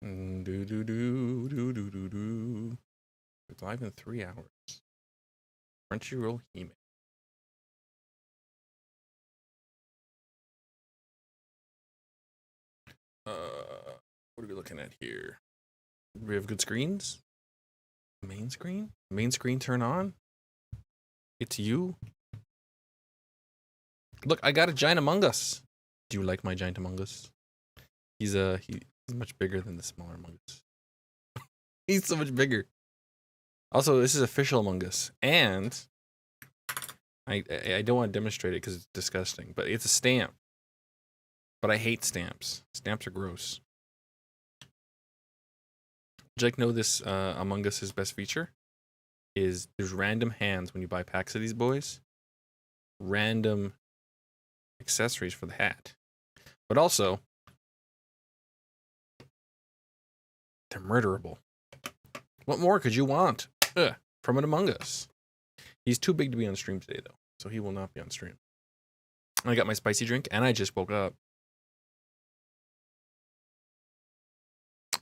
Do do do do do do do. It's live in 3 hours. Crunchyroll Hime. What are we looking at here? We have good screens. Main screen. Main screen turn on. It's you. Look, I got a giant Among Us. Do you like my giant Among Us? He's much bigger than the smaller Among Us. He's so much bigger. Also, this is official Among Us, and I don't want to demonstrate it because it's disgusting, but it's a stamp. But I hate stamps. Stamps are gross. Did you like know this Among Us's best feature? Is there's random hands when you buy packs of these boys. Random accessories for the hat. But also, they're murderable. What more could you want from an Among Us? He's too big to be on stream today, though, so he will not be on stream. I got my spicy drink, and I just woke up.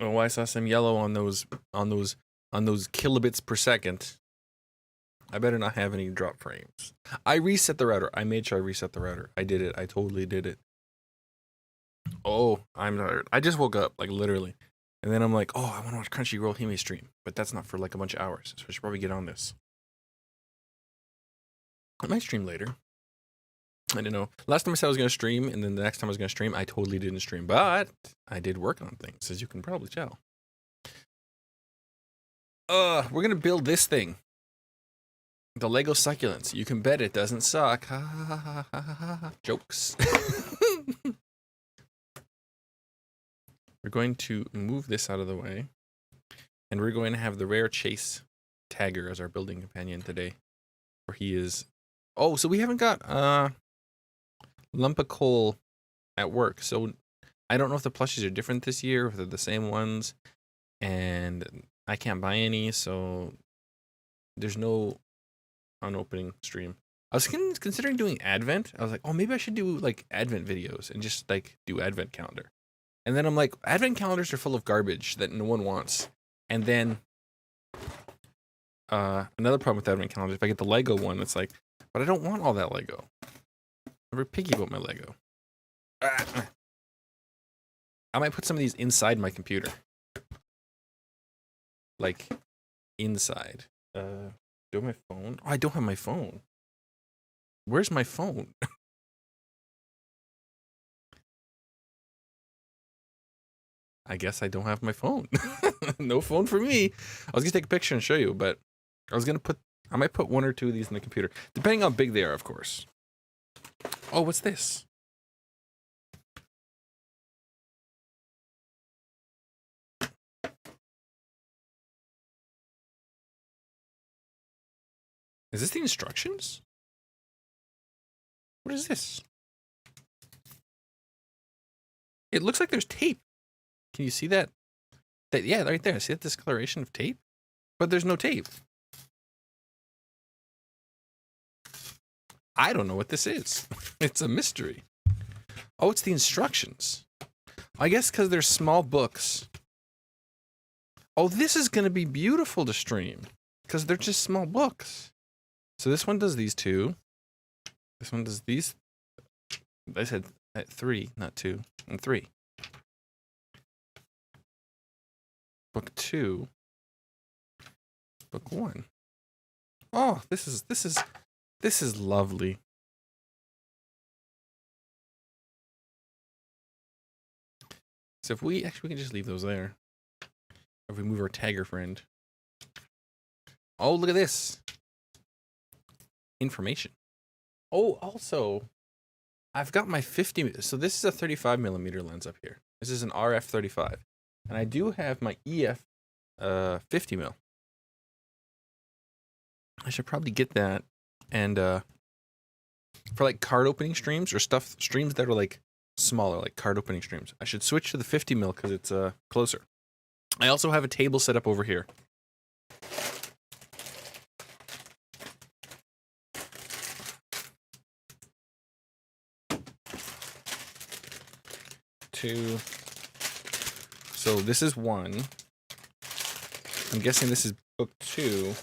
Oh, I saw some yellow on those kilobits per second. I better not have any drop frames. I reset the router. I made sure I reset the router. I did it. I totally did it. Oh, I'm tired. I just woke up, like literally. And then I'm like, oh, I want to watch Crunchyroll Hime stream. But that's not for like a bunch of hours. So I should probably get on this. I might stream later. I didn't know. Last time I said I was going to stream, and then the next time I was going to stream, I totally didn't stream. But I did work on things, as you can probably tell. We're going to build this thing. The Lego Succulents. You can bet it doesn't suck. Ha ha ha ha ha ha. Jokes. We're going to move this out of the way. And we're going to have the rare Chase Tagger as our building companion today. Where he is... Oh, so we haven't got lump of coal at work. So I don't know if the plushies are different this year, if they're the same ones. And I can't buy any, so there's no unopening stream. I was considering doing Advent. I was like, oh, maybe I should do like Advent videos and just like do Advent calendar. And then I'm like, Advent calendars are full of garbage that no one wants. And then another problem with Advent calendars, if I get the Lego one, it's like, but I don't want all that Lego. I'm very picky about my Lego. I might put some of these inside my computer. Like, inside. Do I have my phone? Oh, I don't have my phone. Where's my phone? I guess I don't have my phone. No phone for me. I was gonna take a picture and show you, but I might put one or two of these in the computer, depending on how big they are, of course. Oh, what's this? Is this the instructions? What is this? It looks like there's tape. Can you see that? Yeah, right there. See that discoloration of tape? But there's no tape. I don't know what this is. It's a mystery. Oh, it's the instructions. I guess because they're small books. Oh, this is going to be beautiful to stream because they're just small books. So this one does these two. This one does these. I said at 3, not 2, and 3. Book 2. Book 1. Oh, this is lovely. So if we can just leave those there. If we move our tagger friend. Oh, look at this. Information. Oh, also, I've got my 50. So this is a 35mm lens up here. This is an RF 35. And I do have my EF 50mm. I should probably get that. And for like card opening streams or streams that are like smaller, like card opening streams, I should switch to the 50mm because it's closer. I also have a table set up over here. To So this is 1. I'm guessing this is book 2.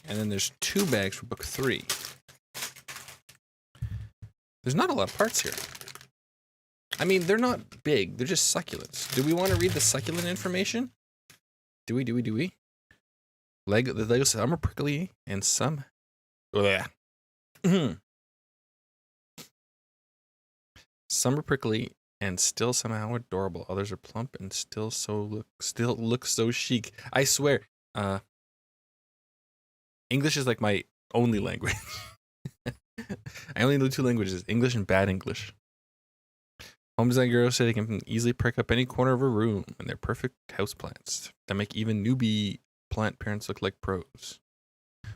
And then there's 2 bags for book 3. There's not a lot of parts here. I mean, they're not big. They're just succulents. Do we want to read the succulent information? Do we? The Lego some are prickly and some... Some are prickly and still somehow adorable. Others are plump and still look so chic. I swear, English is like my only language. I only know 2 languages, English and bad English. Home design girls say they can easily prick up any corner of a room, and they're perfect houseplants that make even newbie plant parents look like pros.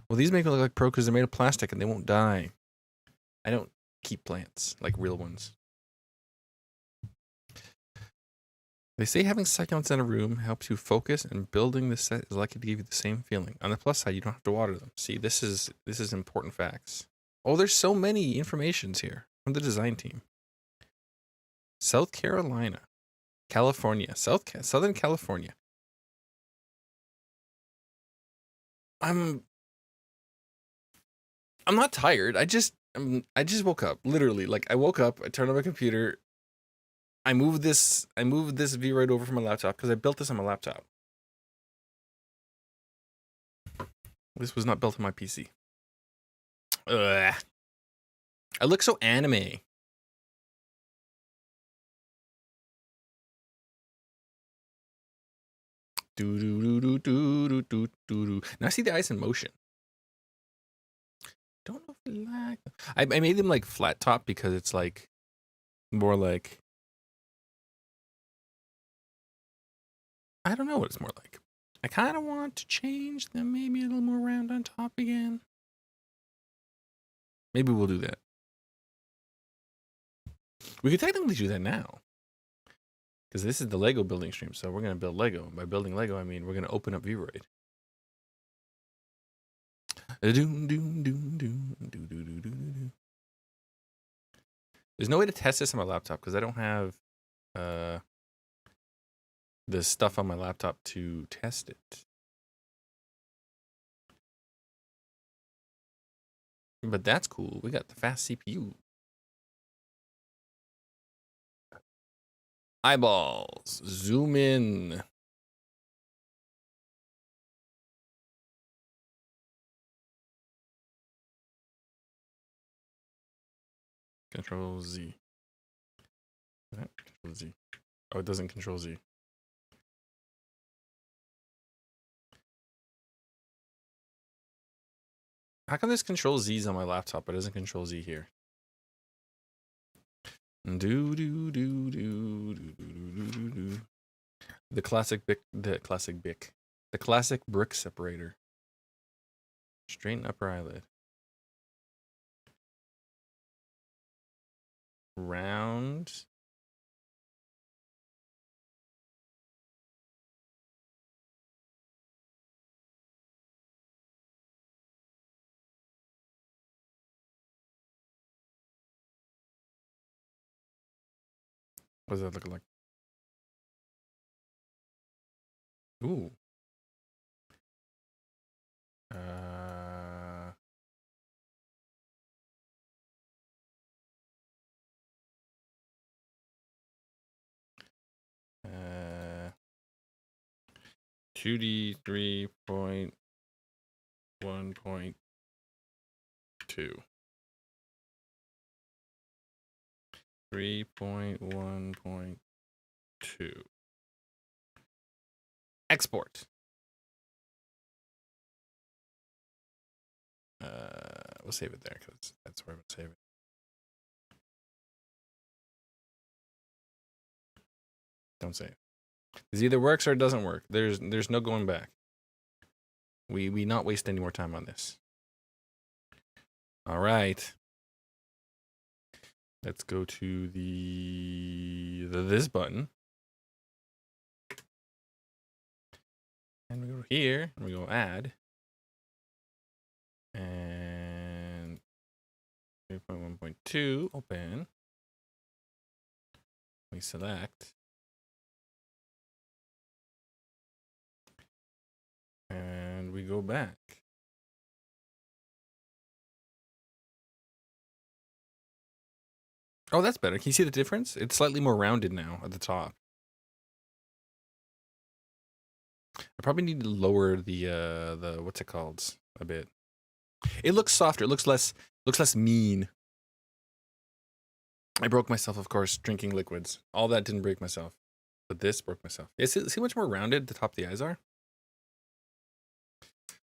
Well, these make me look like pro because they're made of plastic and they won't die. I don't keep plants, like real ones. They say having succulents in a room helps you focus, and building this set is likely to give you the same feeling. On the plus side, you don't have to water them. See, this is important facts. Oh, there's so many informations here from the design team. South Carolina, California, Southern California. I'm not tired. I just woke up. Literally, like I woke up, I turned on my computer. I moved this view right over from my laptop because I built this on my laptop. This was not built on my PC. Ugh. I look so anime. Now I see the ice in motion. Don't know if I like them. I made them like flat top because it's like more like, I don't know what it's more like. I kind of want to change them, maybe a little more round on top again. Maybe we'll do that. We could technically do that now. Because this is the Lego building stream, so we're going to build Lego. By building Lego, I mean we're going to open up Vroid. There's no way to test this on my laptop because I don't have the stuff on my laptop to test it. But that's cool. We got the fast CPU. Eyeballs. Zoom in. Control Z. Control Z. Oh, it doesn't control Z. How come this control Z's on my laptop, but it doesn't control Z here? The classic brick separator. Straighten upper eyelid. Round. What does that look like? Ooh. 2D 3.1.2. 3.1.2. Export. We'll save it there because that's where I'm gonna save it. Don't save. It either works or it doesn't work. There's no going back. We not waste any more time on this. All right. Let's go to this button. And we go here and we go add. And 3.1.2 open. We select. And we go back. Oh, that's better. Can you see the difference? It's slightly more rounded now at the top. I probably need to lower the what's it called a bit. It looks softer. It looks less mean. I broke myself, of course, drinking liquids. All that didn't break myself, but this broke myself. Yeah, see how much more rounded the top of the eyes are?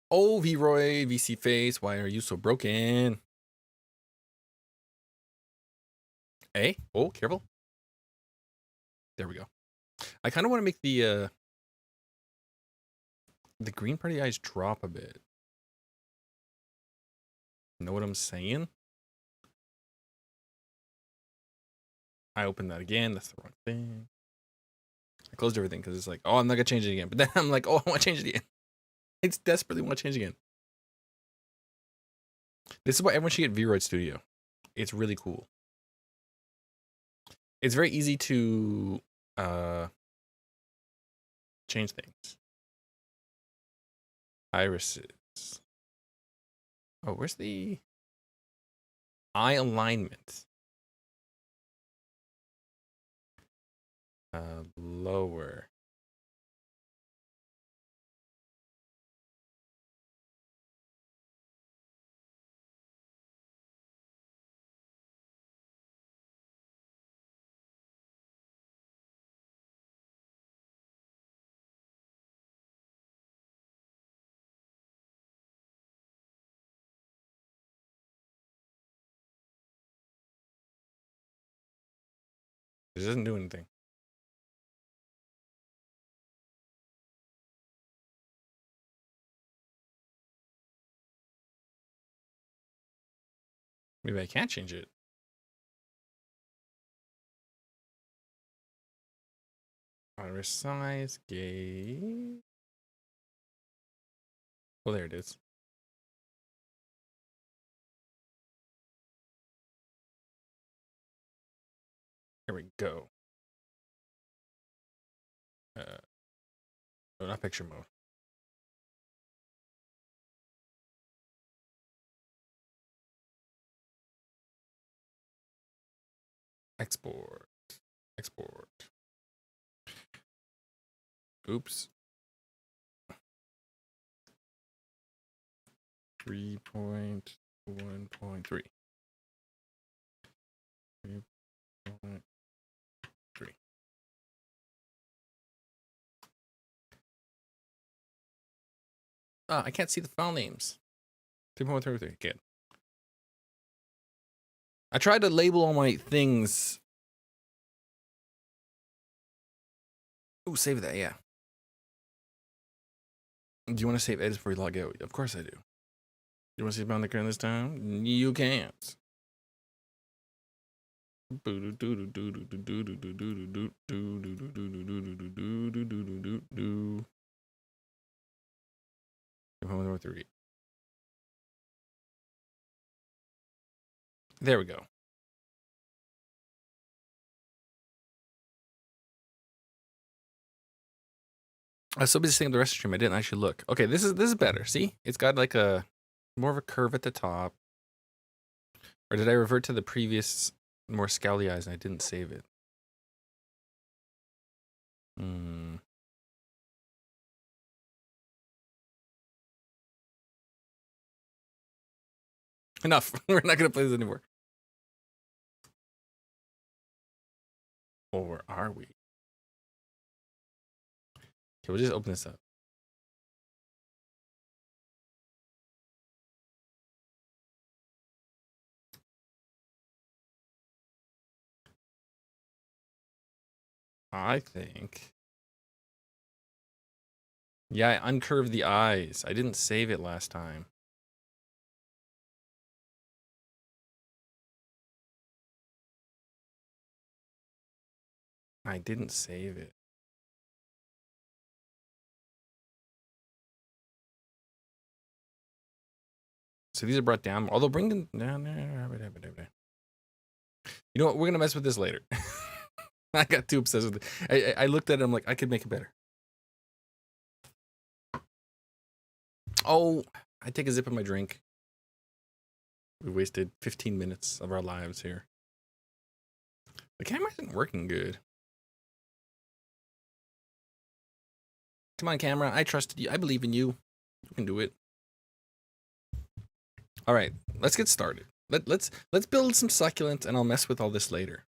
Oh, V-Roy, VC face, why are you so broken? Hey, oh, careful. There we go. I kind of want to make the green part of the eyes drop a bit. Know what I'm saying? I opened that again. That's the wrong thing. I closed everything because it's like, oh, I'm not going to change it again. But then I'm like, oh, I want to change it again. I desperately want to change again. This is why everyone should get V-Roid Studio. It's really cool. It's very easy to change things. Irises. Oh, where's the eye alignment? Lower. It doesn't do anything. Maybe I can't change it. Iris size, gay. Oh, there it is. Here we go. Oh, not picture mode. Export. Export. Oops. 3.1.3. 3.3. I can't see the file names. 3.1.3. Good. I tried to label all my things. Ooh, save that, yeah. Do you want to save edits before you log out? Of course I do. You want to save on the current this time? You can't. There we go. I was so busy saying the rest of the stream I didn't actually look. Okay, this is better. See? It's got like a more of a curve at the top. Or did I revert to the previous more scowly eyes and I didn't save it? Enough. We're not gonna play this anymore. Or are we? Okay, we'll just open this up. I think. Yeah, I uncurved the eyes. I didn't save it last time. I didn't save it. So these are brought down. Although bring them down there. You know what? We're gonna mess with this later. I got too obsessed with it. I looked at it. I'm like, I could make it better. Oh, I take a sip of my drink. We wasted 15 minutes of our lives here. The camera isn't working good. Come on, camera. I trusted you. I believe in you. You can do it. All right, let's get started. Let's build some succulents, and I'll mess with all this later.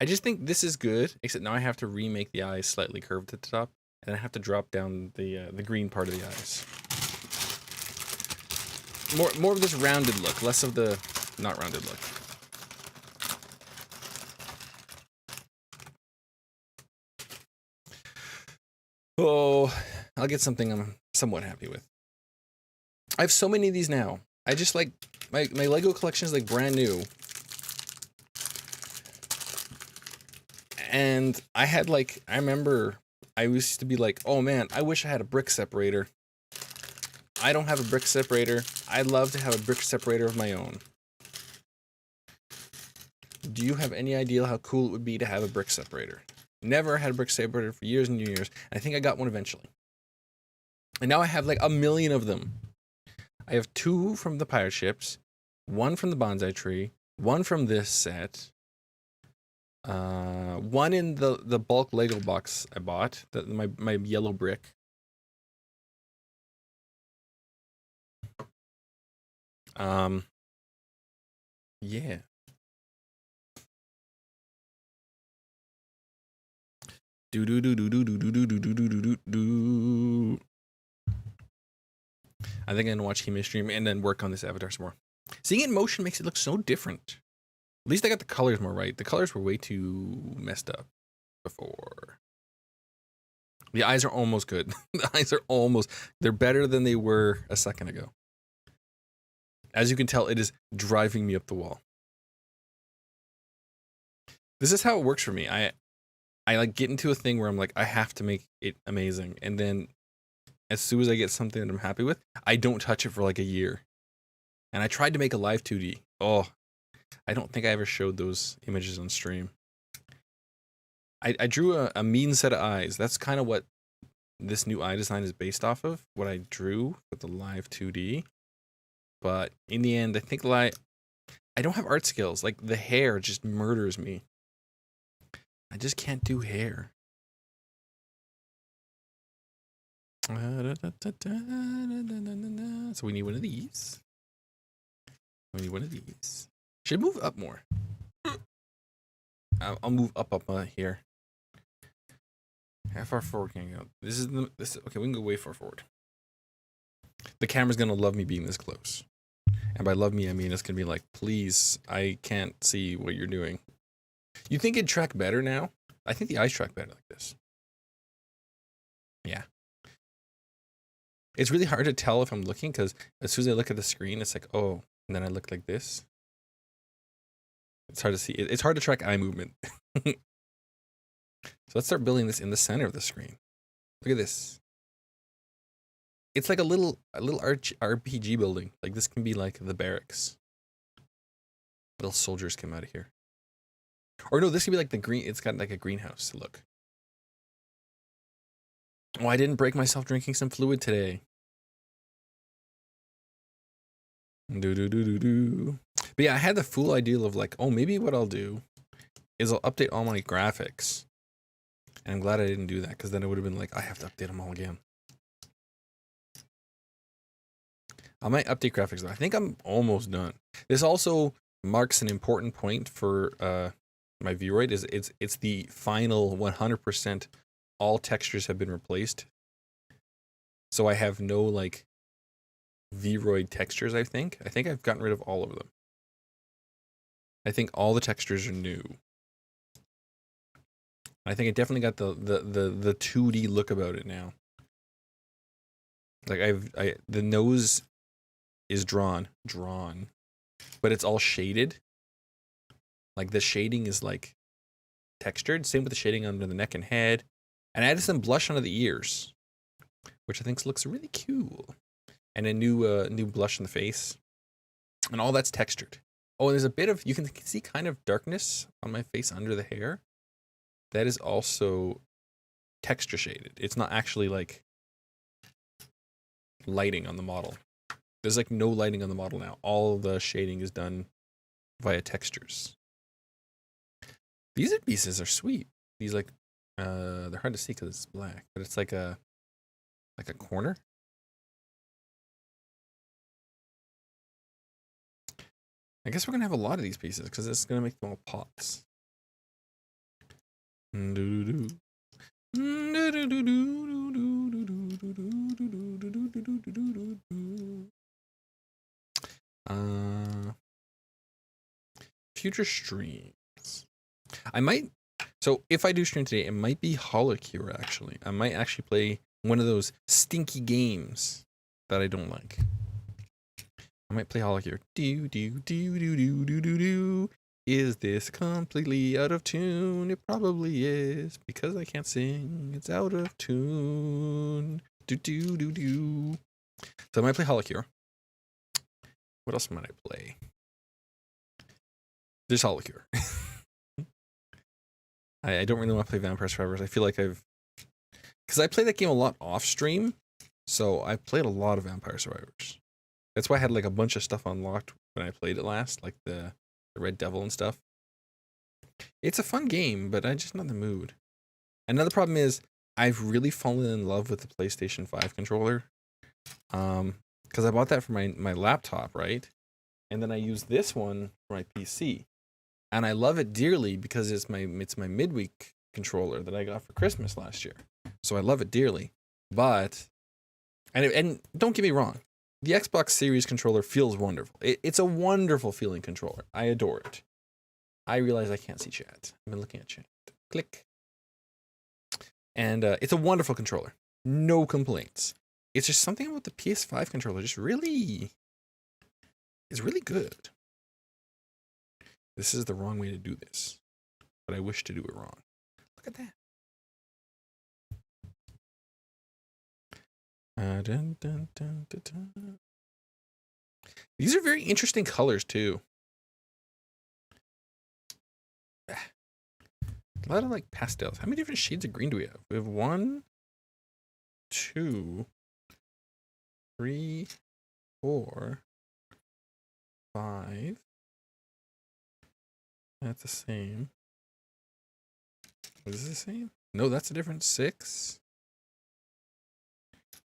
I just think this is good, except now I have to remake the eyes slightly curved at the top, and I have to drop down the green part of the eyes. More of this rounded look, less of the not rounded look. Oh, I'll get something I'm somewhat happy with. I have so many of these now. I just like, my Lego collection is like brand new. And I had like, I remember I used to be like, oh man, I wish I had a brick separator. I don't have a brick separator. I'd love to have a brick separator of my own. Do you have any idea how cool it would be to have a brick separator? Never had a brick separator for years and years. I think I got one eventually. And now I have like a million of them. I have 2 from the pirate ships, 1 from the bonsai tree, 1 from this set, 1 in the bulk Lego box I bought, my yellow brick. Yeah. Do do do do do do do do do do do do do. I think I'm gonna watch Hime stream and then work on this avatar some more. Seeing it in motion makes it look so different. At least I got the colors more right. The colors were way too messed up before. The eyes are almost good. The eyes are almost, they're better than they were a second ago. As you can tell, it is driving me up the wall. This is how it works for me. I like get into a thing where I'm like, I have to make it amazing. And then as soon as I get something that I'm happy with, I don't touch it for like a year. And I tried to make a live 2D. Oh, I don't think I ever showed those images on stream. I drew a mean set of eyes. That's kind of what this new eye design is based off of, what I drew with the live 2D. But in the end, I think I don't have art skills. Like the hair just murders me. I just can't do hair. So we need one of these. We need one of these. Should move up more. I'll move up here. How far forward can I go? This is okay. We can go way far forward. The camera's gonna love me being this close, and by love me I mean it's gonna be like, please, I can't see what you're doing. You think it'd track better now? I think the eyes track better like this. Yeah. It's really hard to tell if I'm looking because as soon as I look at the screen, it's like, oh, and then I look like this. It's hard to see. It's hard to track eye movement. So let's start building this in the center of the screen. Look at this. It's like a little RPG building. Like this can be like the barracks. Little soldiers come out of here. Or no, this could be like the green. It's got like a greenhouse look. Oh, I didn't break myself drinking some fluid today. But yeah, I had the fool idea of like, oh, maybe what I'll do is I'll update all my graphics. And I'm glad I didn't do that because then it would have been like, I have to update them all again. I might update graphics though. I think I'm almost done. This also marks an important point for my Vroid. It's the final 100%. All textures have been replaced. So I have no like Vroid textures, I think. I think I've gotten rid of all of them. I think all the textures are new. I think I definitely got the 2D look about it now. Like the nose is drawn, but it's all shaded. Like the shading is like textured. Same with the shading under the neck and head. And I added some blush under the ears, which I think looks really cool. And a new blush in the face. And all that's textured. Oh, there's a bit of, you can see kind of darkness on my face under the hair. That is also texture shaded. It's not actually like lighting on the model. There's like no lighting on the model now. All the shading is done via textures. These pieces are sweet. These like they're hard to see because it's black, but it's like a corner. I guess we're gonna have a lot of these pieces because it's gonna make them all pots. Future streams. I might. So if I do stream today, it might be Holocure actually. I might actually play one of those stinky games that I don't like. I might play Holocure. Do. Is this completely out of tune? It probably is because I can't sing. It's out of tune. Do. So I might play Holocure. What else might I play? There's Holocure. I don't really want to play Vampire Survivors. I feel like because I play that game a lot off stream, so I played a lot of Vampire Survivors. That's why I had like a bunch of stuff unlocked when I played it last, like the Red Devil and stuff. It's a fun game, but I'm just not in the mood. Another problem is I've really fallen in love with the PlayStation 5 controller. Because I bought that for my laptop, right? And then I use this one for my PC. And I love it dearly because it's my midweek controller that I got for Christmas last year. So I love it dearly. But and don't get me wrong, the Xbox Series controller feels wonderful. It's a wonderful feeling controller. I adore it. I realize I can't see chat. I've been looking at chat. Click. And it's a wonderful controller. No complaints. It's just something about the PS5 controller just really is really good. This is the wrong way to do this, but I wish to do it wrong. Look at that. These are very interesting colors too. A lot of like pastels. How many different shades of green do we have? We have 1, 2, 3, 4, 5. That's the same. Is this the same? No, that's a different 6.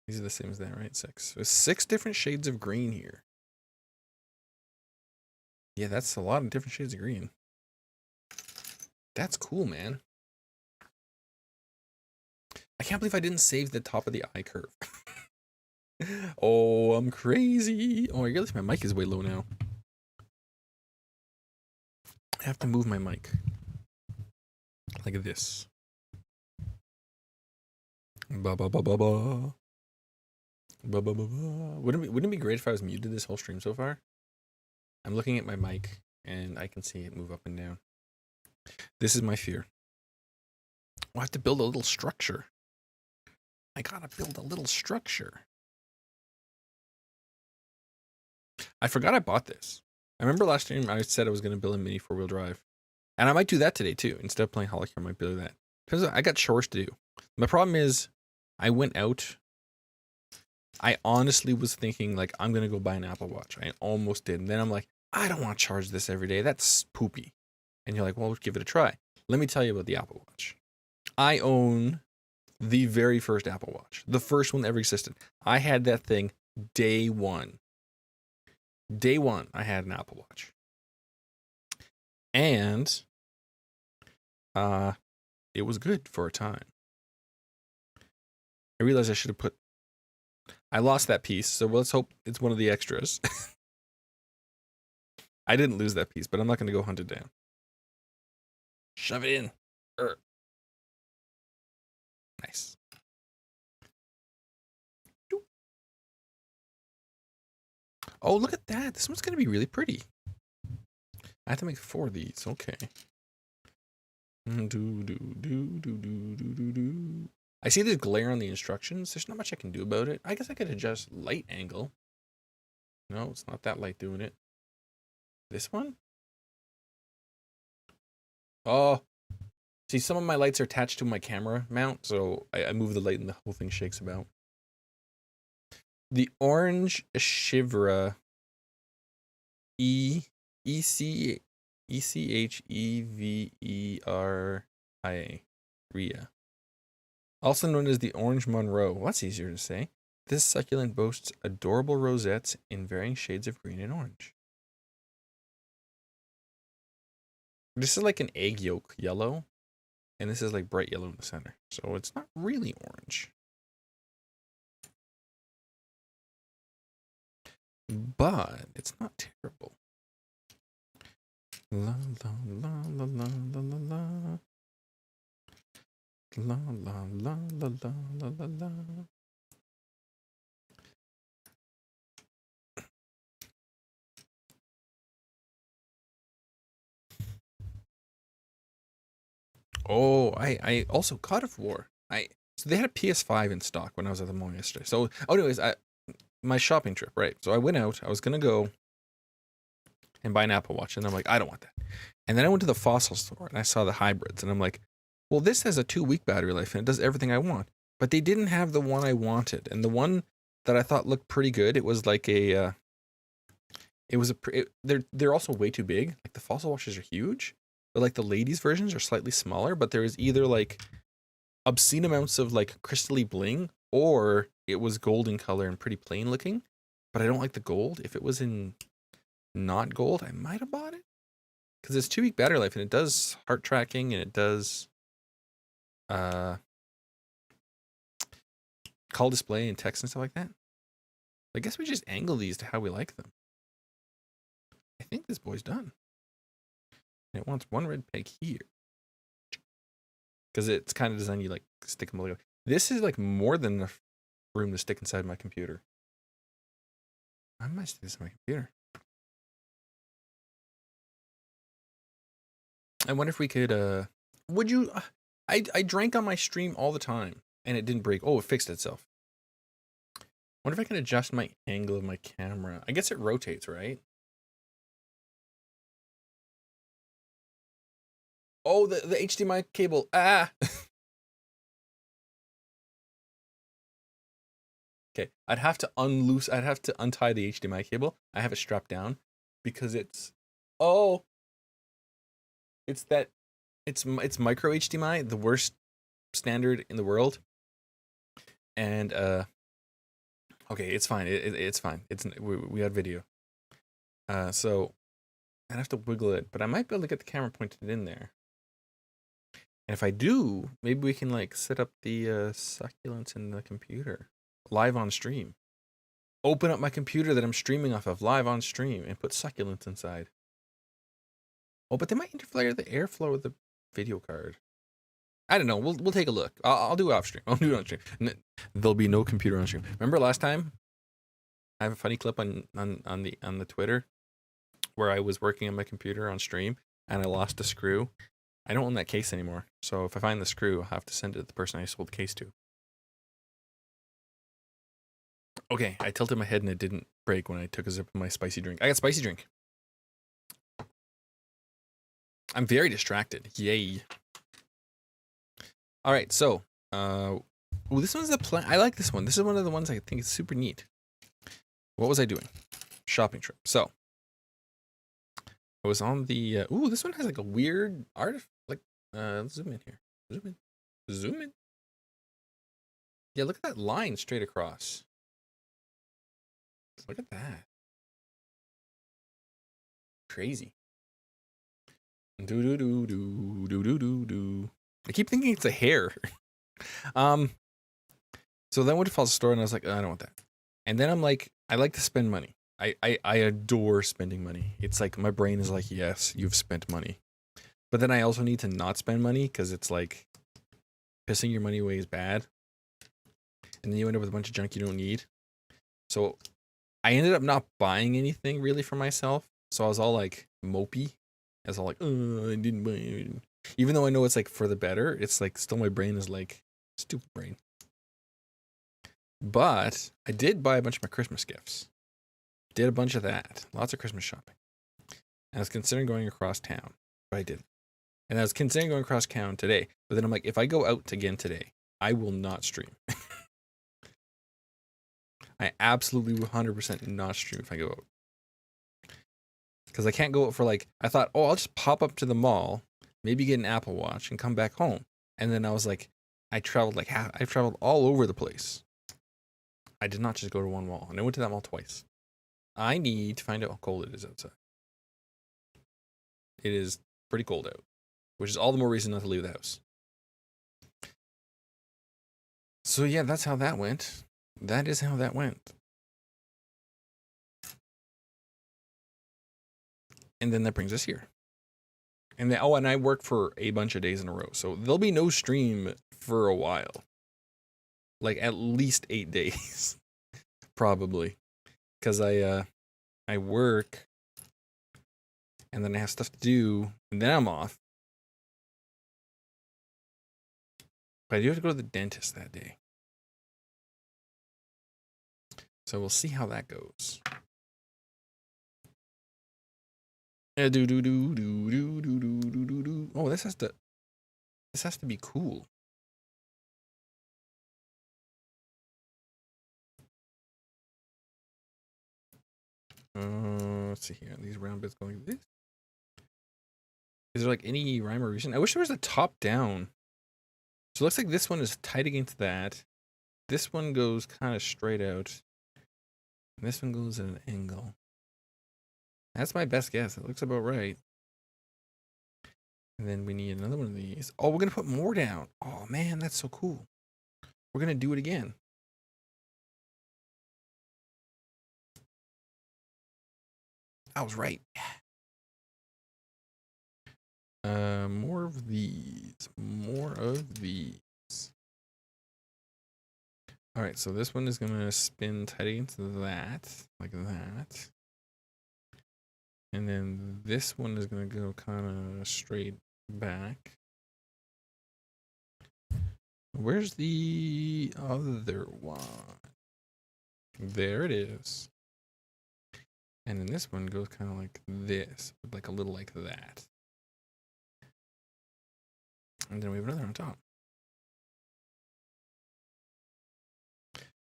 These are the same as that, right? 6. There's 6 different shades of green here. Yeah, that's a lot of different shades of green. That's cool, man. I can't believe I didn't save the top of the eye curve. Oh, I'm crazy. Oh, I realize my mic is way low now. I have to move my mic. Like this. Ba ba ba ba ba. Ba ba ba ba. Wouldn't it be great if I was muted this whole stream so far? I'm looking at my mic and I can see it move up and down. This is my fear. I'll have to build a little structure. I gotta build a little structure. I forgot I bought this. I remember last time I said I was going to build a mini 4-wheel drive. And I might do that today too. Instead of playing Holocure, I might build that. Because I got chores to do. My problem is, I went out. I honestly was thinking, like, I'm going to go buy an Apple Watch. I almost did. And then I'm like, I don't want to charge this every day. That's poopy. And you're like, well, give it a try. Let me tell you about the Apple Watch. I own the very first Apple Watch. The first one that ever existed. I had that thing day one. Day one, I had an Apple Watch. And it was good for a time. I realized I should have put... I lost that piece, so let's hope it's one of the extras. I didn't lose that piece, but I'm not going to go hunt it down. Shove it in. Nice. Oh, look at that. This one's going to be really pretty. I have to make 4 of these. Okay. I see there's glare on the instructions. There's not much I can do about it. I guess I could adjust light angle. No, it's not that light doing it. This one? Oh. See, some of my lights are attached to my camera mount, so I move the light and the whole thing shakes about. The orange Shivra Echevria. Ria. Also known as the Orange Monroe. Well, that's easier to say. This succulent boasts adorable rosettes in varying shades of green and orange. This is like an egg yolk yellow, and this is like bright yellow in the center. So it's not really orange. But it's not terrible. La la la la la la la la. La la la la la la la la. Oh, I also God of War. So they had a PS5 in stock when I was at the mall yesterday. So anyways, my shopping trip, right? So I went out. I was gonna go and buy an Apple Watch, and I'm like, I don't want that. And then I went to the Fossil store and I saw the hybrids, and I'm like, well, this has a 2-week battery life and it does everything I want. But they didn't have the one I wanted, and the one that I thought looked pretty good. It was like they're also way too big. Like the Fossil watches are huge, but like the ladies versions are slightly smaller. But there is either like obscene amounts of like crystally bling, or it was golden color and pretty plain looking. But I don't like the gold. If it was in not gold, I might have bought it because it's 2-week battery life and it does heart tracking and it does call display and text and stuff like that. I guess we just angle these to how we like them. I think this boy's done. And it wants one red peg here. Because it's kind of designed you like stick them all together. This is like more than enough room to stick inside my computer. I might stick this in my computer. I wonder if we could, would you, I drank on my stream all the time and it didn't break. Oh, it fixed itself. I wonder if I can adjust my angle of my camera. I guess it rotates, right? Oh, the HDMI cable. Ah. Okay, I'd have to untie the HDMI cable. I have it strapped down because it's it's micro HDMI, the worst standard in the world. And okay, it's fine. It's fine. We had video. So I'd have to wiggle it, but I might be able to get the camera pointed in there. And if I do, maybe we can like set up the succulents in the computer live on stream. Open up my computer that I'm streaming off of live on stream and put succulents inside. Oh, but they might interfere the airflow of the video card. I don't know. We'll take a look. I'll do it off stream. I'll do it on stream. There'll be no computer on stream. Remember last time? I have a funny clip on the Twitter where I was working on my computer on stream and I lost a screw. I don't own that case anymore. So if I find the screw, I'll have to send it to the person I sold the case to. Okay, I tilted my head and it didn't break when I took a sip of my spicy drink. I got spicy drink. I'm very distracted. Yay. All right, so this one's the plan. I like this one. This is one of the ones I think is super neat. What was I doing? Shopping trip. So I was on the this one has like a weird art. Like let's zoom in here. Zoom in. Yeah, look at that line straight across. Look at that. Crazy. Do do do do do do do do. I keep thinking it's a hair. So then I went to Fossil store and I was like, I don't want that. And then I'm like, I like to spend money. I adore spending money. It's like my brain is like, yes, you've spent money. But then I also need to not spend money because it's like pissing your money away is bad. And then you end up with a bunch of junk you don't need. So I ended up not buying anything really for myself. So I was all like mopey. I was all like, I didn't buy it. Even though I know it's like for the better, it's like still my brain is like stupid brain. But I did buy a bunch of my Christmas gifts. Did a bunch of that. Lots of Christmas shopping. And I was considering going across town, but I didn't. And I was considering going across town today. But then I'm like, if I go out again today, I will not stream. I absolutely 100% not stream if I go out. Because I can't go out for like, I thought, oh, I'll just pop up to the mall, maybe get an Apple Watch and come back home. And then I was like, I traveled all over the place. I did not just go to one mall, and I went to that mall twice. I need to find out how cold it is outside. It is pretty cold out, which is all the more reason not to leave the house. So yeah, that's how that went. That is how that went. And then that brings us here. And then, oh, and I work for a bunch of days in a row, so there'll be no stream for a while. Like at least 8 days, probably, because I work, and then I have stuff to do, and then I'm off. But I do have to go to the dentist that day, so we'll see how that goes. Oh, this has to be cool. Let's see here. These round bits going like this. Is there like any rhyme or reason? I wish there was a top down. So it looks like this one is tight against that. This one goes kind of straight out. And this one goes at an angle. That's my best guess. It looks about right. And then we need another one of these. Oh, we're going to put more down. Oh, man, that's so cool. We're going to do it again. I was right. More of these. More of these. All right, so this one is going to spin tight against that, like that. And then this one is going to go kind of straight back. Where's the other one? There it is. And then this one goes kind of like this, like a little like that. And then we have another on top.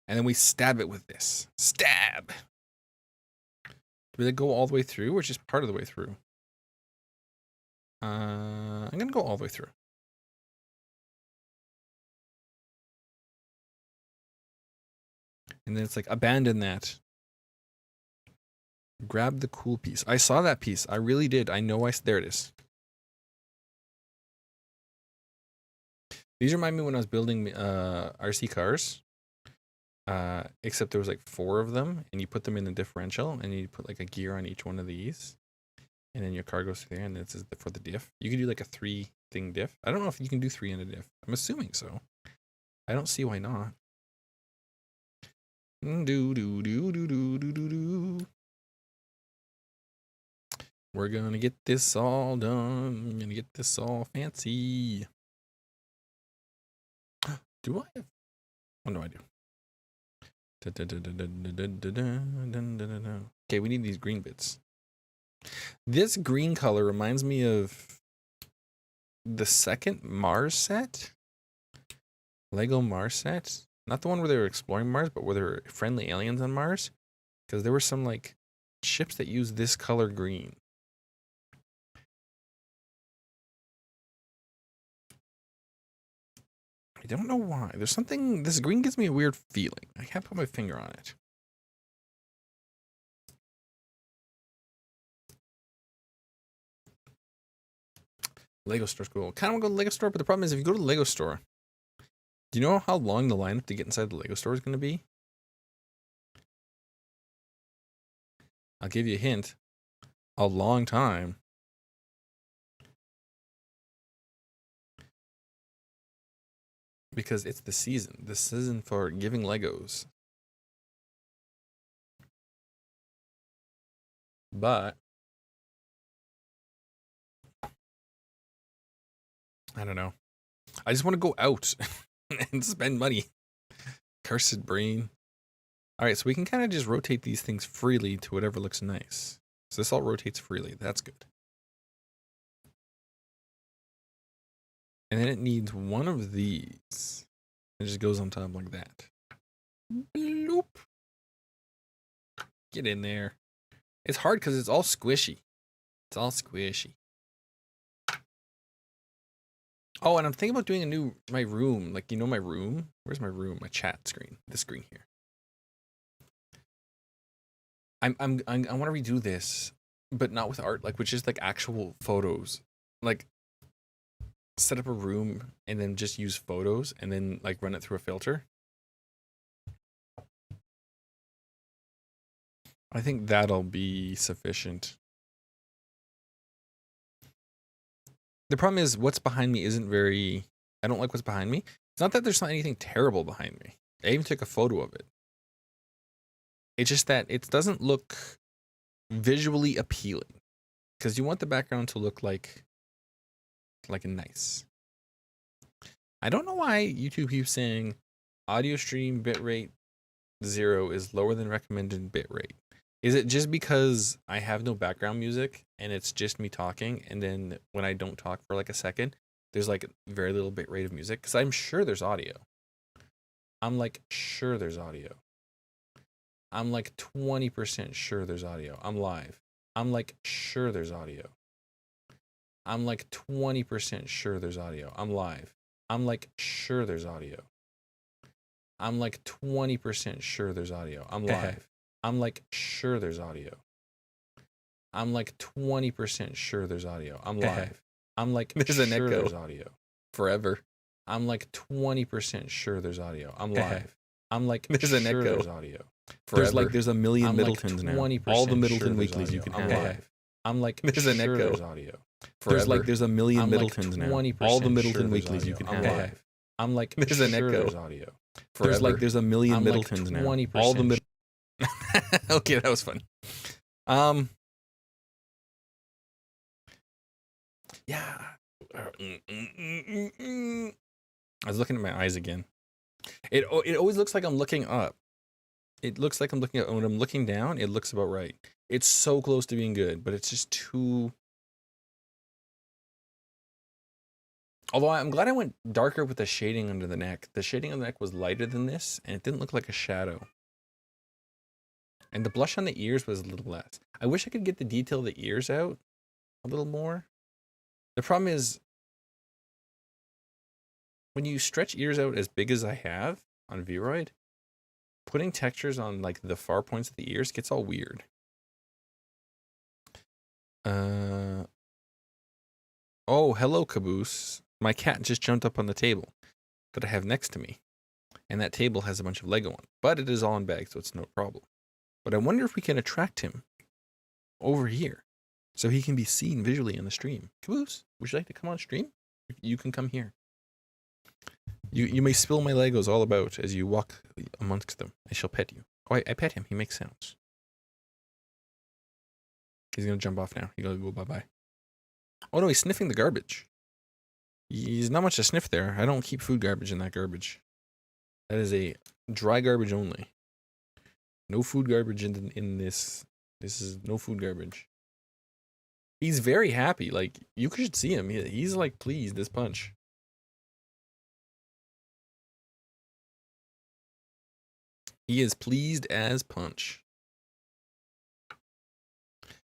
And then we stab it with this. Stab! Do they go all the way through or just part of the way through? I'm going to go all the way through. And then it's like, abandon that. Grab the cool piece. I saw that piece. I really did. I know there it is. These remind me when I was building RC cars. Except there was like 4 of them, and you put them in the differential, and you put like a gear on each one of these, and then your car goes through there, and this is for the diff. You can do like a 3-thing diff. I don't know if you can do 3 in a diff. I'm assuming so. I don't see why not. We're gonna get this all done. I'm gonna get this all fancy. Do I have? What do I do? Okay, we need these green bits. This green color reminds me of the second Mars set. Lego Mars set. Not the one where they were exploring Mars, but where there were friendly aliens on Mars. Because there were some like ships that used this color green. I don't know why. There's something, this green gives me a weird feeling. I can't put my finger on it. Lego store's cool. Kind of want to go to the Lego store, but the problem is if you go to the Lego store, do you know how long the lineup to get inside the Lego store is going to be? I'll give you a hint. A long time. Because it's the season. The season for giving Legos. But I don't know. I just want to go out and spend money. Cursed brain. All right, so we can kind of just rotate these things freely to whatever looks nice. So this all rotates freely. That's good. And then it needs one of these. It just goes on top like that. Bloop. Get in there. It's hard because it's all squishy. It's all squishy. Oh, and I'm thinking about doing my room. Like, you know my room? Where's my room? My chat screen. This screen here. I want to redo this, but not with art, like with just like actual photos. Like set up a room and then just use photos and then like run it through a filter. I think that'll be sufficient. The problem is what's behind me isn't very... I don't like what's behind me. It's not that there's not anything terrible behind me. I even took a photo of it. It's just that it doesn't look visually appealing. Because you want the background to look like nice. I don't know why YouTube keeps saying audio stream bitrate 0 is lower than recommended bitrate. Is it just because I have no background music and it's just me talking, and then when I don't talk for like a second, there's like very little bitrate of music? Because I'm sure there's audio. I'm like sure there's audio. I'm like 20% sure there's audio. I'm live. I'm like sure there's audio. I'm like 20% sure there's audio. I'm live. I'm like sure there's audio. I'm like 20% sure there's audio. I'm live. I'm like sure there's audio. I'm like 20% sure there's audio. I'm live. I'm like there's an echo. There's audio. Forever. I'm like 20% sure there's audio. I'm live. I'm like there's an echo. There's audio. Forever. There's a million Middletons now. All the Middleton weeklies you can have. I'm like there's an echo. There's audio. Forever. There's a million Middletons now. All the Middleton weeklies you can have. I'm like there's an echo. There's audio. Forever. There's a million Middletons now. All the Middletons. Okay, that was fun. Yeah. I was looking at my eyes again. It always looks like I'm looking up. It looks like I'm looking up. When I'm looking down, it looks about right. It's so close to being good, but it's just too... Although I'm glad I went darker with the shading under the neck. The shading on the neck was lighter than this, and it didn't look like a shadow. And the blush on the ears was a little less. I wish I could get the detail of the ears out a little more. The problem is, when you stretch ears out as big as I have on Vroid, putting textures on like the far points of the ears gets all weird. Oh, hello, Caboose. My cat just jumped up on the table that I have next to me. And that table has a bunch of Lego on it. But it is all in bags, so it's no problem. But I wonder if we can attract him over here so he can be seen visually in the stream. Caboose, would you like to come on stream? You can come here. You may spill my Legos all about as you walk amongst them. I shall pet you. Oh, I pet him. He makes sounds. He's going to jump off now. He's going to go bye-bye. Oh, no, he's sniffing the garbage. He's not much to sniff there. I don't keep food garbage in that garbage. That is a dry garbage only. No food garbage in this. This is no food garbage. He's very happy. Like, you should see him. He's like pleased as punch. He is pleased as punch.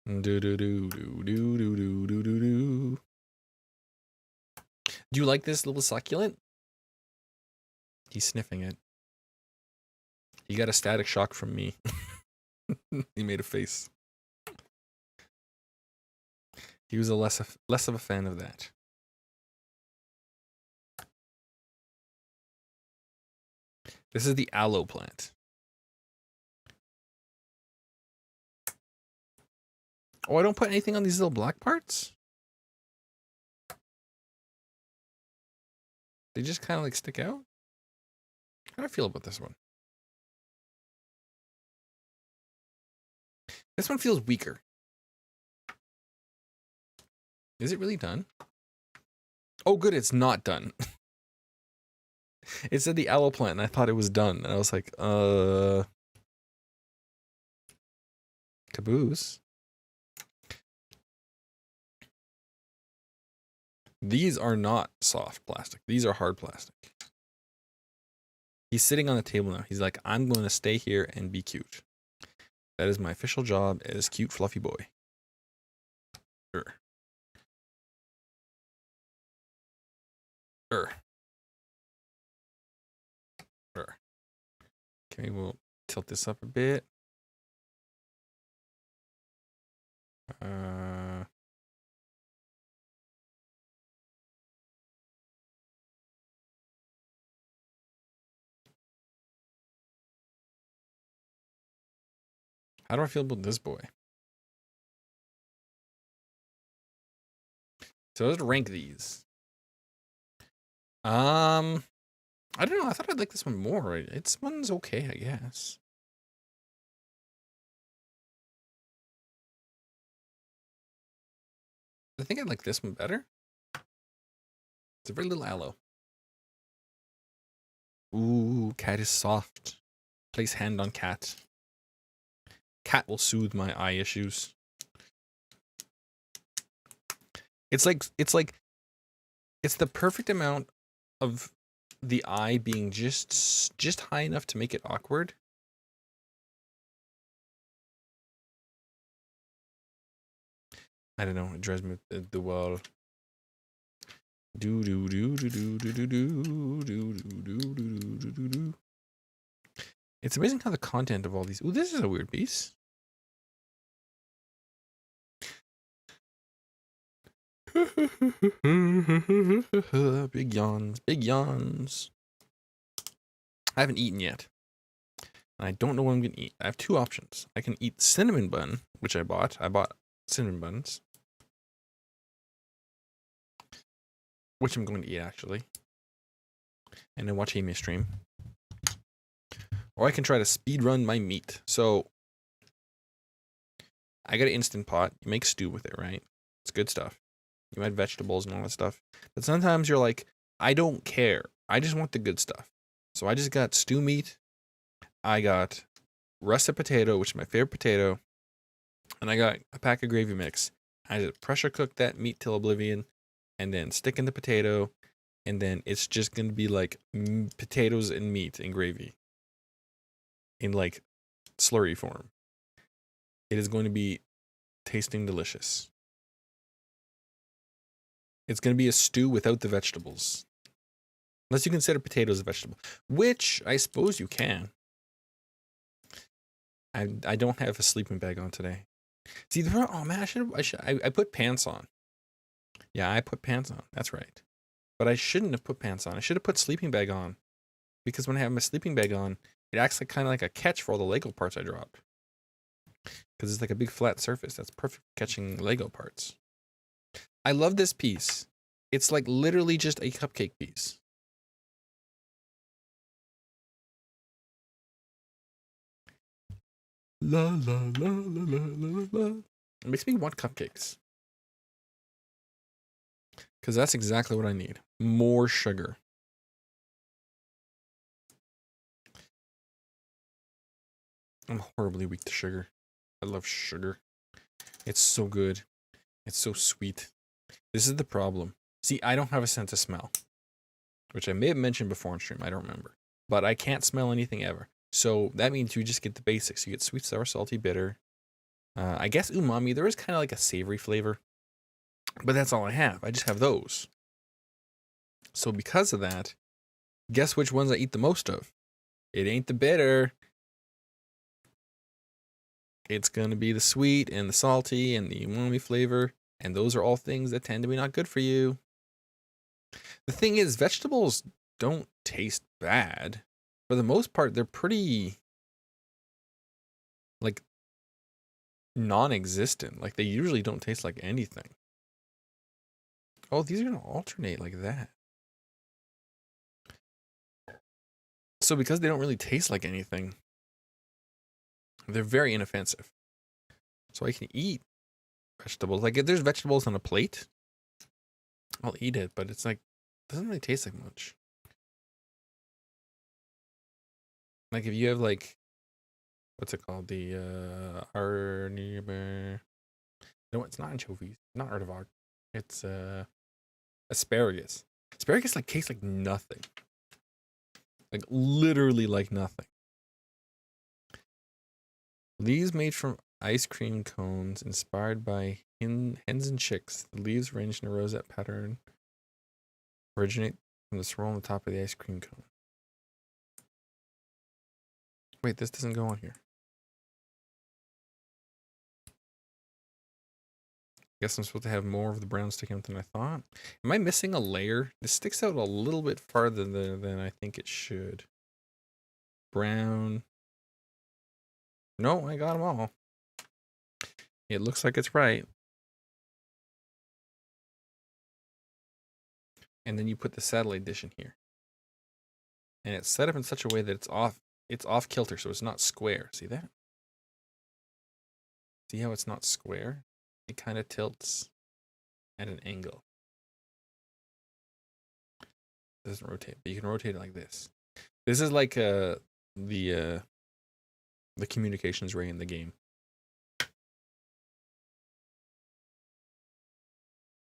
Do do do do do do do do do do. Do you like this little succulent? He's sniffing it. He got a static shock from me. He made a face. He was less of a fan of that. This is the aloe plant. Oh, I don't put anything on these little black parts? They just kind of like stick out? How do I feel about this one? This one feels weaker. Is it really done? Oh, good, it's not done. It said the aloe plant, and I thought it was done. And I was like, Caboose. These are not soft plastic. These are hard plastic. He's sitting on the table now. He's like, I'm going to stay here and be cute. That is my official job as cute fluffy boy. Er. Okay, we'll tilt this up a bit. How do I feel about this boy? So let's rank these. I don't know. I thought I'd like this one more. This one's okay, I guess. I think I like this one better. It's a very little aloe. Ooh, cat is soft. Place hand on cat. Cat will soothe my eye issues. It's the perfect amount of the eye being just high enough to make it awkward. I don't know. It drives me the wall. Do do do do do do do do do do do do do. It's amazing how the content of all these. Ooh, this is a weird piece. Big yawns, big yawns. I haven't eaten yet. And I don't know what I'm going to eat. I have two options. I can eat cinnamon bun, which I bought. I bought cinnamon buns. Which I'm going to eat, actually. And then watch Amy stream. Or I can try to speed run my meat. So, I got an Instant Pot. You make stew with it, right? It's good stuff. You add vegetables and all that stuff. But sometimes you're like, I don't care. I just want the good stuff. So I just got stew meat. I got russet potato, which is my favorite potato. And I got a pack of gravy mix. I just pressure cook that meat till oblivion. And then stick in the potato. And then it's just going to be like potatoes and meat and gravy. In like slurry form. It is going to be tasting delicious. It's going to be a stew without the vegetables. Unless you consider potatoes a vegetable. Which I suppose you can. I don't have a sleeping bag on today. See, oh man, I put pants on. Yeah, I put pants on. That's right. But I shouldn't have put pants on. I should have put sleeping bag on. Because when I have my sleeping bag on, it acts like kind of like a catch for all the Lego parts I dropped. Because it's like a big flat surface. That's perfect for catching Lego parts. I love this piece. It's like literally just a cupcake piece. La la la la la la la. It makes me want cupcakes. Because that's exactly what I need. More sugar. I'm horribly weak to sugar. I love sugar. It's so good. It's so sweet. This is the problem. See, I don't have a sense of smell. Which I may have mentioned before on stream. I don't remember. But I can't smell anything ever. So that means you just get the basics. You get sweet, sour, salty, bitter. I guess umami. There is kind of like a savory flavor. But that's all I have. I just have those. So because of that, guess which ones I eat the most of? It ain't the bitter. It's going to be the sweet and the salty and the umami flavor. And those are all things that tend to be not good for you. The thing is, vegetables don't taste bad. For the most part, they're pretty, like, non-existent. Like, they usually don't taste like anything. Oh, these are going to alternate like that. So because they don't really taste like anything, they're very inoffensive. So I can eat vegetables. Like, if there's vegetables on a plate, I'll eat it. But it's like, it doesn't really taste like much. Like, if you have, like, what's it called? The, no, it's not anchovies. Not artivoc. It's, asparagus. Asparagus, like, tastes like nothing. Like, literally like nothing. Leaves made from ice cream cones inspired by hens and chicks. The leaves arranged in a rosette pattern originate from the swirl on the top of the ice cream cone. Wait, this doesn't go on here. Guess I'm supposed to have more of the brown sticking out than I thought. Am I missing a layer? This sticks out a little bit farther than I think it should. Brown. No, I got them all. It looks like it's right. And then you put the satellite dish in here. And it's set up in such a way that it's off kilter, so it's not square. See that? See how it's not square? It kind of tilts at an angle. It doesn't rotate, but you can rotate it like this. This is like the communications ray in the game.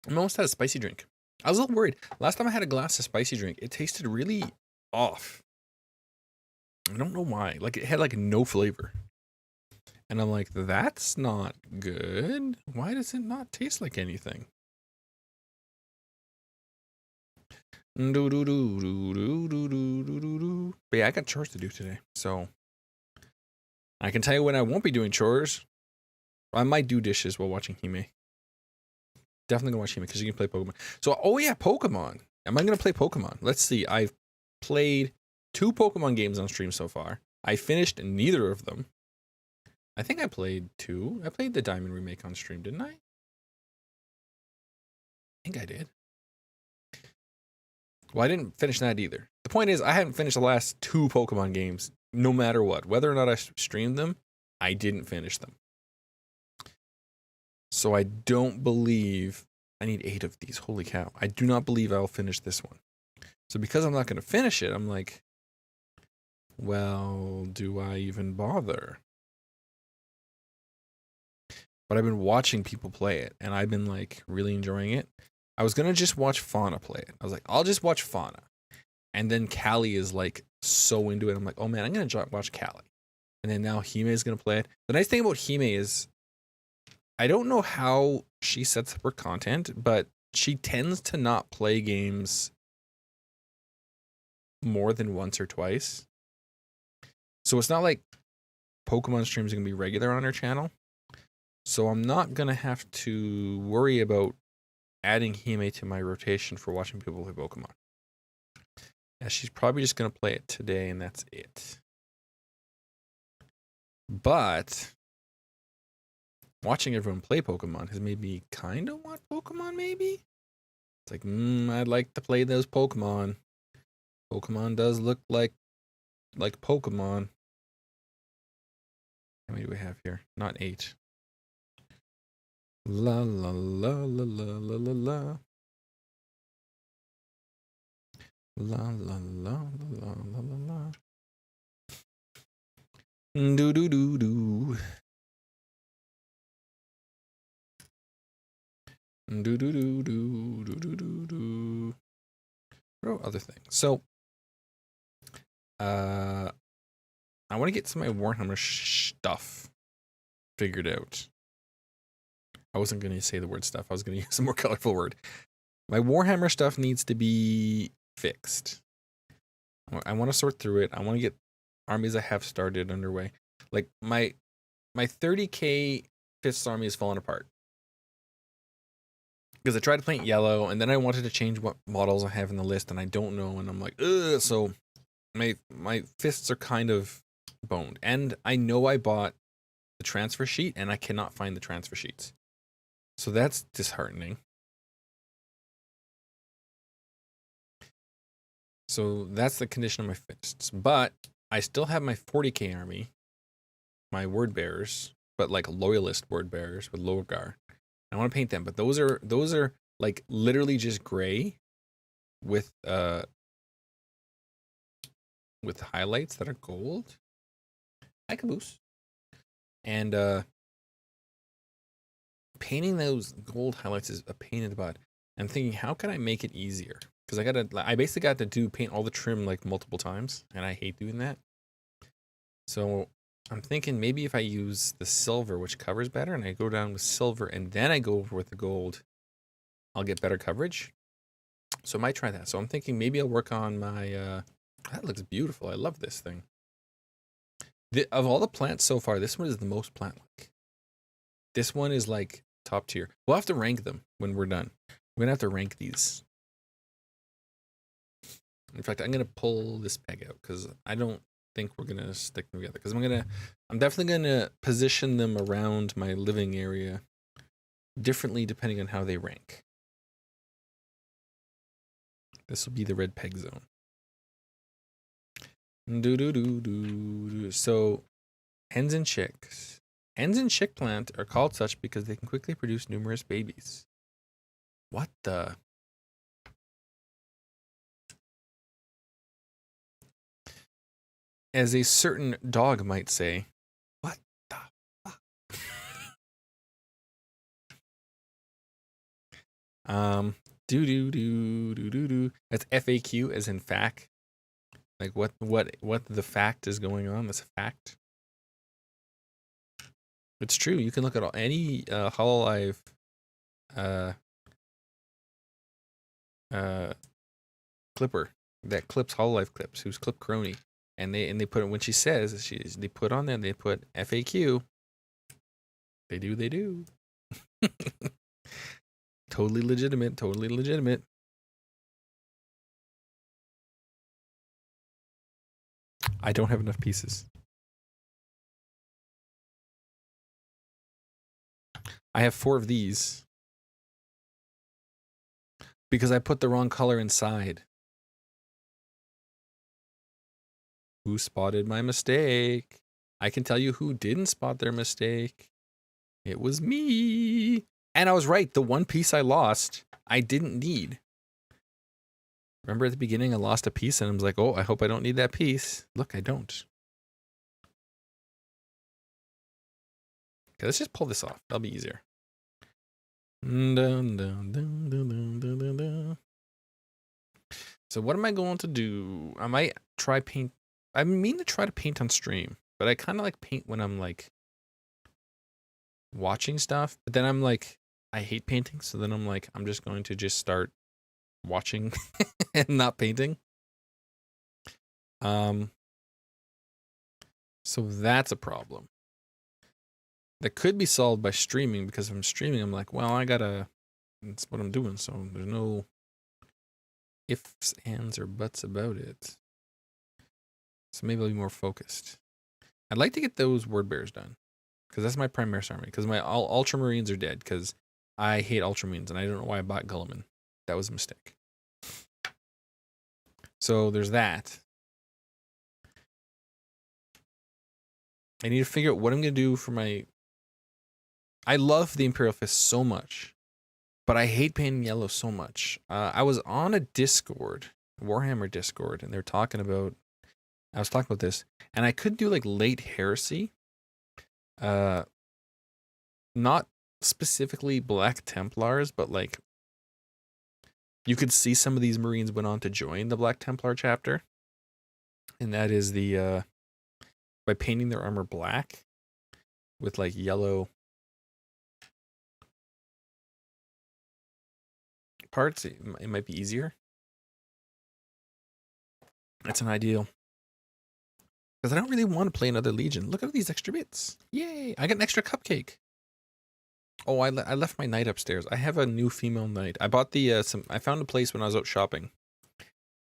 I'm almost had a spicy drink. I was a little worried. Last time I had a glass of spicy drink, it tasted really off. I don't know why. Like, it had like no flavor. And I'm like, that's not good. Why does it not taste like anything? But yeah, I got chores to do today. So I can tell you when I won't be doing chores. I might do dishes while watching Hime. Definitely gonna watch Hime because you can play Pokemon. So, oh yeah, Pokemon. Am I gonna play Pokemon? Let's see. I've played 2 Pokemon games on stream so far. I finished neither of them. I think I played 2. I played the Diamond remake on stream, didn't I? I think I did. Well, I didn't finish that either. The point is, I haven't finished the last 2 Pokemon games, no matter what. Whether or not I streamed them, I didn't finish them. So I don't believe... I need 8 of these. Holy cow. I do not believe I'll finish this one. So because I'm not going to finish it, I'm like, well, do I even bother? But I've been watching people play it, and I've been, like, really enjoying it. I was going to just watch Fauna play it. I was like, I'll just watch Fauna. And then Callie is, like, so into it. I'm like, oh, man, I'm going to watch Callie. And then now Hime is going to play it. The nice thing about Hime is I don't know how she sets up her content, but she tends to not play games more than once or twice. So it's not like Pokemon streams are going to be regular on her channel. So I'm not going to have to worry about adding Hime to my rotation for watching people play Pokemon. Yeah, she's probably just going to play it today, and that's it. But watching everyone play Pokemon has made me kind of want Pokemon, maybe? It's like, I'd like to play those Pokemon. Pokemon does look like Pokemon. How many do we have here? Not 8. La la la la la la la la. La la la la la la la. Do do do do. Do do do do do do do do. What about other things? So, I want to get some of my Warhammer stuff figured out. I wasn't going to say the word stuff. I was going to use a more colorful word. My Warhammer stuff needs to be fixed. I want to sort through it. I want to get armies I have started underway. Like my 30k 5th army is falling apart. Because I tried to paint yellow, and then I wanted to change what models I have in the list, and I don't know, and I'm like, ugh. So my fists are kind of boned. And I know I bought the transfer sheet, and I cannot find the transfer sheets. So that's disheartening. So that's the condition of my fists. But I still have my 40k army, my word bearers, but like loyalist word bearers with Logar. I want to paint them, but those are like literally just gray with highlights that are gold. Hi, Caboose. And painting those gold highlights is a pain in the butt. I'm thinking, how can I make it easier? Because I basically got to paint all the trim like multiple times, and I hate doing that. So I'm thinking maybe if I use the silver, which covers better, and I go down with silver and then I go over with the gold, I'll get better coverage. So I might try that. So I'm thinking maybe I'll work on my, that looks beautiful. I love this thing. Of all the plants so far, this one is the most plant-like. This one is like top tier. We'll have to rank them when we're done. We're gonna have to rank these. In fact, I'm gonna pull this peg out because I don't think we're gonna stick them together. Because I'm definitely gonna position them around my living area differently depending on how they rank. This will be the red peg zone. So, hens and chicks. Hens and chick plant are called such because they can quickly produce numerous babies. What the? As a certain dog might say, what the fuck? That's FAQ as in fact. Like what the fact is going on. That's a fact. It's true. You can look at any Hololive clipper that clips Hololive clips, who's Clip Crony, and they put it when she says they put on there. They put FAQ. They do. Totally legitimate. Totally legitimate. I don't have enough pieces. I have 4 of these because I put the wrong color inside. Who spotted my mistake? I can tell you who didn't spot their mistake. It was me. And I was right. The one piece I lost, I didn't need. Remember at the beginning, I lost a piece and I was like, oh, I hope I don't need that piece. Look, I don't. Okay, let's just pull this off. That'll be easier. So what am I going to do? I might try paint. I mean to try to paint on stream, but I kind of like paint when I'm like watching stuff. But then I'm like, I hate painting. So then I'm like, I'm just going to just start watching and not painting. So that's a problem. That could be solved by streaming, because if I'm streaming, I'm like, well, that's what I'm doing. So there's no ifs, ands, or buts about it. So maybe I'll be more focused. I'd like to get those word bears done, because that's my Primaris army. Because my all Ultramarines are dead, because I hate Ultramarines, and I don't know why I bought Gulliman. That was a mistake. So there's that. I need to figure out what I'm going to do for my... I love the Imperial Fist so much, but I hate painting yellow so much. I was on a Discord, Warhammer Discord, and they're talking about... I was talking about this, and I could do like late heresy. Not specifically Black Templars, but like you could see some of these Marines went on to join the Black Templar chapter. And that is the by painting their armor black with like yellow parts, it might be easier. That's an ideal. Because I don't really want to play another Legion. Look at these extra bits. Yay! I got an extra cupcake. Oh, I left my knight upstairs. I have a new female knight. I bought the I found a place when I was out shopping.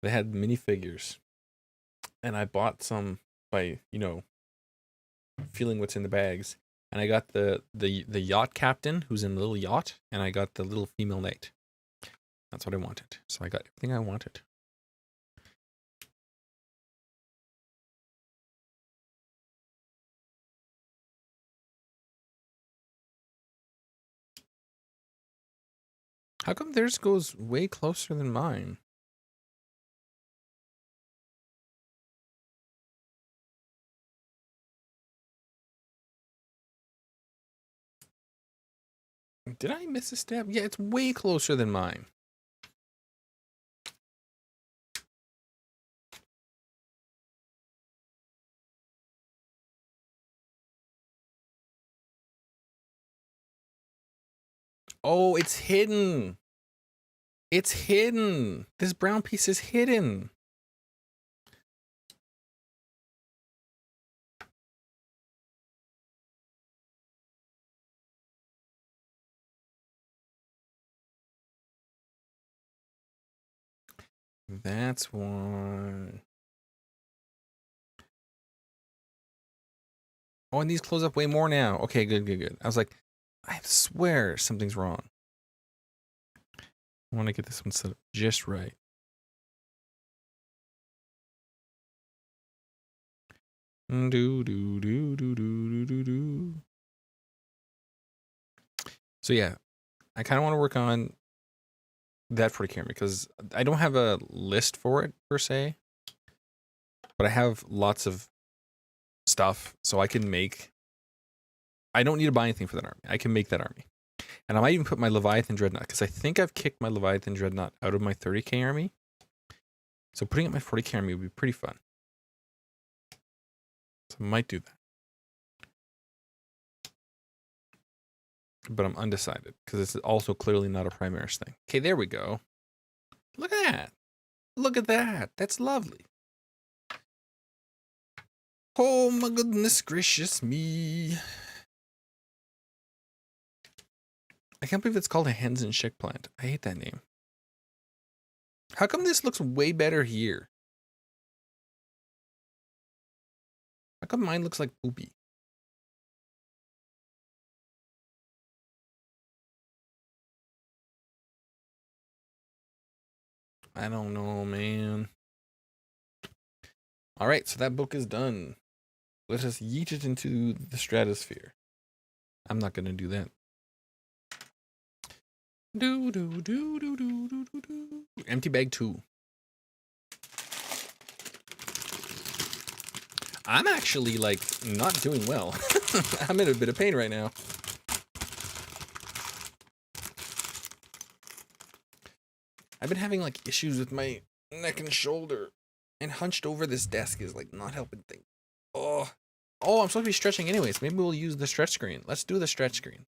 They had minifigures, and I bought some by feeling what's in the bags. And I got the yacht captain who's in the little yacht, and I got the little female knight. That's what I wanted. So I got everything I wanted. How come theirs goes way closer than mine? Did I miss a step? Yeah, it's way closer than mine. Oh, it's hidden. It's hidden. This brown piece is hidden. That's one. Oh, and these close up way more now. Okay, good, good, good. I was like, I swear something's wrong. I want to get this one set up just right. Do, do, do, do, do, do, do, do. So yeah, I kind of want to work on that 40 camera because I don't have a list for it per se, but I have lots of stuff, so I can make. I don't need to buy anything for that army. I can make that army, and I might even put my Leviathan Dreadnought because I think I've kicked my Leviathan Dreadnought out of my 30k army. So putting up my 40k army would be pretty fun. So I might do that. But I'm undecided because it's also clearly not a Primaris thing. Okay, there we go. Look at that. Look at that. That's lovely. Oh my goodness gracious me. I can't believe it's called a hens and chick plant. I hate that name. How come this looks way better here? How come mine looks like poopy? I don't know, man. All right, so that book is done. Let us yeet it into the stratosphere. I'm not going to do that. Do, do, do, do, do, do, do, do. Empty bag 2. I'm actually, like, not doing well. I'm in a bit of pain right now. I've been having, like, issues with my neck and shoulder. And hunched over this desk is, like, not helping things. Oh, I'm supposed to be stretching anyways. Maybe we'll use the stretch screen. Let's do the stretch screen.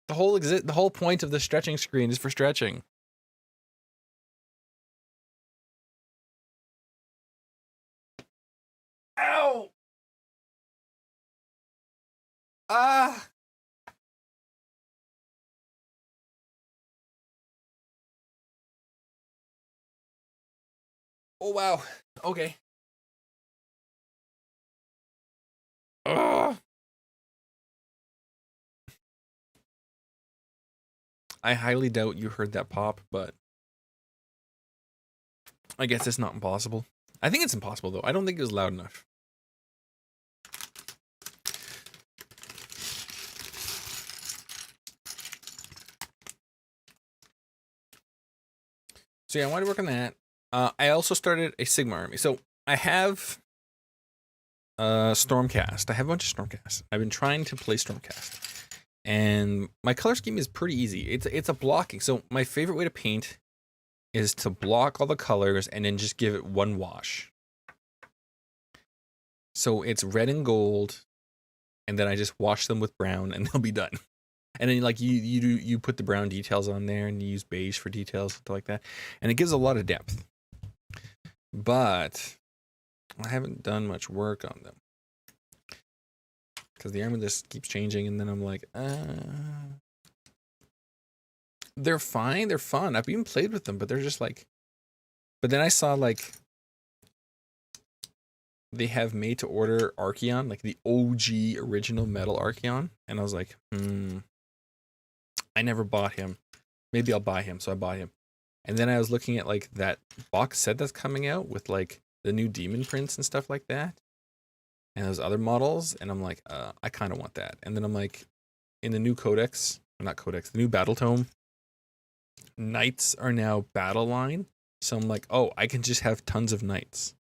The whole point of the stretching screen is for stretching. Ow! Ah! Oh, wow. Okay. Ugh. I highly doubt you heard that pop, but I guess it's not impossible. I think it's impossible, though. I don't think it was loud enough. So yeah, I wanted to work on that. I also started a Sigma army. So I have Stormcast. I have a bunch of Stormcast. I've been trying to play Stormcast. And my color scheme is pretty easy. It's a blocking. So my favorite way to paint is to block all the colors and then just give it one wash. So it's red and gold, and then I just wash them with brown and they'll be done. And then like you put the brown details on there and you use beige for details, stuff like that. And it gives a lot of depth. But I haven't done much work on them. Because the armor list keeps changing, and then I'm like, they're fine, they're fun. I've even played with them, but they're just like, but then I saw like they have made to order Archeon, like the OG original metal Archeon, and I was like, I never bought him. Maybe I'll buy him, so I bought him. And then I was looking at like that box set that's coming out with like the new demon prints and stuff like that, and those other models, and I'm like, I kind of want that. And then I'm like, in the new codex, not codex, the new battle tome, knights are now battle line. So I'm like, oh, I can just have tons of knights.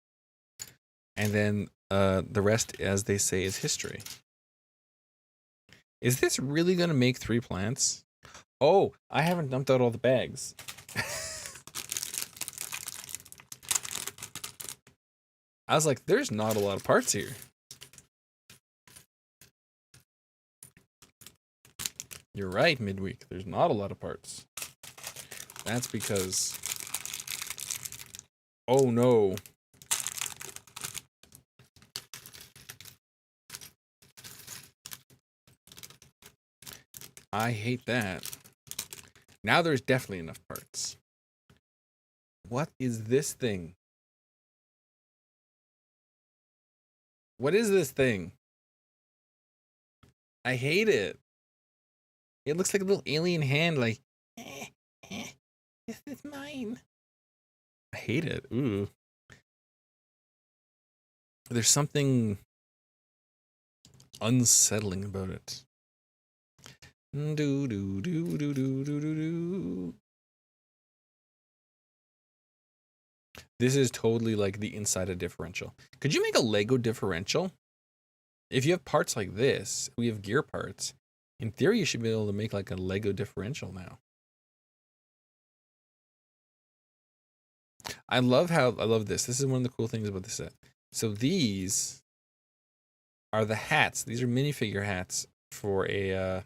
And then the rest, as they say, is history. Is this really going to make 3 plants? Oh, I haven't dumped out all the bags. I was like, there's not a lot of parts here. You're right, midweek. There's not a lot of parts. That's because... Oh, no. I hate that. Now there's definitely enough parts. What is this thing? What is this thing? I hate it. It looks like a little alien hand, like, this is mine. I hate it. Ooh. There's something unsettling about it. Do do do do do do do do. This is totally like the inside of differential. Could you make a Lego differential? If you have parts like this, we have gear parts. In theory, you should be able to make like a Lego differential now. I love this. This is one of the cool things about this set. So these are the hats. These are minifigure hats for a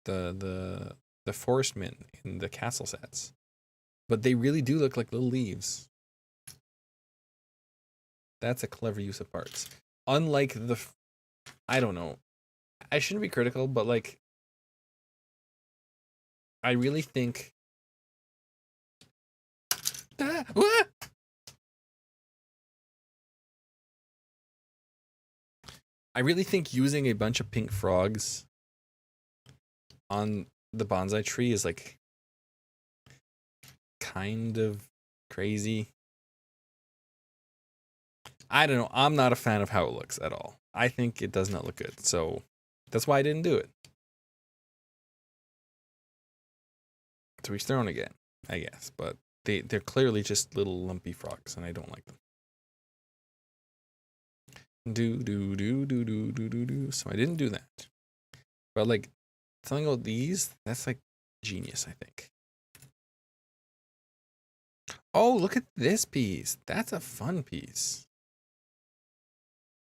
the forestmen in the castle sets. But they really do look like little leaves. That's a clever use of parts. Unlike the, I don't know. I shouldn't be critical, but like, I really think. What? I really think using a bunch of pink frogs on the bonsai tree is like kind of crazy. I don't know. I'm not a fan of how it looks at all. I think it does not look good. So that's why I didn't do it. To each their own again, I guess. But they're clearly just little lumpy frogs, and I don't like them. Do do do do do do do do. So I didn't do that. But like something about these, that's like genius, I think. Oh, look at this piece. That's a fun piece.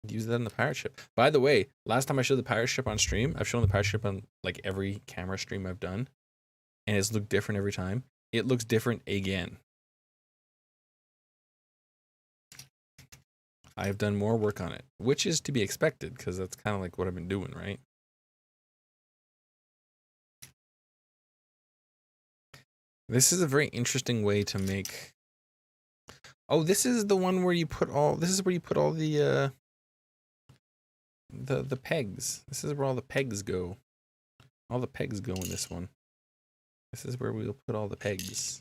Use that in the pirate ship. By the way, last time I showed the pirate ship on stream, I've shown the pirate ship on like every camera stream I've done, and it's looked different every time. It looks different again. I've done more work on it, which is to be expected because that's kind of like what I've been doing, right? This is a very interesting way to make. Oh, this is the one where you put all. This is where you put all the pegs. This is where all the pegs go. All the pegs go in this one. This is where we'll put all the pegs.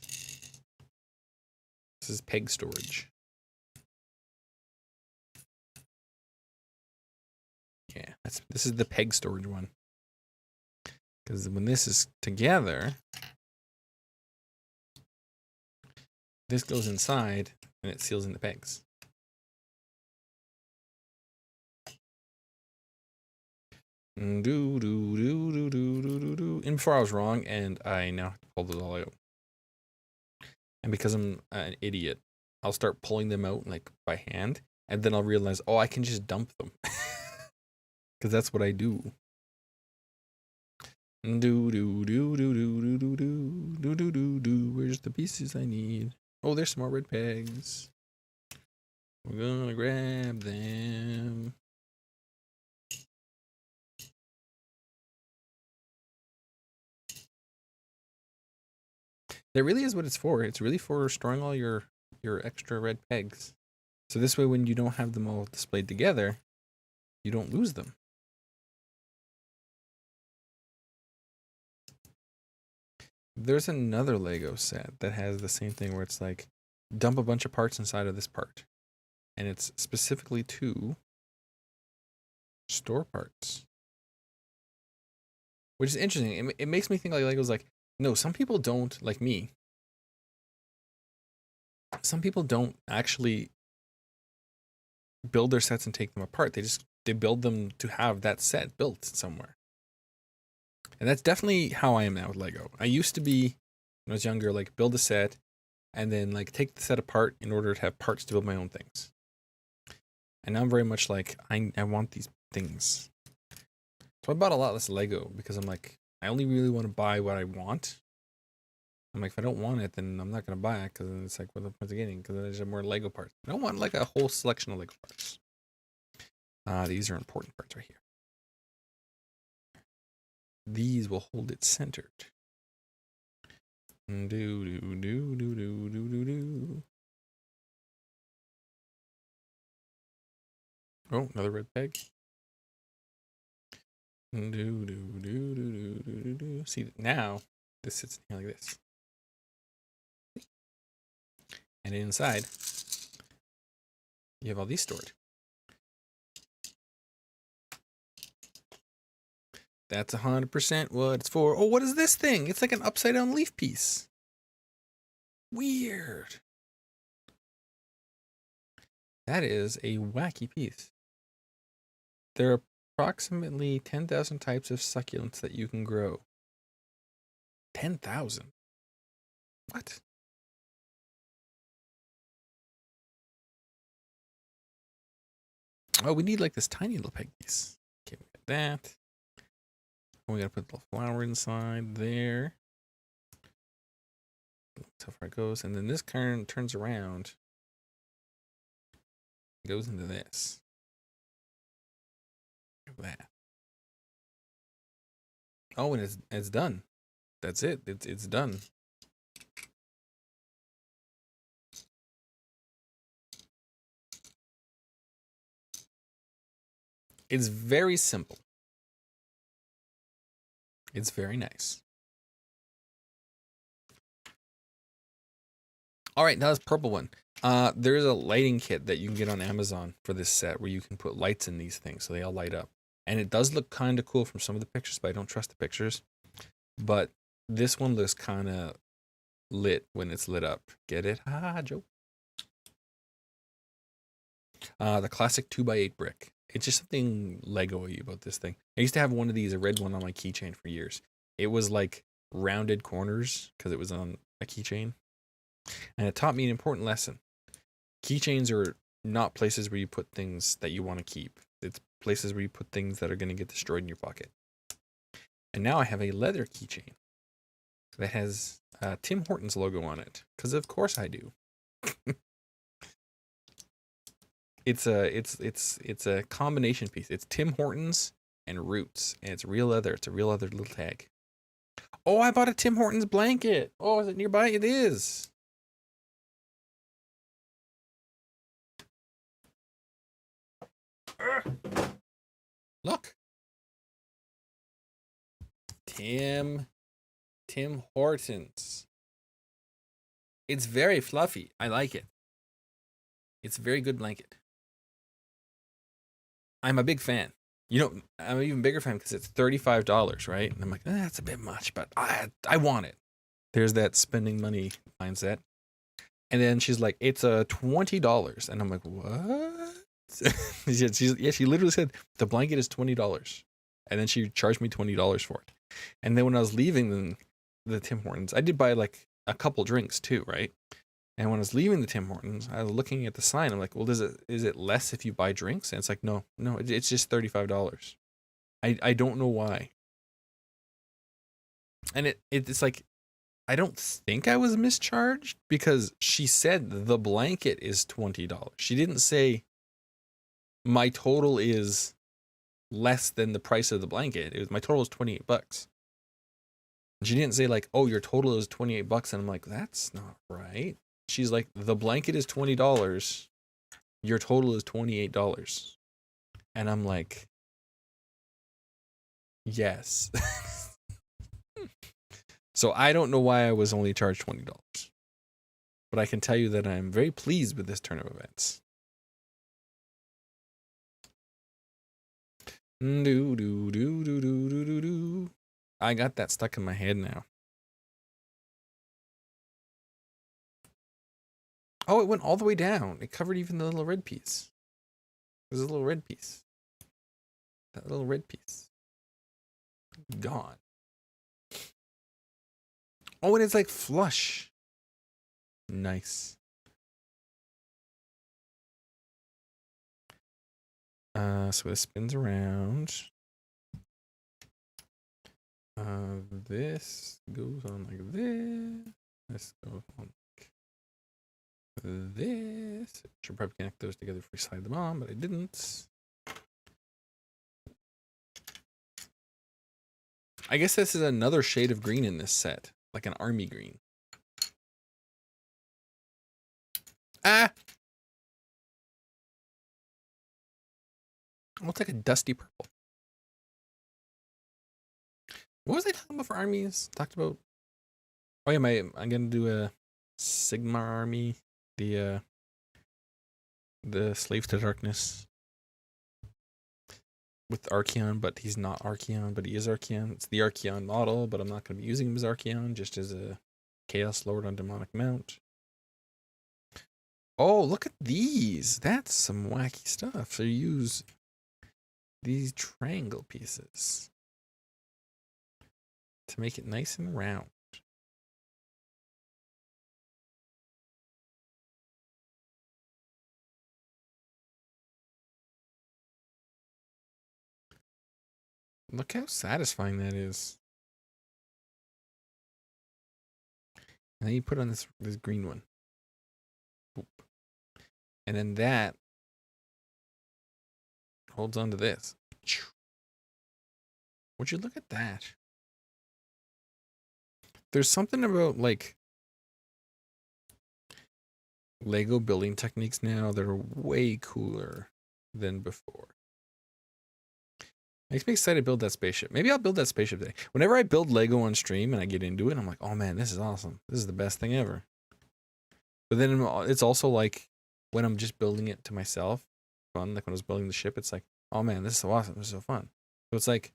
This is peg storage. Yeah, this is the peg storage one. Because when this is together, this goes inside and it seals in the pegs. And before I was wrong, and I now have to pull this all out. And because I'm an idiot, I'll start pulling them out like by hand, and then I'll realize, oh, I can just dump them. Because that's what I do. Where's the pieces I need? Oh, there's some more red pegs. We're gonna grab them. That really is what it's for. It's really for storing all your extra red pegs. So this way, when you don't have them all displayed together, you don't lose them. There's another Lego set that has the same thing where it's like, dump a bunch of parts inside of this part. And it's specifically to store parts. Which is interesting. It makes me think like Lego's like, no, some people don't, like me. Some people don't actually build their sets and take them apart. They build them to have that set built somewhere. And that's definitely how I am now with Lego. I used to be, when I was younger, like build a set and then like take the set apart in order to have parts to build my own things. And now I'm very much like, I want these things. So I bought a lot less Lego because I'm like, I only really want to buy what I want. I'm like, if I don't want it, then I'm not gonna buy it because it's like, what the point of getting? Because there's more Lego parts. I don't want like a whole selection of Lego parts. These are important parts right here. These will hold it centered. Do do do do do do do do. Oh, another red peg. Do do do do do do do. See, now this sits here like this, and inside you have all these stored. That's 100% what it's for. Oh, what is this thing? It's like an upside down leaf piece. Weird. That is a wacky piece. There are approximately 10,000 types of succulents that you can grow. 10,000? What? Oh, we need like this tiny little peg piece. Okay, we got that. We gotta put the flower inside there. So far it goes, and then this current turns around, goes into this. Look at that. Oh, and it's done. That's it. It's done. It's very simple. It's very nice. All right, now this purple one. There's a lighting kit that you can get on Amazon for this set where you can put lights in these things so they all light up. And it does look kind of cool from some of the pictures, but I don't trust the pictures. But this one looks kind of lit when it's lit up. Get it? Ha, Joe. The classic 2x8 brick. It's just something Lego-y about this thing. I used to have one of these, a red one on my keychain for years. It was like rounded corners because it was on a keychain. And it taught me an important lesson. Keychains are not places where you put things that you want to keep. It's places where you put things that are going to get destroyed in your pocket. And now I have a leather keychain that has Tim Hortons logo on it. Because of course I do. It's a combination piece. It's Tim Hortons and Roots, and it's real leather. It's a real leather little tag. Oh, I bought a Tim Hortons blanket. Oh, is it nearby? It is. Look. Tim Hortons. It's very fluffy. I like it. It's a very good blanket. I'm a big fan. You know, I'm an even bigger fan because it's $35, right? And I'm like, that's a bit much, but I want it. There's that spending money mindset. And then she's like, it's $20. And I'm like, what? She literally said the blanket is $20. And then she charged me $20 for it. And then when I was leaving the Tim Hortons, I did buy like a couple drinks too, right? And when I was leaving the Tim Hortons, I was looking at the sign. I'm like, well, is it less if you buy drinks? And it's like, no, it's just $35. I don't know why. And it's like, I don't think I was mischarged because she said the blanket is $20. She didn't say my total is less than the price of the blanket. It was my total is $28. She didn't say like, oh, your total is $28. And I'm like, that's not right. She's like, the blanket is $20. Your total is $28. And I'm like, yes. So I don't know why I was only charged $20. But I can tell you that I'm very pleased with this turn of events. Do do do do do do do do. I got that stuck in my head now. Oh, it went all the way down. It covered even the little red piece. There's a little red piece. That little red piece. Gone. Oh, and it's like flush. Nice. So it spins around. This goes on like this. This goes on like this. Should probably connect those together if we slide them on, but I didn't. I guess this is another shade of green in this set, like an army green. Ah! Oh, it's like a dusty purple. What was I talking about for armies? Talked about. Oh yeah, I'm gonna do a Sigma army, the Slaves to Darkness with Archeon, but he's not Archeon, but he is Archeon. It's the Archeon model, but I'm not gonna be using him as Archeon, just as a Chaos Lord on Demonic Mount. Oh, look at these! That's some wacky stuff. So you use these triangle pieces to make it nice and round. Look how satisfying that is. And then you put on this green one. Boop. And then that holds on to this. Would you look at that? There's something about like Lego building techniques now that are way cooler than before. Makes me excited to build that spaceship. Maybe I'll build that spaceship today. Whenever I build Lego on stream and I get into it, I'm like, oh man, this is awesome. This is the best thing ever. But then it's also like when I'm just building it to myself, fun. Like when I was building the ship, it's like, oh man, this is so awesome. This is so fun. So it's like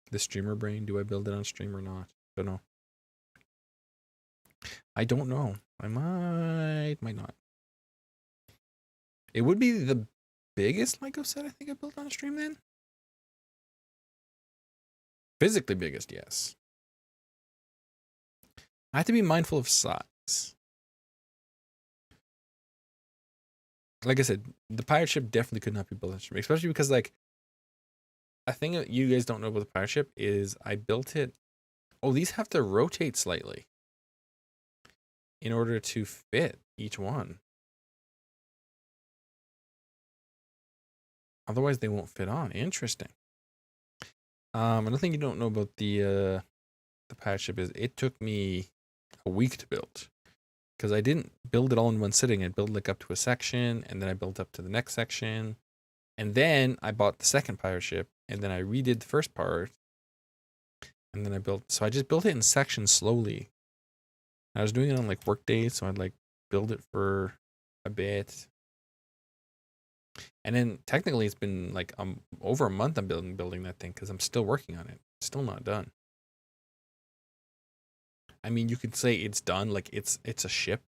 the streamer brain. Do I build it on stream or not? Don't know. I don't know. I might not. It would be the biggest Lego set I think I built on stream then. Physically biggest, yes. I have to be mindful of size. Like I said, the pirate ship definitely could not be built on stream, especially because like a thing that you guys don't know about the pirate ship is I built it. Oh, these have to rotate slightly in order to fit each one. Otherwise, they won't fit on. Interesting. Another thing you don't know about the pirate ship is it took me a week to build because I didn't build it all in one sitting. I built like up to a section, and then I built up to the next section, and then I bought the second pirate ship, and then I redid the first part, and then I built. So I just built it in sections slowly. I was doing it on like work days, so I'd like build it for a bit. And then technically it's been like over a month I'm building that thing because I'm still working on it. Still not done. I mean, you could say it's done, like it's a ship,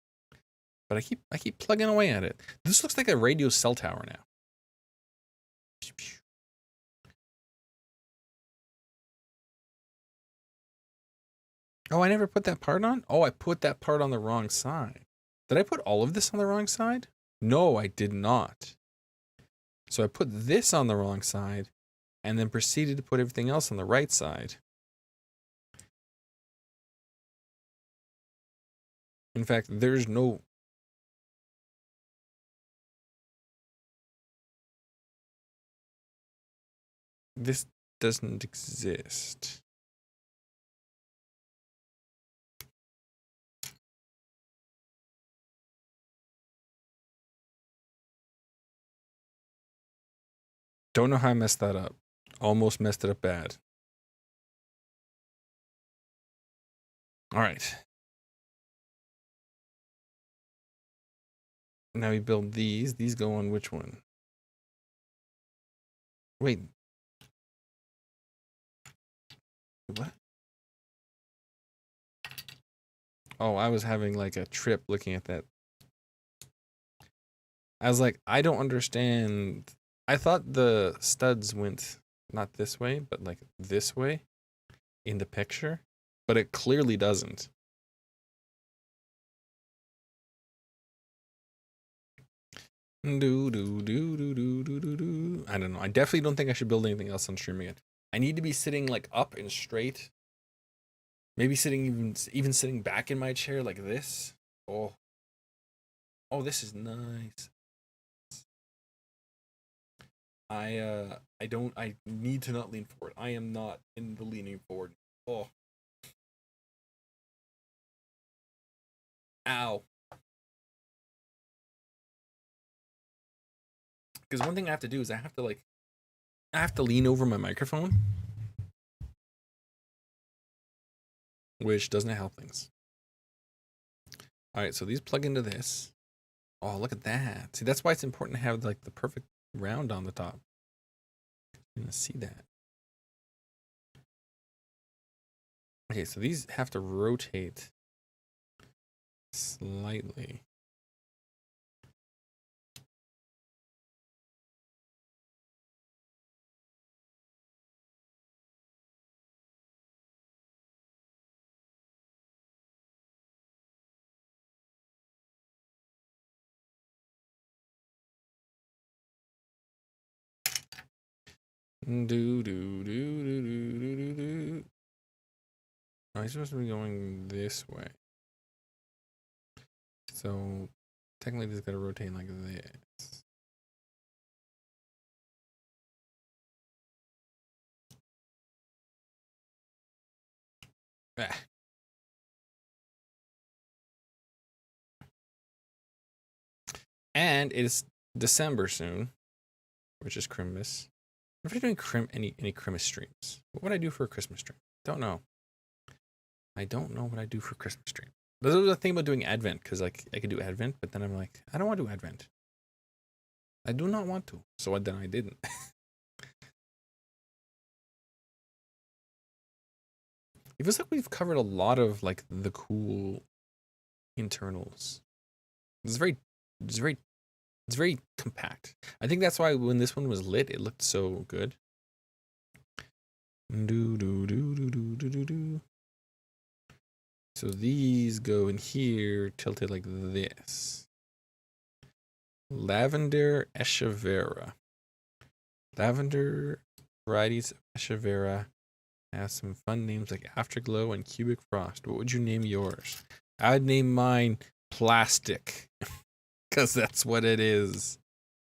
but I keep plugging away at it. This looks like a radio cell tower now. Oh, I never put that part on? Oh, I put that part on the wrong side. Did I put all of this on the wrong side? No, I did not. So I put this on the wrong side and then proceeded to put everything else on the right side. In fact, there's no... This doesn't exist. Don't know how I messed that up. Almost messed it up bad. All right. Now we build these. These go on which one? Wait. What? Oh, I was having like a trip looking at that. I was like, I don't understand. I thought the studs went not this way, but like this way in the picture, but it clearly doesn't. Do do do do do do do do. I don't know. I definitely don't think I should build anything else on stream again. I need to be sitting like up and straight Maybe even sitting back in my chair like this. Oh, this is nice. I need to not lean forward. I am not in the leaning forward. Oh. Ow. Because one thing I have to do is I have to lean over my microphone, which doesn't help things. All right, so these plug into this. Oh, look at that. See, that's why it's important to have like the perfect round on the top. You're gonna see that. Okay, so these have to rotate slightly. Do. Oh, he's supposed to be going this way. So technically this is gotta rotate like this. Ah. And it's December soon, which is Christmas. If you're doing any Christmas streams, what would I do for a Christmas stream? Don't know. I don't know what I do for Christmas stream. This was the thing about doing Advent, because like I could do Advent, but then I'm like, I don't want to do Advent. I do not want to. So then I didn't. It feels like we've covered a lot of like the cool internals. It's very compact. I think that's why when this one was lit, it looked so good. So these go in here, tilted like this. Lavender Echeverria. Lavender varieties of Echeverria have some fun names like Afterglow and Cubic Frost. What would you name yours? I'd name mine Plastic. Because that's what it is.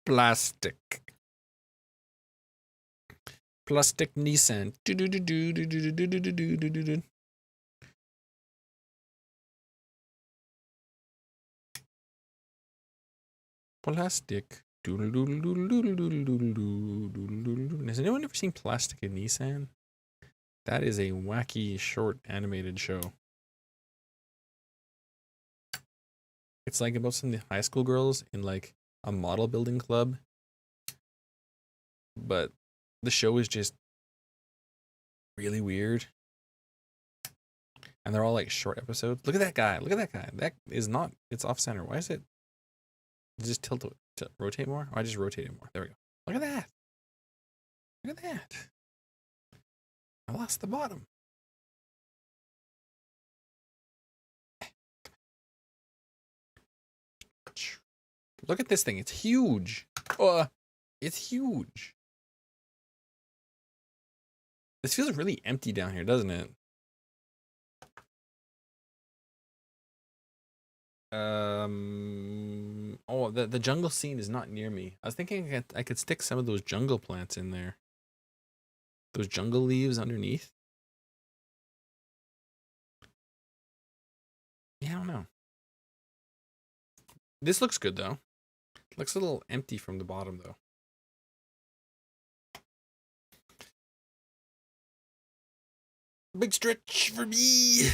Plastic. Plastic Nissan. Plastic. Has anyone ever seen Plastic in Nissan? That is a wacky short animated show. It's like about some high school girls in like a model building club. But the show is just really weird. And they're all like short episodes. Look at that guy. Look at that guy. That is not, it's off center. Why is it? Just tilt to rotate more? Oh, I just rotated more. There we go. Look at that. Look at that. I lost the bottom. Look at this thing. It's huge. It's huge. This feels really empty down here, doesn't it? Oh, the jungle scene is not near me. I was thinking I could stick some of those jungle plants in there. Those jungle leaves underneath. Yeah, I don't know. This looks good though. Looks a little empty from the bottom though. Big stretch for me.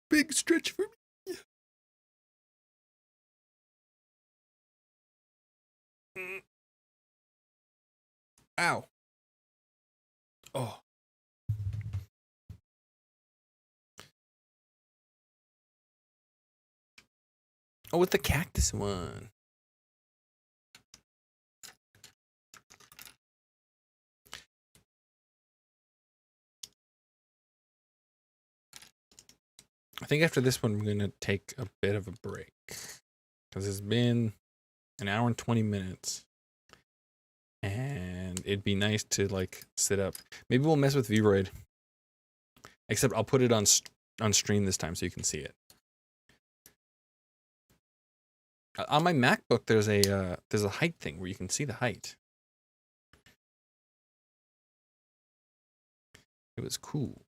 Big stretch for me. Ow. Oh. Oh, with the cactus one. I think after this one, we're going to take a bit of a break. Because it's been an hour and 20 minutes. And it'd be nice to like sit up. Maybe we'll mess with Vroid. Except I'll put it on on stream this time so you can see it. On my MacBook, there's a height thing where you can see the height. It was cool.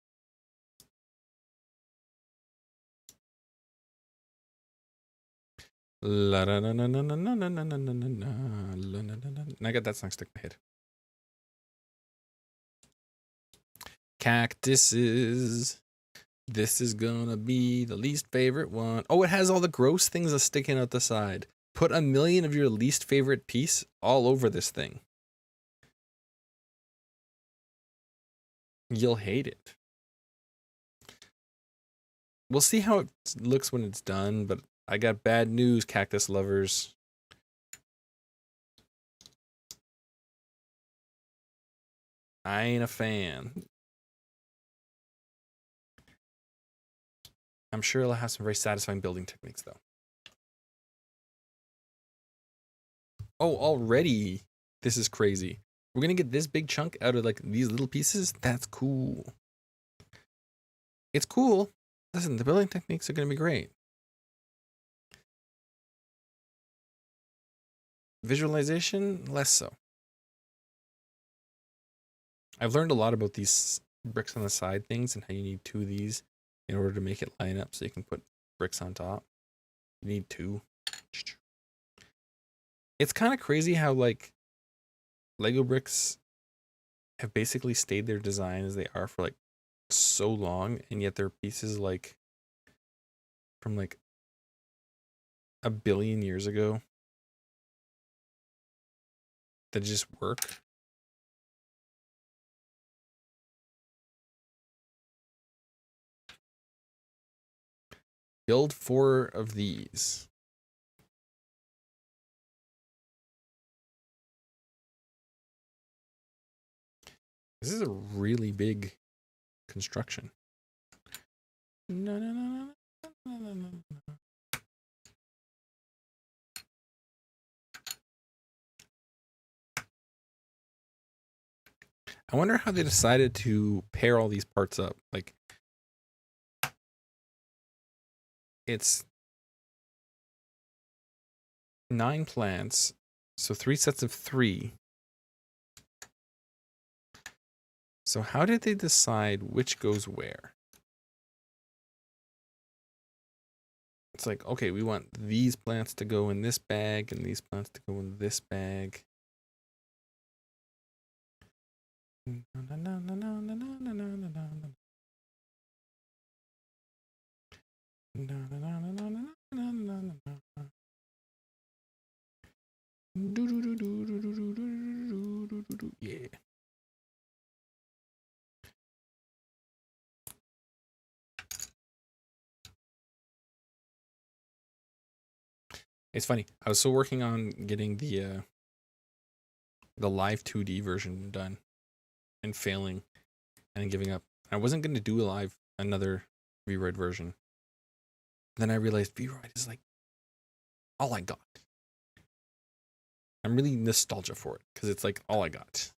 And I got that song stuck in my head. Cactuses. This is gonna be the least favorite one. Oh, it has all the gross things that's sticking out the side. Put 1,000,000 of your least favorite piece all over this thing. You'll hate it. We'll see how it looks when it's done, but I got bad news, cactus lovers. I ain't a fan. I'm sure it'll have some very satisfying building techniques, though. Oh, already, this is crazy. We're gonna get this big chunk out of like these little pieces. That's cool. It's cool. Listen, the building techniques are gonna be great. Visualization, less so. I've learned a lot about these bricks on the side things and how you need 2 of these in order to make it line up so you can put bricks on top. You need 2. It's kind of crazy how like Lego bricks have basically stayed their design as they are for like so long, and yet they're pieces like from like 1,000,000,000 years ago that just work. Build 4 of these. This is a really big construction. No, no, no, no, no, no, no, no. I wonder how they decided to pair all these parts up. Like, it's 9 plants, so 3 sets of 3. So how did they decide which goes where? It's like, okay, we want these plants to go in this bag and these plants to go in this bag. Yeah. It's funny. I was still working on getting the live 2D version done and failing and then giving up. I wasn't going to do another V-Roid version. Then I realized V-Roid is like all I got. I'm really nostalgia for it because it's like all I got.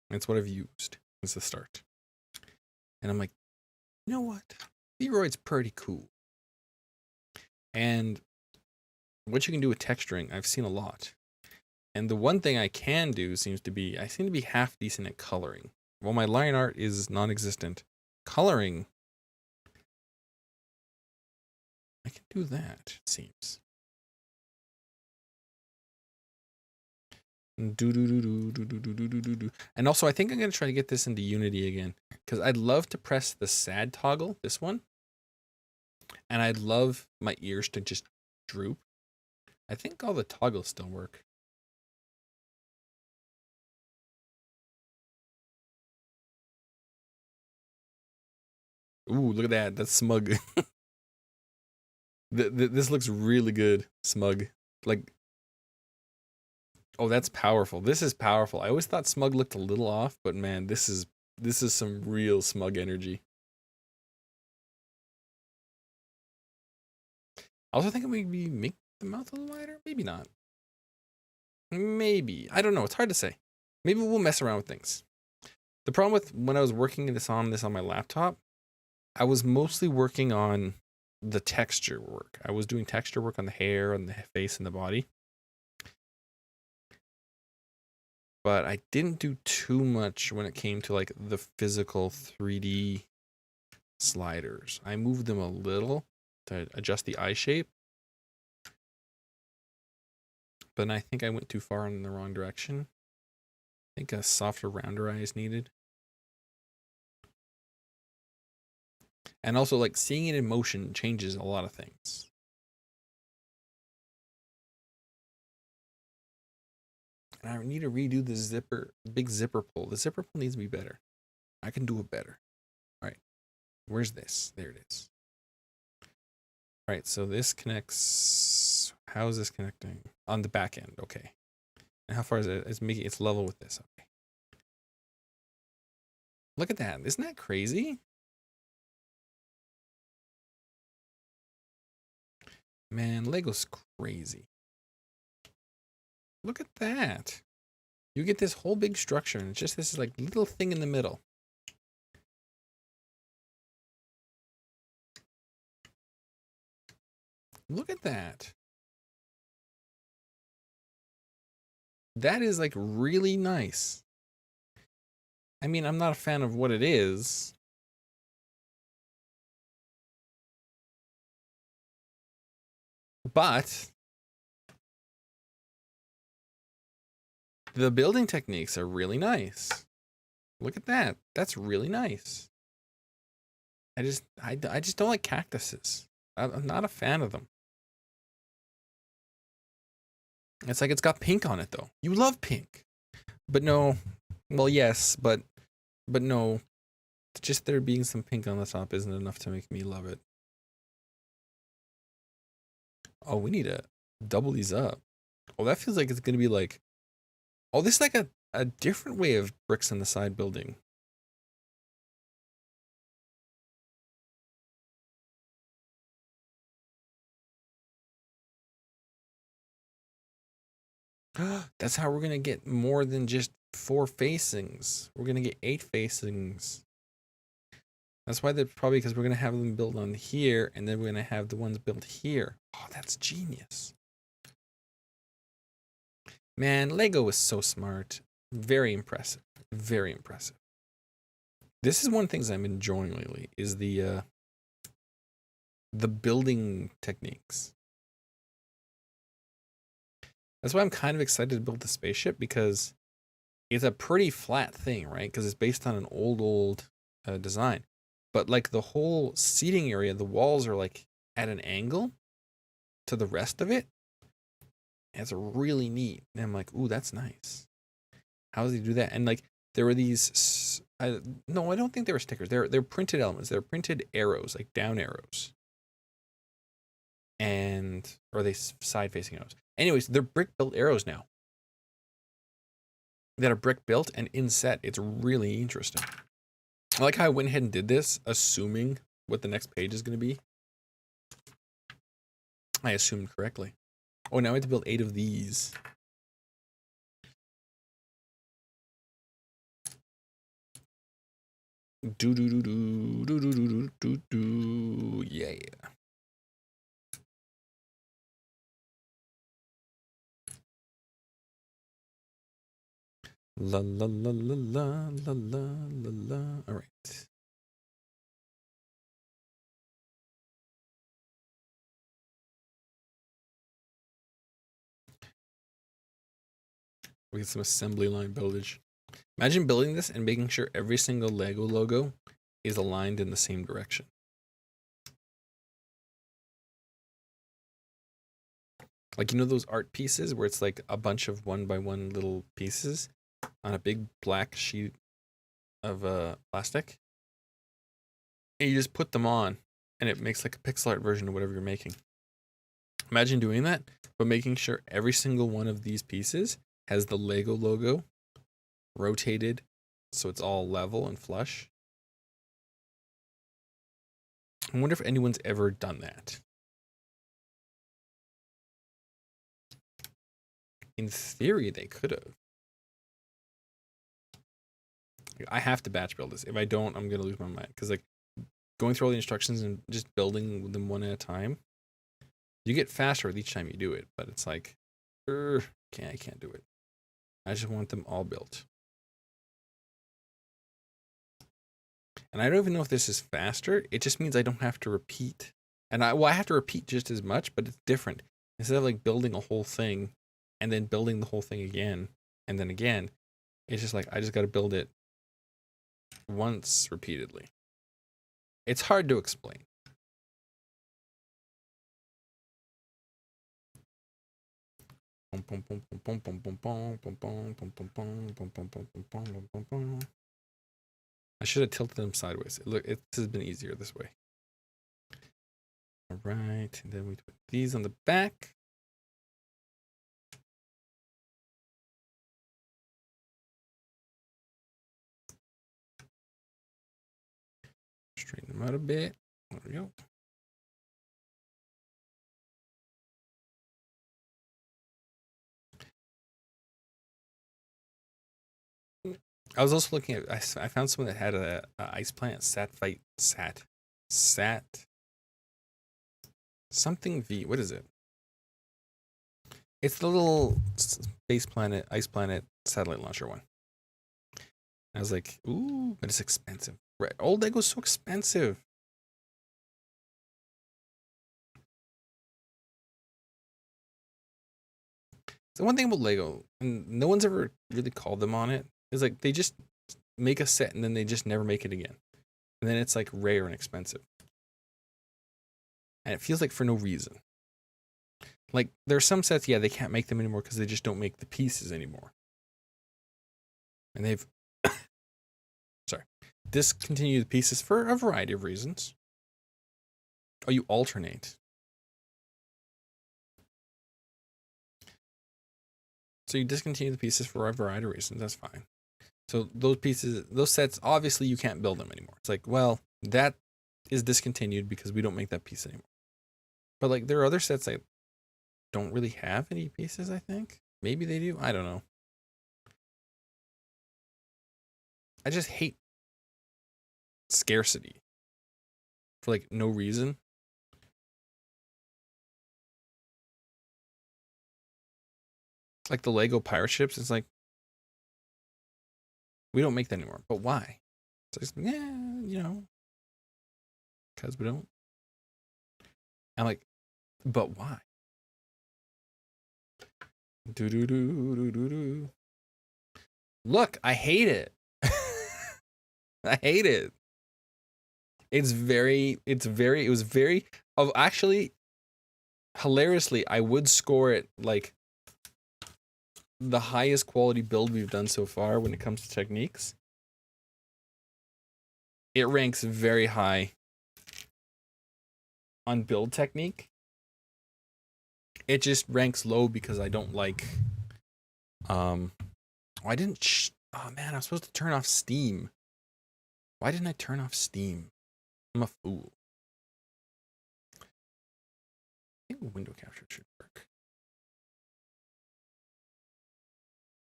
It's what I've used since the start. And I'm like, you know what? V-Roid's pretty cool. And what you can do with texturing, I've seen a lot. And the one thing I can do I seem to be half decent at coloring. While my line art is non-existent, coloring, I can do that, it seems. And also, I think I'm going to try to get this into Unity again, because I'd love to press the sad toggle, this one, and I'd love my ears to just droop. I think all the toggles still work. Ooh, look at that. That's smug. This looks really good, smug. Like, oh, that's powerful. This is powerful. I always thought smug looked a little off, but man, this is some real smug energy. I also think maybe make the mouth a little wider. Maybe not. Maybe. I don't know. It's hard to say. Maybe we'll mess around with things. The problem with when I was working on this on my laptop, I was mostly working on the texture work. I was doing texture work on the hair and the face and the body. But I didn't do too much when it came to like the physical 3D sliders. I moved them a little to adjust the eye shape. But I think I went too far in the wrong direction. I think a softer, rounder eye is needed. And also, like, seeing it in motion changes a lot of things. And I need to redo the zipper, big zipper pull. The zipper pull needs to be better. I can do it better. All right. Where's this? There it is. All right, so this connects. How is this connecting? On the back end, okay. And how far is it? It's making it's level with this. Okay. Look at that. Isn't that crazy? Man, Lego's crazy. Look at that. You get this whole big structure, and it's just this like little thing in the middle. Look at that. That is like really nice. I mean, I'm not a fan of what it is. But the building techniques are really nice. Look at that. That's really nice. I just don't like cactuses. I'm not a fan of them. It's like it's got pink on it though. You love pink. But no. Well, yes, but no. Just there being some pink on the top isn't enough to make me love it. Oh, we need to double these up. Oh, that feels like it's gonna be like. Oh, this is like a different way of bricks in the side building. That's how we're gonna get more than just 4 facings. We're gonna get 8 facings. That's why they're probably because we're gonna have them built on here, and then we're gonna have the ones built here. Oh, that's genius. Man, Lego is so smart. Very impressive. Very impressive. This is one of the things I'm enjoying lately is the building techniques. That's why I'm kind of excited to build the spaceship, because it's a pretty flat thing, right? Because it's based on an old design. But like the whole seating area, the walls are like at an angle to the rest of it. And it's really neat. And I'm like, ooh, that's nice. How does he do that? And like there were these no, I don't think they were stickers. They're printed elements. They're printed arrows, like down arrows. And or are they side facing arrows? Anyways, they're brick built arrows now. That are brick built and inset. It's really interesting. I like how I went ahead and did this, assuming what the next page is going to be. I assumed correctly. Oh, now I have to build 8 of these. Yeah. La la la la la la la la la. All right. We get some assembly line buildage. Imagine building this and making sure every single Lego logo is aligned in the same direction. Like, you know those art pieces where it's like a bunch of 1 by 1 little pieces on a big black sheet of plastic? And you just put them on and it makes like a pixel art version of whatever you're making. Imagine doing that, but making sure every single one of these pieces has the Lego logo rotated so it's all level and flush. I wonder if anyone's ever done that. In theory, they could have. I have to batch build this. If I don't, I'm gonna lose my mind. Because like going through all the instructions and just building them one at a time, you get faster with each time you do it. But it's like, I can't do it. I just want them all built. And I don't even know if this is faster. It just means I don't have to repeat. And I have to repeat just as much, but it's different. Instead of like building a whole thing and then building the whole thing again and then again, it's just like I just got to build it once repeatedly. It's hard to explain. I should have tilted them sideways. Look, this has been easier this way. All right, and then we put these on the back. Straighten them out a bit. There we go. I was also looking at. I found someone that had a ice plant. Sat. Something V. What is it? It's the little ice planet satellite launcher one. I was like, ooh, but it's expensive. Right. Old Lego's so expensive. So one thing about Lego, and no one's ever really called them on it, is like they just make a set and then they just never make it again. And then it's like rare and expensive. And it feels like for no reason. Like there are some sets, yeah, they can't make them anymore because they just don't make the pieces anymore. And they've discontinued the pieces for a variety of reasons. Oh, you alternate. So you discontinue the pieces for a variety of reasons. That's fine. So those sets, obviously you can't build them anymore. It's like, well, that is discontinued because we don't make that piece anymore. But like there are other sets that don't really have any pieces, I think. Maybe they do. I don't know. I just hate scarcity for like no reason. Like the Lego pirate ships, it's like we don't make that anymore. But why? It's like, yeah, because we don't. I'm like, but why? Do. Look, I hate it. I hate it. It was very, actually, hilariously, I would score it like the highest quality build we've done so far when it comes to techniques. It ranks very high on build technique. It just ranks low because I don't like, oh man, I'm supposed to turn off Steam. Why didn't I turn off Steam? I'm a fool. I think window capture should work.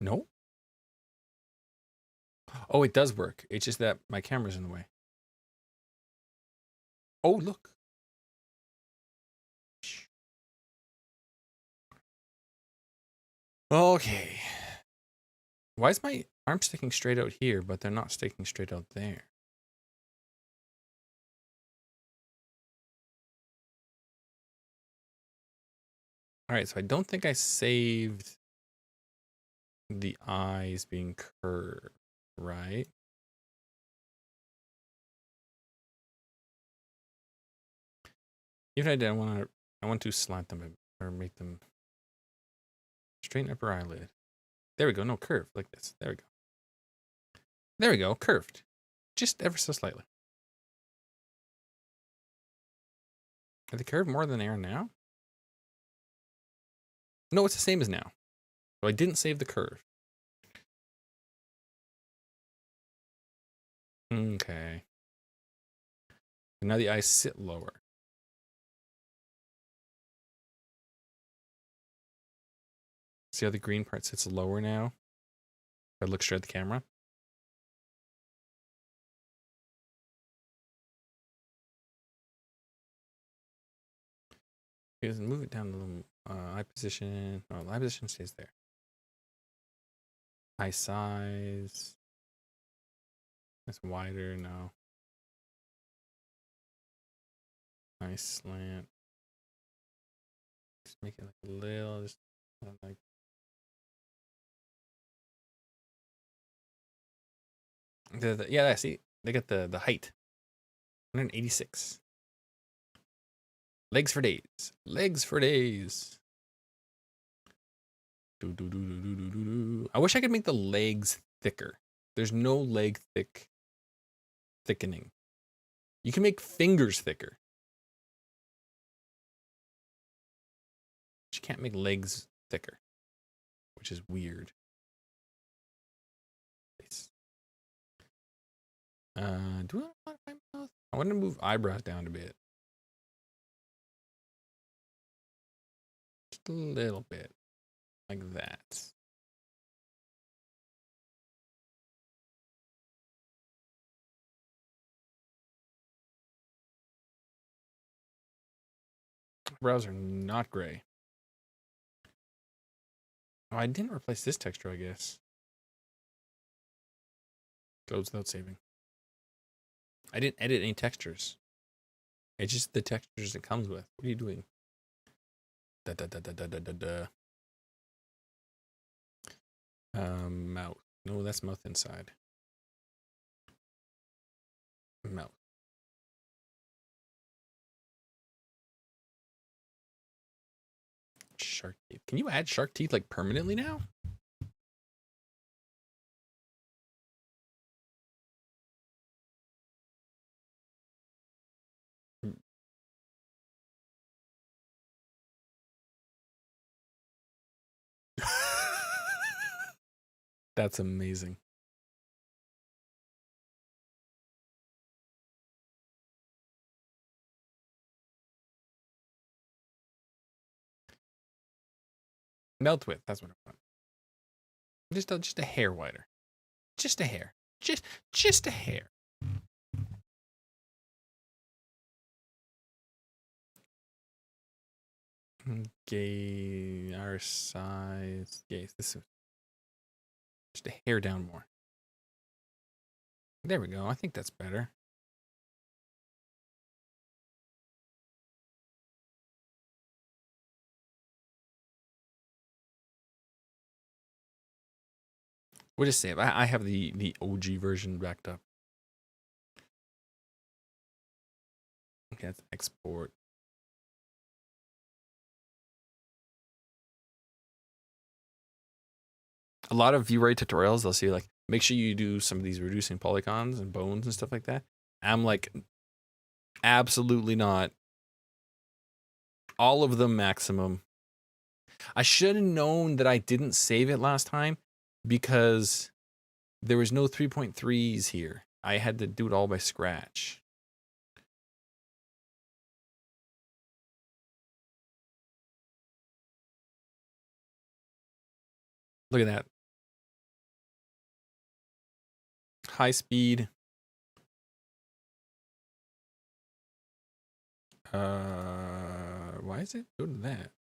No? Oh, it does work. It's just that my camera's in the way. Oh, look. Okay. Why is my arm sticking straight out here, but they're not sticking straight out there? All right, so I don't think I saved the eyes being curved, right? Even if I did, I want to slant them or make them straighten upper eyelid. There we go. No, curved like this. There we go. There we go. Curved. Just ever so slightly. Are they curved more than they are now? No, it's the same as now. So I didn't save the curve. Okay. And now the eyes sit lower. See how the green part sits lower now? If I look straight at the camera. Because move it down a little. Eye position. Oh, eye position stays there. Eye size. That's wider now. Nice slant. Just make it like a little, just like. Yeah, see, they got the height. 186. Legs for days. Legs for days. I wish I could make the legs thicker. There's no leg thickening. You can make fingers thicker. But you can't make legs thicker, which is weird. Do I want my mouth? I want to move eyebrows down a bit. Just a little bit. Like that. Eyebrows are not gray. Oh, I didn't replace this texture, I guess. Close without saving. I didn't edit any textures. It's just the textures it comes with. What are you doing? Mouth. No, that's mouth inside. Mouth. Shark teeth. Can you add shark teeth like permanently now? That's amazing. Melt width. That's what I want. Just a hair wider. Just a hair. Just a hair. Okay, our size. Yes, this is just a hair down more. There we go. I think that's better. We'll just save. I have the OG version backed up. Okay, let's export. A lot of VRay tutorials, they'll see like, make sure you do some of these reducing polygons and bones and stuff like that. I'm like, absolutely not. All of them maximum. I should have known that I didn't save it last time because there was no 3.3s here. I had to do it all by scratch. Look at that. High speed. Why is it go to that?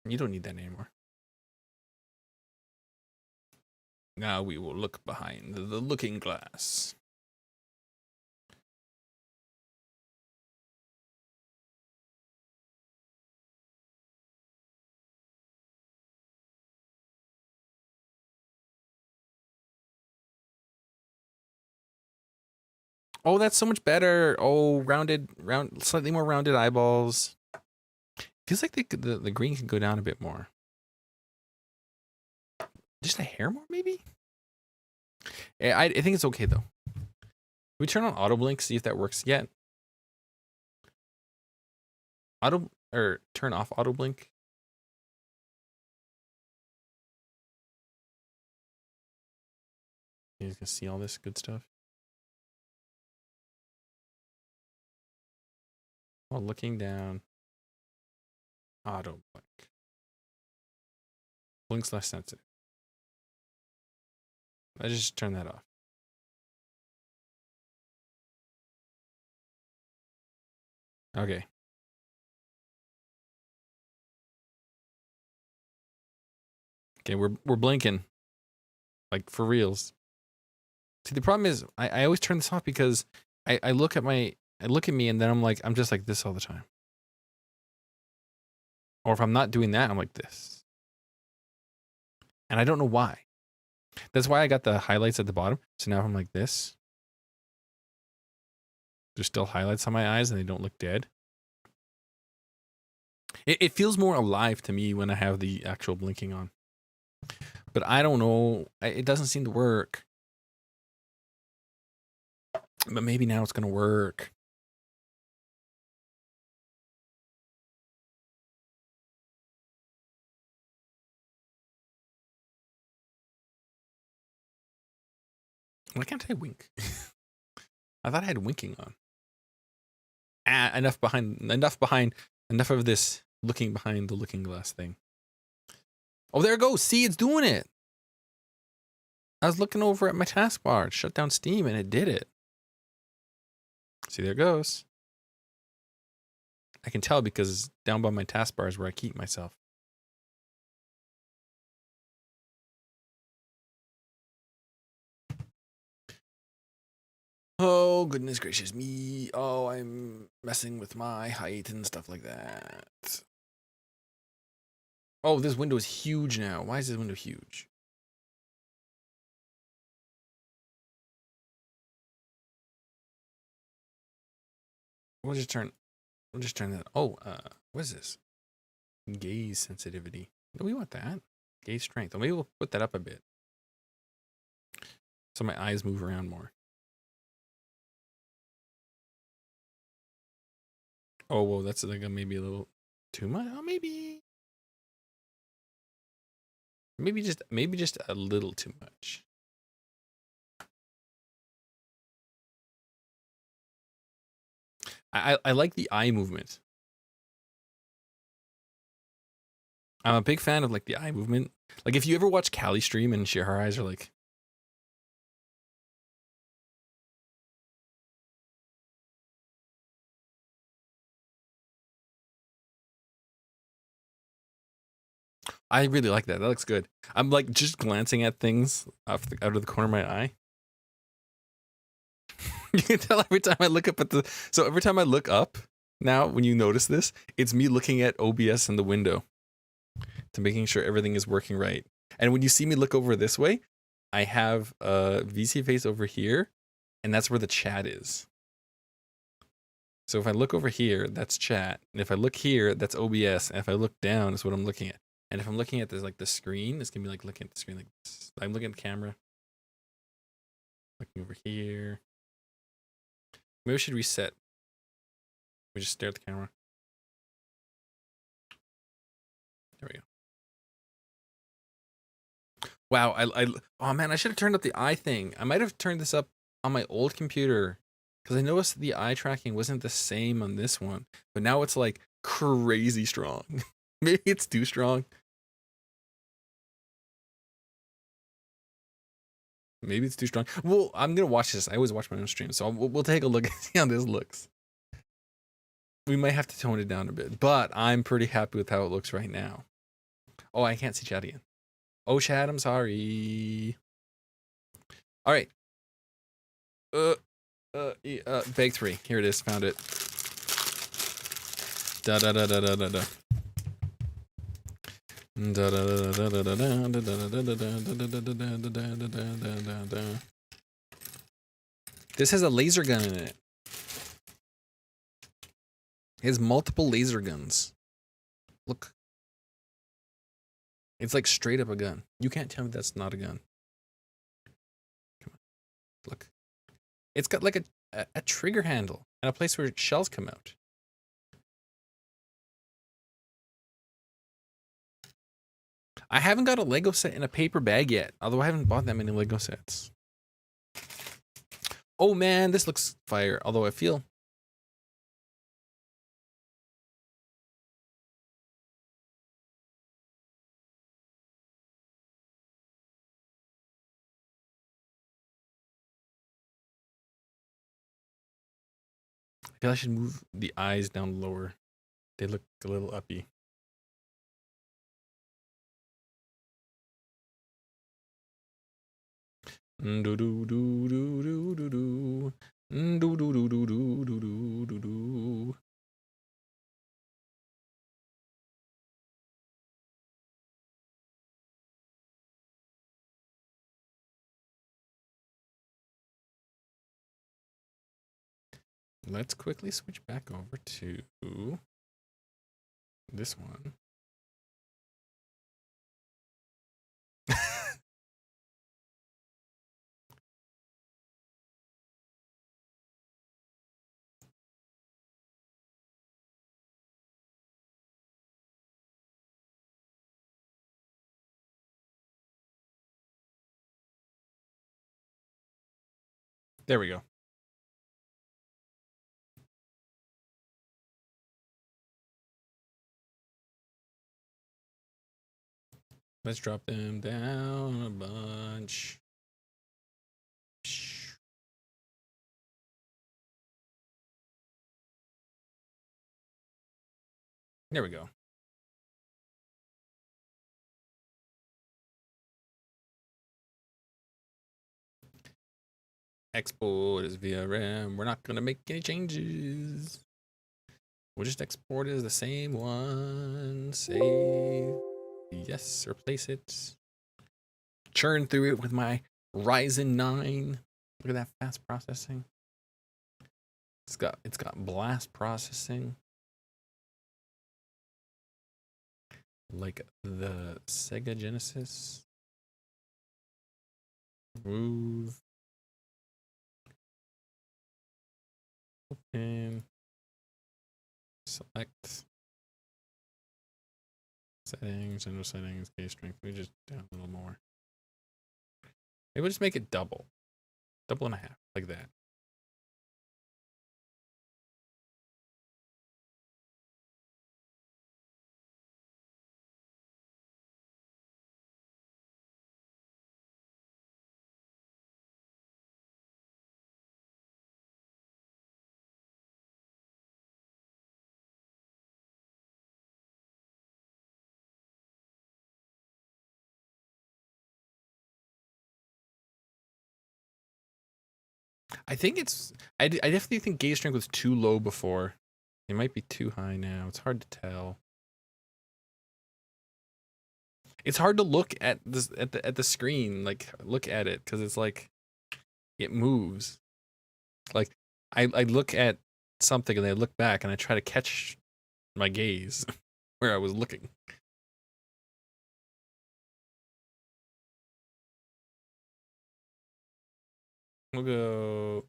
You don't need that anymore. Now we will look behind the looking glass. Oh, that's so much better. Oh, slightly more rounded eyeballs. Feels like the green can go down a bit more. Just a hair more, maybe? I think it's okay, though. We turn on auto blink, see if that works yet. Turn off auto blink. You guys can see all this good stuff. While looking down, auto blink. Blink's less sensitive. I just turn that off. Okay. Okay, we're blinking. Like for reals. See, the problem is I always turn this off because I look at me and then I'm just like this all the time. Or if I'm not doing that, I'm like this. And I don't know why. That's why I got the highlights at the bottom. So now if I'm like this, there's still highlights on my eyes and they don't look dead. It feels more alive to me when I have the actual blinking on. But I don't know. It doesn't seem to work. But maybe now it's going to work. Why can't I wink? I thought I had winking on. Enough of this looking behind the looking glass thing. Oh, there it goes. See, it's doing it. I was looking over at my taskbar. It shut down Steam and it did it. See, there it goes. I can tell because down by my taskbar is where I keep myself. Oh, goodness gracious me. Oh, I'm messing with my height and stuff like that. Oh, this window is huge now. Why is this window huge? We'll just turn that. Oh, what is this? Gaze sensitivity. No, we want that. Gaze strength. Well, maybe we'll put that up a bit. So my eyes move around more. Oh, whoa, that's like maybe a little too much. Oh, maybe just a little too much. I like the eye movement. I'm a big fan of like the eye movement. Like if you ever watch Callie stream and her eyes are like. I really like that. That looks good. I'm like just glancing at things out of the corner of my eye. You can tell every time I look up at the. So every time I look up now, when you notice this, it's me looking at OBS in the window to making sure everything is working right. And when you see me look over this way, I have a VC face over here, and that's where the chat is. So if I look over here, that's chat. And if I look here, that's OBS. And if I look down, that's what I'm looking at. And if I'm looking at this, like the screen, it's gonna be like looking at the screen like this. I'm looking at the camera. Looking over here. Maybe we should reset. We just stare at the camera. There we go. Wow, oh man, I should have turned up the eye thing. I might have turned this up on my old computer because I noticed the eye tracking wasn't the same on this one, but now it's like crazy strong. Maybe it's too strong. Maybe it's too strong. Well, I'm gonna watch this. I always watch my own stream, so we'll take a look and see how this looks. We might have to tone it down a bit, but I'm pretty happy with how it looks right now. Oh, I can't see chat again. Oh, chat, I'm sorry. All right. Bag 3. Here it is. Found it. Da da da da da da da. This has a laser gun in it. It has multiple laser guns. Look. It's like straight up a gun. You can't tell me that's not a gun. Come on. Look. It's got like a trigger handle and a place where shells come out. I haven't got a Lego set in a paper bag yet, although I haven't bought that many Lego sets. Oh man, this looks fire, although I feel... feel I should move the eyes down lower. They look a little uppy. Do do do do do do do. Do do do do do do do do. Let's quickly switch back over to this one. There we go. Let's drop them down a bunch. There we go. Export is VRM. We're not going to make any changes. We'll just export it as the same one. Save. Yes, replace it. Churn through it with my Ryzen 9. Look at that fast processing. It's got blast processing. Like the Sega Genesis. Move. Open. Select. Settings, general settings, case strength. We just down a little more. Maybe we'll just make it double. Double and a half, like that. I think it's. I definitely think gauge strength was too low before. It might be too high now. It's hard to tell. It's hard to look at this at the screen, like look at it, because it's like it moves. Like I look at something and I look back and I try to catch my gaze where I was looking. We'll go.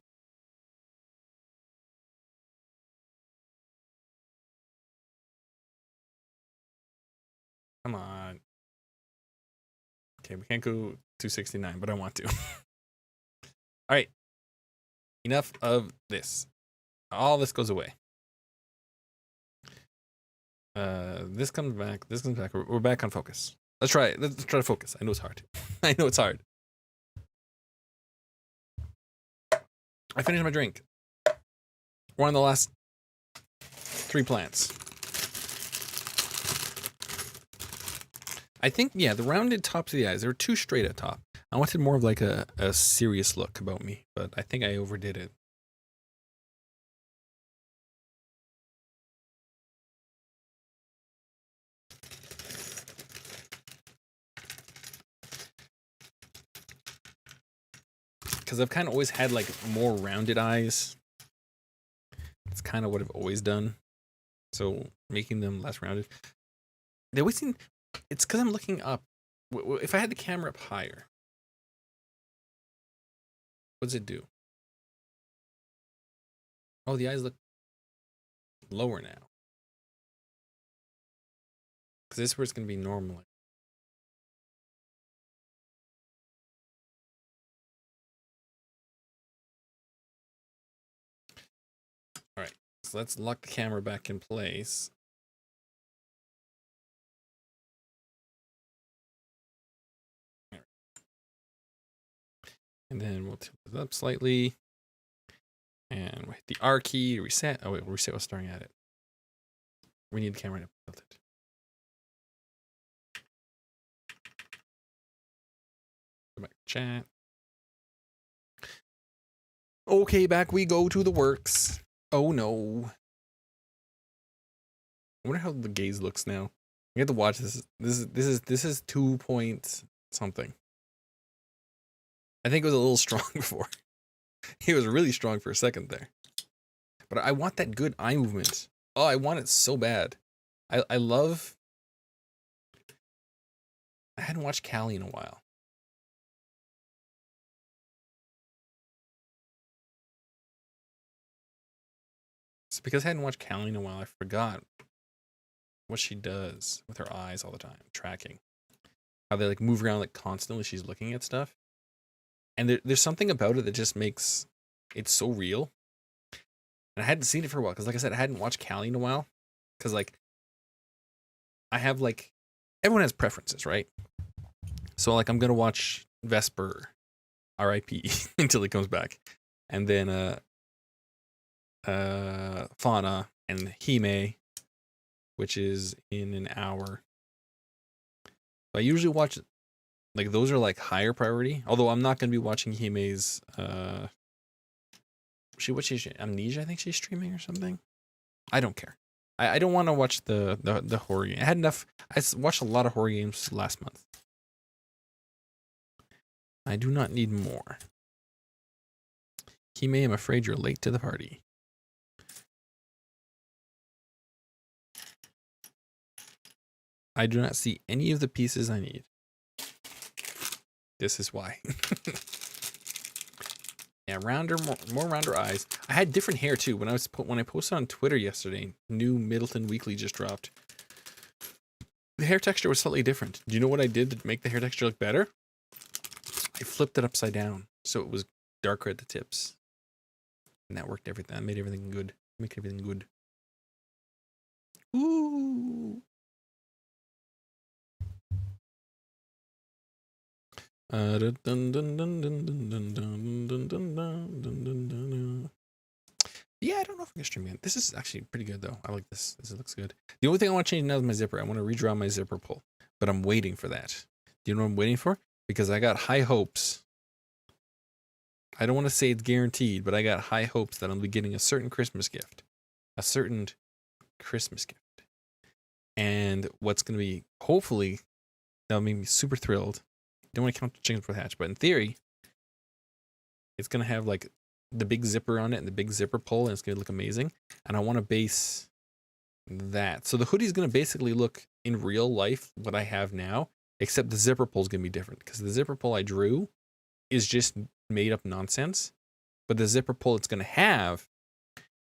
Come on. Okay, we can't go 269, but I want to. All right. Enough of this. All this goes away. This comes back. This comes back. We're back on focus. Let's try it. Let's try to focus. I know it's hard. I know it's hard. I finished my drink. We're on the last 3 plants. I think, yeah, the rounded tops of the eyes, they were too straight at top. I wanted more of like a serious look about me, but I think I overdid it. Because I've kind of always had like more rounded eyes. It's kind of what I've always done. So making them less rounded. They always seem, it's because I'm looking up. If I had the camera up higher, what does it do? Oh, the eyes look lower now. Because this is where it's going to be normal. All right, so let's lock the camera back in place. And then we'll tilt it up slightly. And we hit the R key, reset. Oh, wait, reset was starting at it. We need the camera to build it. Go back to chat. Okay, back we go to the works. Oh no. I wonder how the gaze looks now. I have to watch this. This is 2 point something. I think it was a little strong before. It was really strong for a second there. But I want that good eye movement. Oh, I want it so bad. I love... I hadn't watched Callie in a while. It's because I hadn't watched Callie in a while. I forgot what she does with her eyes all the time. Tracking. How they like move around like constantly. She's looking at stuff. And there's something about it that just makes it so real. And I hadn't seen it for a while. Because like I said, I hadn't watched Callie in a while. Because like... I have like... Everyone has preferences, right? So like I'm going to watch Vesper. R.I.P. until he comes back. And then Fauna and Hime, which is in an hour. So I usually watch, like, those are like higher priority. Although I'm not going to be watching Hime's, what's she, Amnesia, I think she's streaming or something. I don't care. I don't want to watch the horror game. I had enough, I watched a lot of horror games last month. I do not need more. Hime, I'm afraid you're late to the party. I do not see any of the pieces I need. This is why. Yeah, rounder, more rounder eyes. I had different hair too. When I posted on Twitter yesterday, new Middleton Weekly just dropped. The hair texture was slightly different. Do you know what I did to make the hair texture look better? I flipped it upside down so it was darker at the tips, and that worked everything. That made everything good. Make everything good. Ooh. Yeah, I don't know if I can stream it. This is actually pretty good though. I like this. This looks good. The only thing I want to change now is my zipper. I want to redraw my zipper pull, but I'm waiting for that. Do you know what I'm waiting for? Because I got high hopes. I don't want to say it's guaranteed, but I got high hopes that I'll be getting a certain Christmas gift. A certain Christmas gift. And what's going to be, hopefully, that'll make me super thrilled. Don't want to count the chickens before the hatch, but in theory, it's going to have like the big zipper on it and the big zipper pull, and it's going to look amazing. And I want to base that. So the hoodie is going to basically look in real life what I have now, except the zipper pull is going to be different because the zipper pull I drew is just made up nonsense, but the zipper pull it's going to have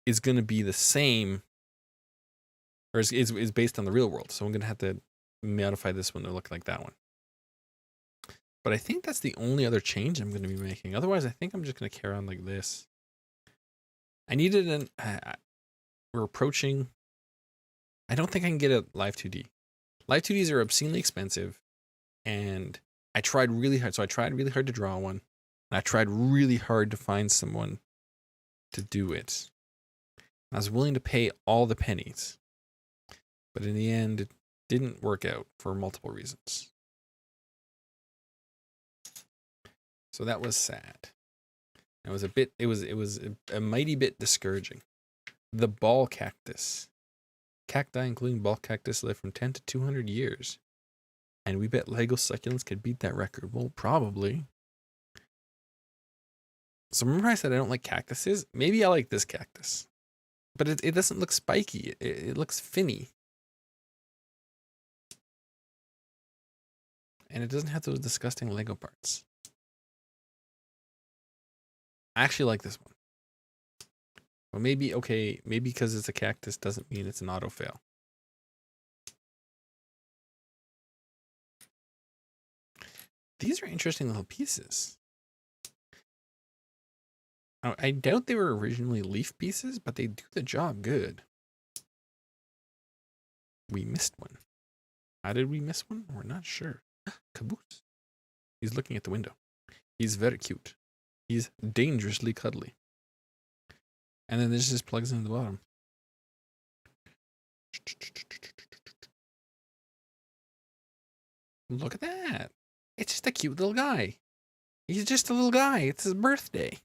is going to be the same, or is based on the real world. So I'm going to have to modify this one to look like that one. But I think that's the only other change I'm going to be making. Otherwise, I think I'm just going to carry on like this. I needed an... we're approaching... I don't think I can get a Live 2D. Live 2Ds are obscenely expensive. And I tried really hard. So I tried really hard to draw one. And I tried really hard to find someone to do it. I was willing to pay all the pennies. But in the end, it didn't work out for multiple reasons. So that was sad. It was a bit, it was a mighty bit discouraging. The ball cactus. Cacti, including ball cactus, live from 10 to 200 years. And we bet Lego succulents could beat that record. Well, probably. So remember I said I don't like cactuses? Maybe I like this cactus. But it doesn't look spiky. It looks finny. And it doesn't have those disgusting Lego parts. I actually like this one. Well, maybe, okay, maybe because it's a cactus doesn't mean it's an auto fail. These are interesting little pieces. I doubt they were originally leaf pieces, but they do the job good. We missed one. How did we miss one? We're not sure. Caboose. He's looking at the window. He's very cute. He's dangerously cuddly. And then this just plugs into the bottom. Look at that. It's just a cute little guy. He's just a little guy. It's his birthday.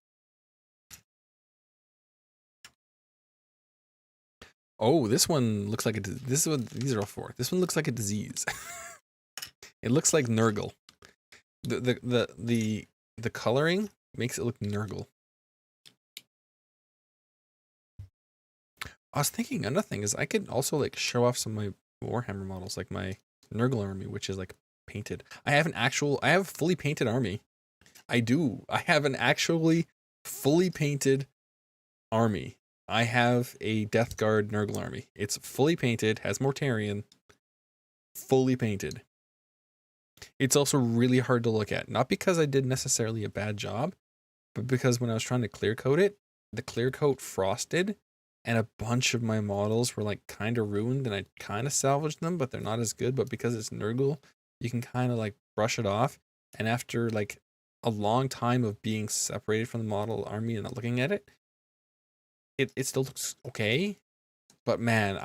Oh, this one looks like a. This is what these are all for. This one looks like a disease. It looks like Nurgle. The coloring makes it look Nurgle. I was thinking another thing is I could also like show off some of my Warhammer models, like my Nurgle army, which is like painted. I have a fully painted army. I do. I have an actually fully painted army. I have a Death Guard Nurgle army. It's fully painted, has Mortarion, fully painted. It's also really hard to look at. Not because I did necessarily a bad job, but because when I was trying to clear coat it, the clear coat frosted, and a bunch of my models were like kind of ruined, and I kind of salvaged them, but they're not as good. But because it's Nurgle, you can kind of like brush it off. And after like a long time of being separated from the model army and not looking at it, it still looks okay. But man,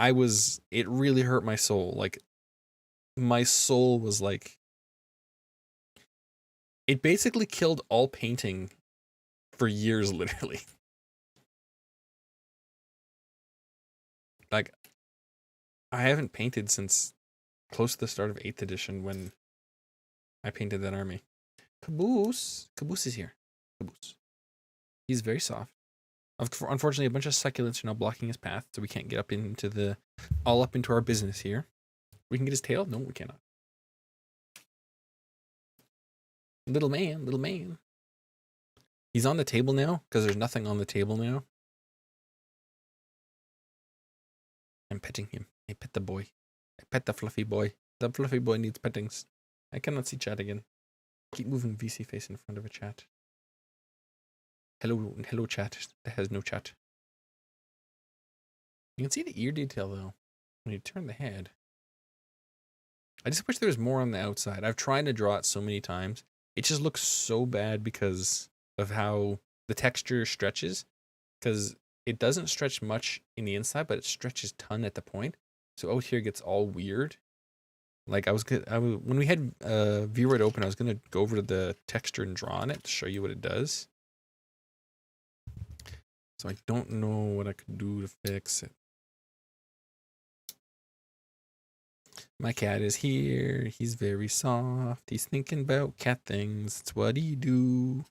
it really hurt my soul. Like my soul was like, it basically killed all painting for years, literally. Like, I haven't painted since close to the start of 8th edition when I painted that army. Caboose is here. Caboose. He's very soft. Unfortunately, a bunch of succulents are now blocking his path, so we can't get up into our business here. We can get his tail? No, we cannot. Little man. He's on the table now, because there's nothing on the table now. I'm petting him. I pet the boy. I pet the fluffy boy. The fluffy boy needs pettings. I cannot see chat again. Keep moving VC face in front of a chat. Hello chat. That has no chat. You can see the ear detail though when you turn the head. I just wish there was more on the outside. I've tried to draw it so many times. It just looks so bad because of how the texture stretches. Because it doesn't stretch much in the inside, but it stretches ton at the point. So out here gets all weird. Like when we had VRoid open, I was gonna go over to the texture and draw on it to show you what it does. So I don't know what I could do to fix it. My cat is here. He's very soft. He's thinking about cat things. It's what he do.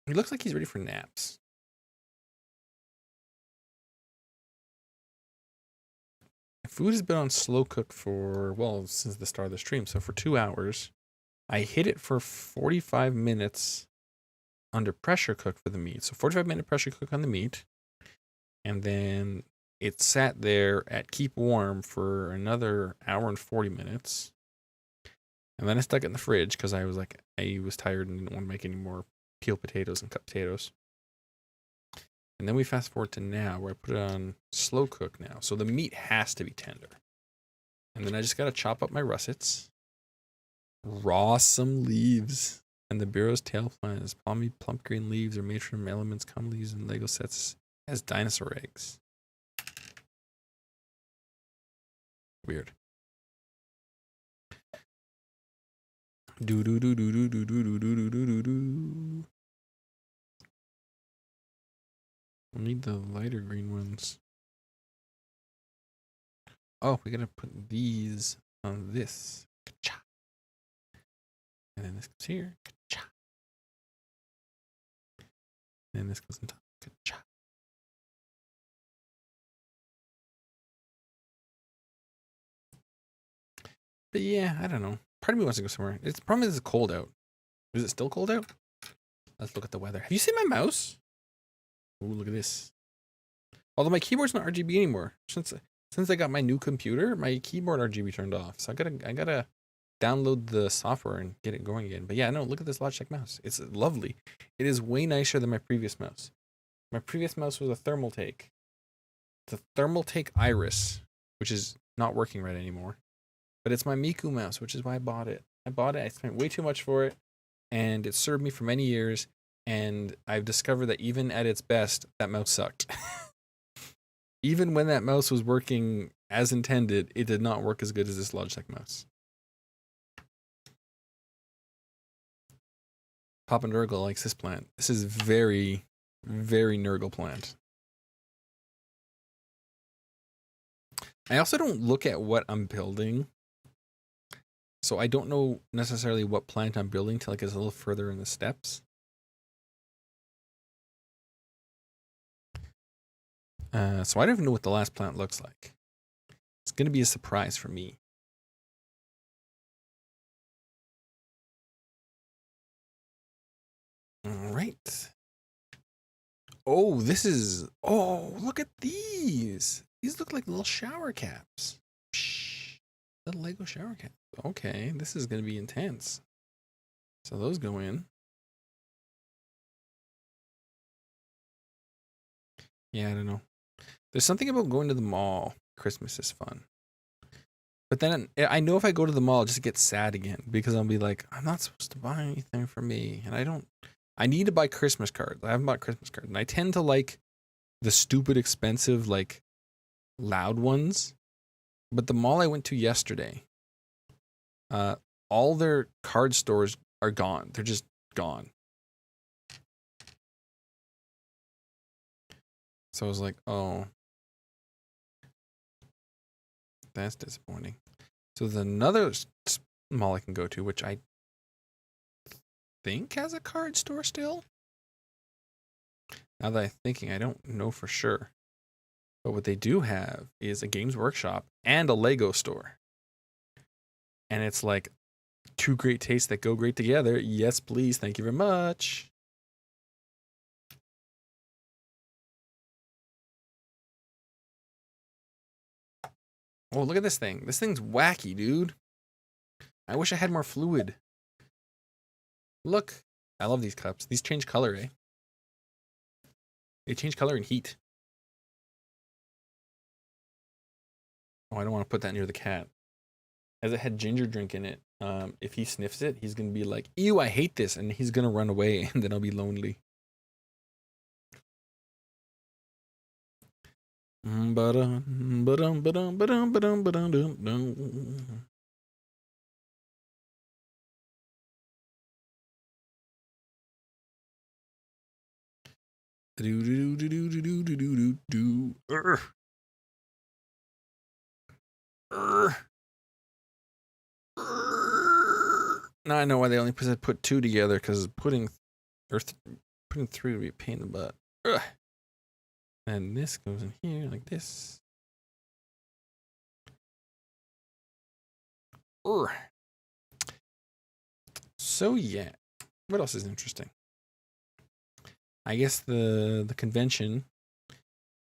He looks like he's ready for naps. Food has been on slow cook for, well, since the start of the stream. So for 2 hours. I hit it for 45 minutes under pressure cook for the meat. So 45-minute pressure cook on the meat. And then it sat there at keep warm for another hour and 40 minutes. And then I stuck it in the fridge because I was tired and didn't want to make any more peeled potatoes and cut potatoes. And then we fast forward to now where I put it on slow cook now. So the meat has to be tender. And then I just got to chop up my russets. Raw some leaves. And the Bureau's tail plants. Palmy plump green leaves are made from elements commonly used in Lego sets as dinosaur eggs. Weird. Do do do do do do do do do do do do. We'll need the lighter green ones. Oh, we gotta put these on this. Ka-cha. And then this goes here. Ka-cha. And then this goes on top. Ka-cha. But yeah, I don't know. Part of me wants to go somewhere. It's probably it's cold out. Is it still cold out? Let's look at the weather. Have you seen my mouse? Ooh, look at this. Although my keyboard's not RGB anymore. Since I got my new computer, my keyboard RGB turned off. So I gotta download the software and get it going again. But yeah, no, look at this Logitech mouse. It's lovely. It is way nicer than my previous mouse. My previous mouse was a Thermaltake. The Thermaltake Iris, which is not working right anymore. But it's my Miku mouse, which is why I bought it. I spent way too much for it, and it served me for many years. And I've discovered that even at its best, that mouse sucked. Even when that mouse was working as intended, it did not work as good as this Logitech mouse. Papa Nurgle likes this plant. This is very, very Nurgle plant. I also don't look at what I'm building. So I don't know necessarily what plant I'm building till it gets a little further in the steps. So I don't even know what the last plant looks like. It's going to be a surprise for me. All right. Oh, this is... Oh, look at these. These look like little shower caps. Psh, little Lego shower caps. Okay, this is going to be intense. So those go in. Yeah, I don't know. There's something about going to the mall. Christmas is fun. But then I know if I go to the mall, I'll just get sad again because I'll be like, I'm not supposed to buy anything for me. And I need to buy Christmas cards. I haven't bought Christmas cards. And I tend to like the stupid, expensive, like loud ones. But the mall I went to yesterday, all their card stores are gone. They're just gone. So I was like, oh, that's disappointing. So there's another mall I can go to, which I think has a card store still. Now that I'm thinking, I don't know for sure. But what they do have is a Games Workshop and a Lego store. And it's like two great tastes that go great together. Yes, please. Thank you very much. Oh, look at this thing. This thing's wacky, dude. I wish I had more fluid. Look. I love these cups. These change color, eh? They change color in heat. Oh, I don't want to put that near the cat. As it had ginger drink in it, if he sniffs it, he's going to be like, ew, I hate this. And he's going to run away, and then I'll be lonely. Now I know why they only put two together, because putting three would be a pain in the butt. Ugh. And this goes in here like this. Ugh. So yeah, what else is interesting? I guess the convention.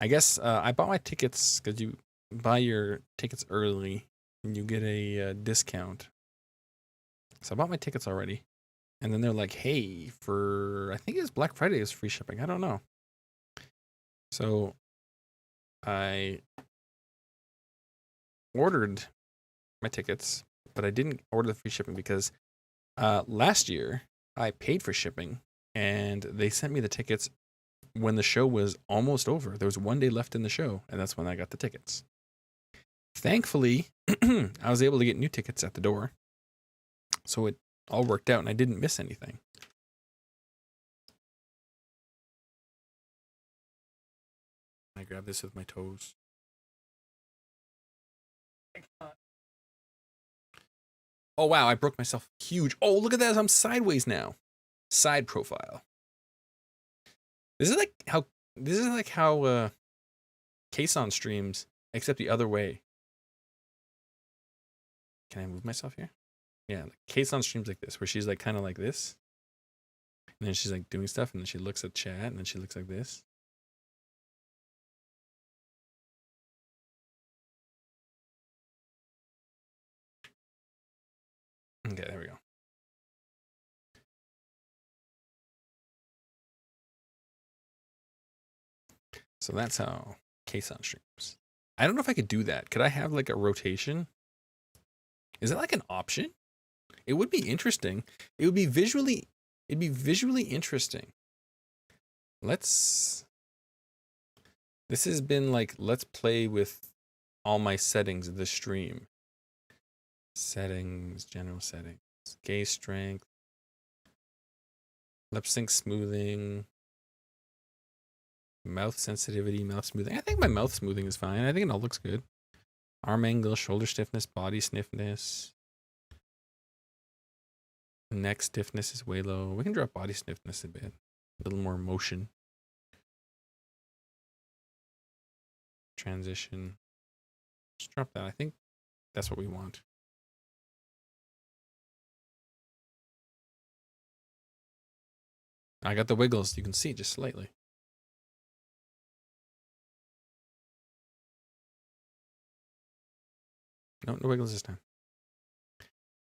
I guess I bought my tickets because you buy your tickets early and you get a discount. So I bought my tickets already, and then they're like, "Hey, for I think it's Black Friday is free shipping. I don't know." So I ordered my tickets, but I didn't order the free shipping because last year I paid for shipping, and they sent me the tickets when the show was almost over. There was one day left in the show, and that's when I got the tickets. Thankfully, I was able to get new tickets at the door, so it all worked out, and I didn't miss anything. I grab this with my toes. Oh wow, I broke myself huge. Oh, look at that, I'm sideways now. Side profile. This is like how Kason streams, except the other way. Can I move myself here? Yeah, like Kason streams like this, where she's like kind of like this. And then she's like doing stuff, and then she looks at chat, and then she looks like this. Okay, there we go. So that's how Kason streams. I don't know if I could do that. Could I have like a rotation? Is that like an option? It would be interesting. It'd be visually interesting. This has been like, let's play with all my settings of the stream. Settings, general settings, gaze strength, lip sync smoothing, mouth sensitivity, mouth smoothing. I think my mouth smoothing is fine. I think it all looks good. Arm angle, shoulder stiffness, body stiffness. Neck stiffness is way low. We can drop body stiffness a bit. A little more motion. Transition. Just drop that. I think that's what we want. I got the wiggles. You can see just slightly. No, no wiggles this time.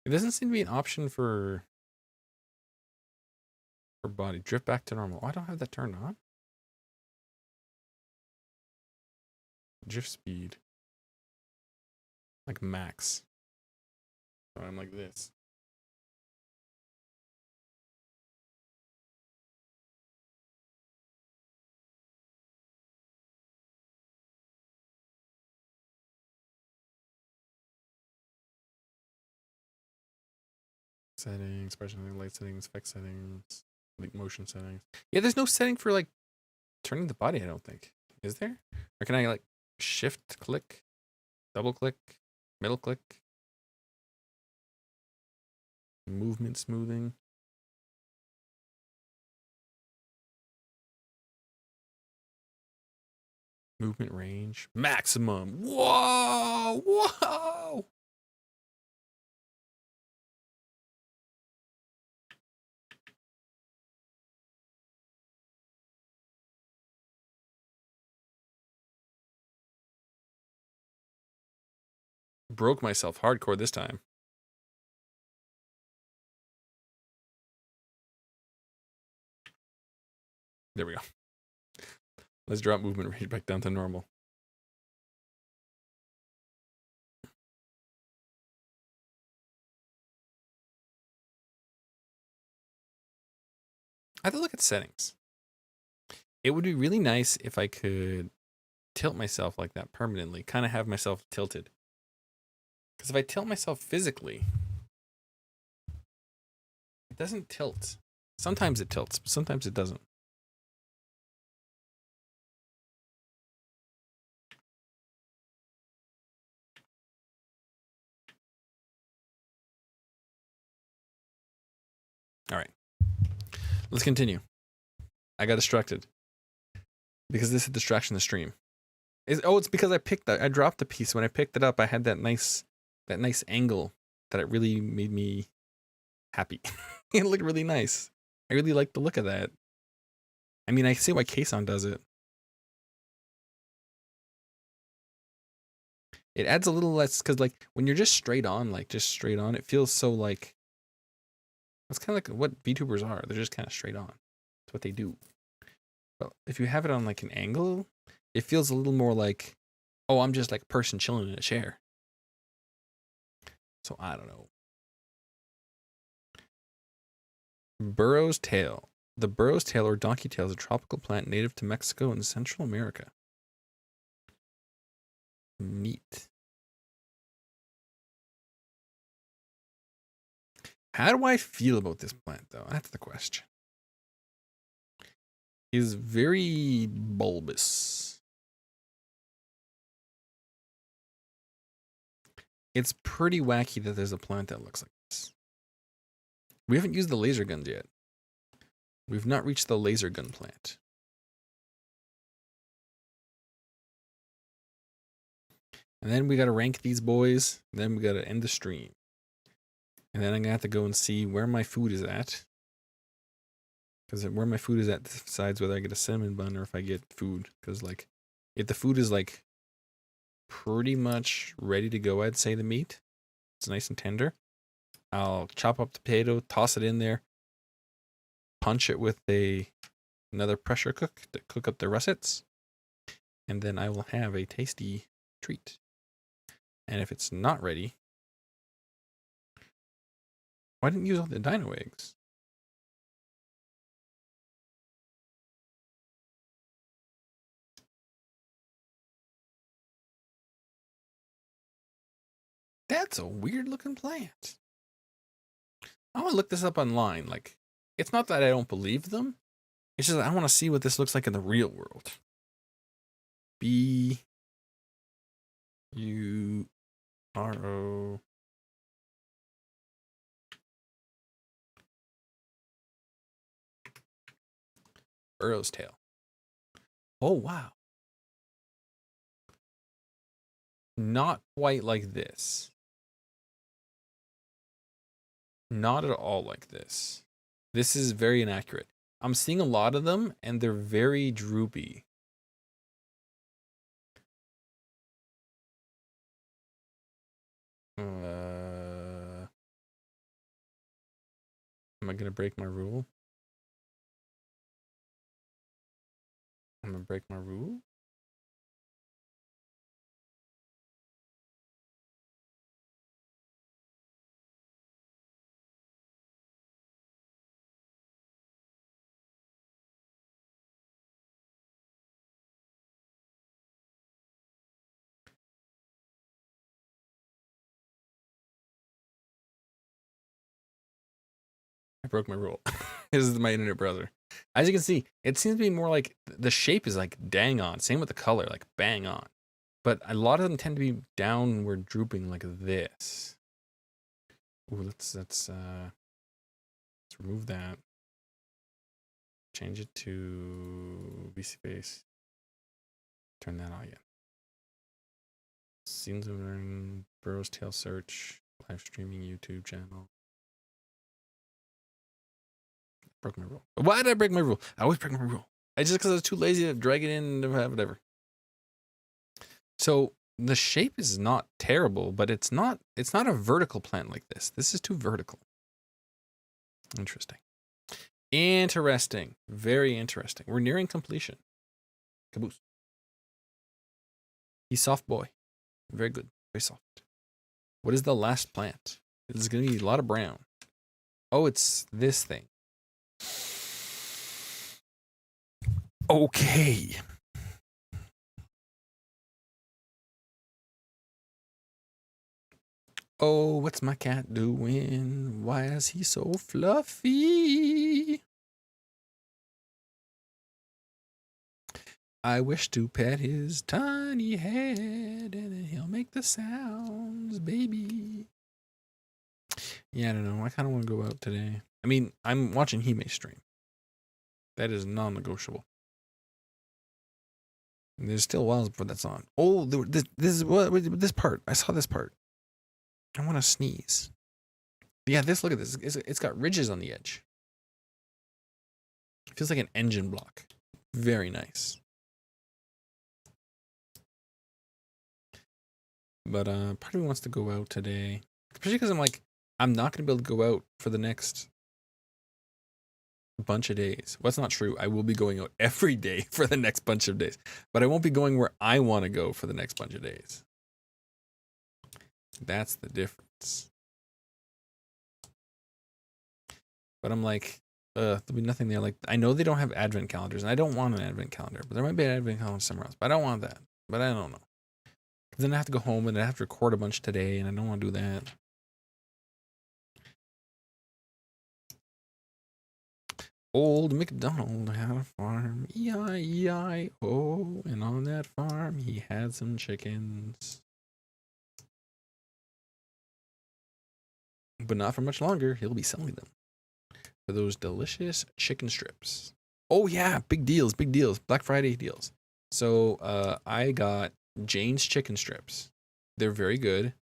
It doesn't seem to be an option for body. Drift back to normal. Oh, I don't have that turned on. Drift speed. Like max. So I'm like this. Settings, expression settings, light settings, effect settings, like motion settings. Yeah, there's no setting for like turning the body, I don't think. Is there? Or can I like shift click, double click, middle click? Movement smoothing. Movement range. Maximum. Whoa! Whoa! Broke myself hardcore this time. There we go. Let's drop movement range back down to normal. I have to look at settings. It would be really nice if I could tilt myself like that permanently, kind of have myself tilted. Because if I tilt myself physically, it doesn't tilt. Sometimes it tilts, but sometimes it doesn't. All right. Let's continue. I got distracted. Because this is a distraction in the stream. It's because I dropped the piece. When I picked it up, I had that nice angle that it really made me happy. It looked really nice. I really like the look of that. I mean, I see why Kason does it. It adds a little less, because like when you're just straight on, it feels so like, it's kind of like what VTubers are. They're just kind of straight on. That's what they do. But if you have it on like an angle, it feels a little more like, oh, I'm just like a person chilling in a chair. So I don't know. Burro's tail. The burro's tail or donkey tail is a tropical plant native to Mexico and Central America. Neat. How do I feel about this plant, though? That's the question. It's very bulbous. It's pretty wacky that there's a plant that looks like this. We haven't used the laser guns yet. We've not reached the laser gun plant. And then we got to rank these boys. Then we got to end the stream. And then I'm going to have to go and see where my food is at. Because where my food is at decides whether I get a cinnamon bun or if I get food. Because, like, if the food is, like, pretty much ready to go, I'd say the meat. It's nice and tender. I'll chop up the potato, toss it in there, punch it with another pressure cook to cook up the russets. And then I will have a tasty treat. And if it's not ready, Why didn't you use all the dino eggs? That's a weird looking plant. I want to look this up online. Like, it's not that I don't believe them. It's just that I want to see what this looks like in the real world. B-U-R-O. Burrow's tail. Oh, wow. Not quite like this. Not at all like this. This is very inaccurate. I'm seeing a lot of them, and they're very droopy. Am I gonna break my rule? I'm gonna break my rule? I broke my rule. This is my internet browser. As you can see, it seems to be more like the shape is like dang on. Same with the color, like bang on. But a lot of them tend to be downward drooping like this. Ooh, let's remove that. Change it to BC base. Turn that on again. Scenes of learning, Burrow's tail search, live streaming YouTube channel. Broke my rule. Why did I break my rule? I always break my rule. I just because I was too lazy to drag it in and whatever. So the shape is not terrible, but it's not a vertical plant like this. This is too vertical. Interesting. Interesting. Very interesting. We're nearing completion. Caboose. He's soft boy. Very good. Very soft. What is the last plant? This is going to be a lot of brown. Oh, it's this thing. Okay. Oh, what's my cat doing? Why is he so fluffy? I wish to pet his tiny head and then he'll make the sounds, baby. Yeah, I don't know. I kind of want to go out today. I mean, I'm watching Hime stream. That is non-negotiable. There's still a while before that's on. Oh, this is what this part. I saw this part. I want to sneeze. Yeah, look at this. It's got ridges on the edge. It feels like an engine block. Very nice. But part of me wants to go out today. Especially because I'm not going to be able to go out for the next bunch of days. Well, that's not true. I will be going out every day for the next bunch of days. But I won't be going where I want to go for the next bunch of days. That's the difference. But I'm like, there'll be nothing there. Like, I know they don't have advent calendars, and I don't want an advent calendar, but there might be an advent calendar somewhere else. But I don't want that. But I don't know. Because then I have to go home, and I have to record a bunch today, and I don't want to do that. Old MacDonald had a farm, E-I-E-I-O, and on that farm he had some chickens. But not for much longer, he'll be selling them for those delicious chicken strips. Oh yeah, big deals, Black Friday deals. So I got Jane's chicken strips. They're very good.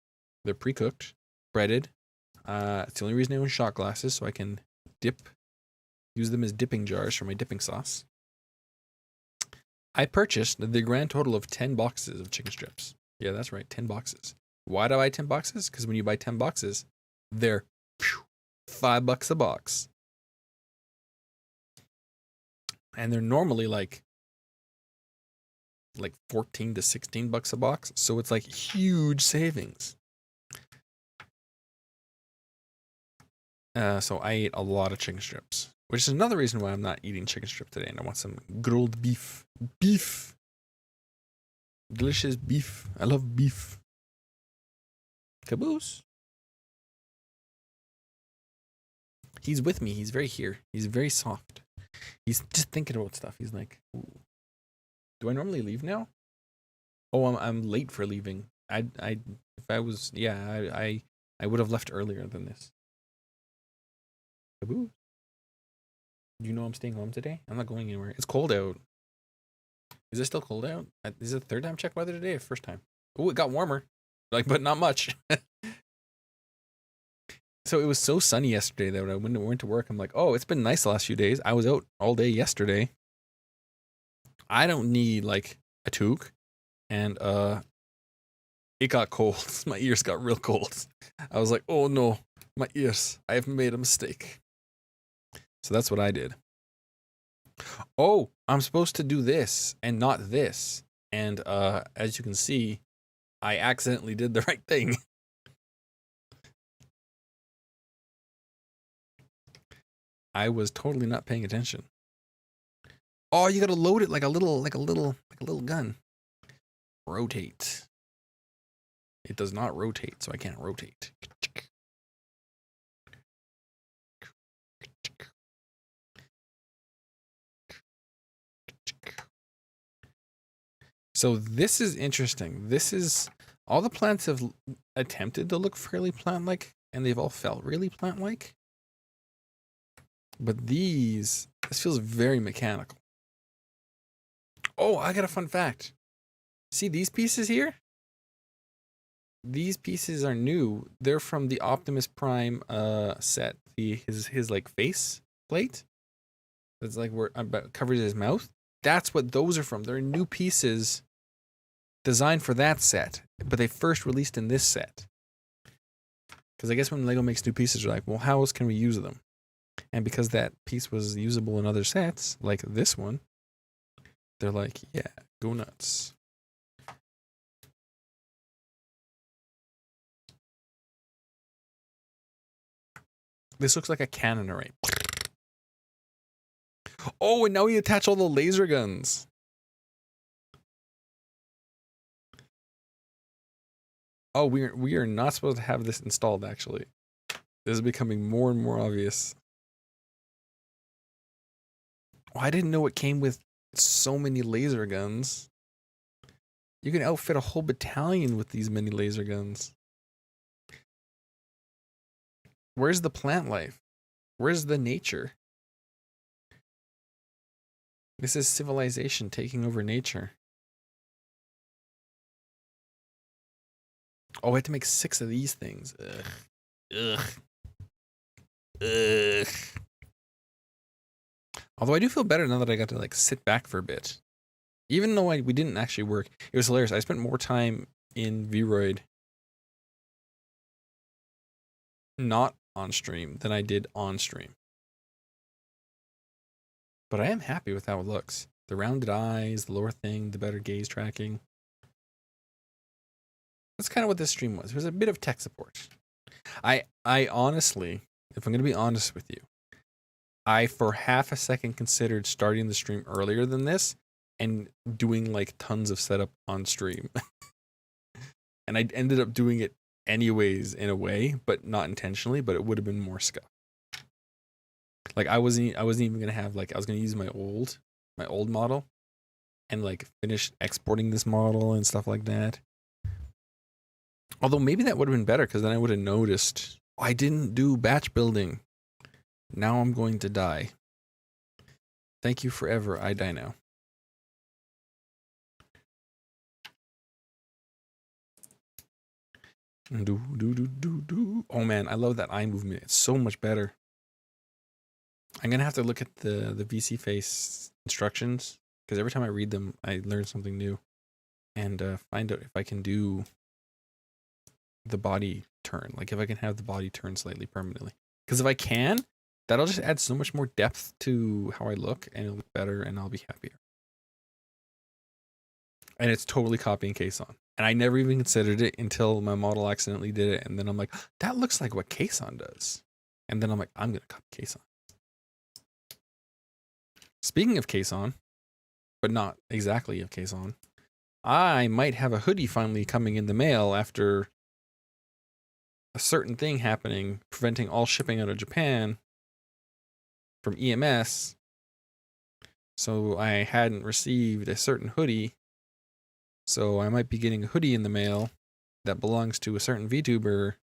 They're pre-cooked, breaded. It's the only reason I own shot glasses, so I can use them as dipping jars for my dipping sauce. I purchased the grand total of 10 boxes of chicken strips. Yeah, that's right, 10 boxes. Why do I buy 10 boxes? Because when you buy 10 boxes, they're $5 a box. And they're normally like 14 to 16 bucks a box. So it's like huge savings. So I ate a lot of chicken strips, which is another reason why I'm not eating chicken strip today. And I want some grilled beef. Beef. Delicious beef. I love beef. Caboose. He's with me. He's very here. He's very soft. He's just thinking about stuff. He's like, ooh. Do I normally leave now? Oh, I'm late for leaving. If I was, yeah, I would have left earlier than this. Caboose. You know I'm staying home today? I'm not going anywhere. It's cold out. Is it still cold out? Is it the third time check weather today or first time? Oh, it got warmer. Like, but not much. So it was so sunny yesterday that when I went to work, I'm like, oh, it's been nice the last few days. I was out all day yesterday. I don't need like a toque. And it got cold. My ears got real cold. I was like, oh no, my ears. I have made a mistake. So that's what I did. Oh, I'm supposed to do this and not this. And as you can see, I accidentally did the right thing. I was totally not paying attention. Oh, you gotta load it like a little gun. Rotate. It does not rotate, so I can't rotate. So this is interesting. This is all the plants have attempted to look fairly plant-like, and they've all felt really plant-like. But this feels very mechanical. Oh, I got a fun fact. See these pieces here? These pieces are new. They're from the Optimus Prime set. His like face plate. That's like where covers his mouth. That's what those are from. They're new pieces designed for that set, but they first released in this set. Because I guess when Lego makes new pieces, they're like, well, how else can we use them? And because that piece was usable in other sets, like this one, they're like, yeah, go nuts. This looks like a cannon array. Oh, and now we attach all the laser guns. Oh, we are not supposed to have this installed, actually. This is becoming more and more obvious. Oh, I didn't know it came with so many laser guns. You can outfit a whole battalion with these many laser guns. Where's the plant life? Where's the nature? This is civilization taking over nature. Oh, I had to make 6 of these things. Ugh. Although I do feel better now that I got to like sit back for a bit. Even though we didn't actually work. It was hilarious. I spent more time in Vroid not on stream than I did on stream. But I am happy with how it looks. The rounded eyes, the lower thing, the better gaze tracking. That's kind of what this stream was. It was a bit of tech support. I honestly, if I'm going to be honest with you, I for half a second considered starting the stream earlier than this and doing like tons of setup on stream. And I ended up doing it anyways in a way, but not intentionally, but it would have been more scuff. Like I wasn't even gonna have like I was gonna use my old model and like finish exporting this model and stuff like that. Although maybe that would have been better because then I would have noticed I didn't do batch building. Now I'm going to die. Thank you forever. I die now. Oh man, I love that eye movement. It's so much better. I'm gonna have to look at the VC face instructions because every time I read them, I learn something new, and find out if I can do the body turn. Like if I can have the body turn slightly permanently. Because if I can, that'll just add so much more depth to how I look, and it'll look better, and I'll be happier. And it's totally copy and Kson. And I never even considered it until my model accidentally did it, and then I'm like, that looks like what Kson does. And then I'm like, I'm going to copy Cason. Speaking of Cason, but not exactly of Cason, I might have a hoodie finally coming in the mail after a certain thing happening, preventing all shipping out of Japan from EMS. So I hadn't received a certain hoodie. So I might be getting a hoodie in the mail that belongs to a certain VTuber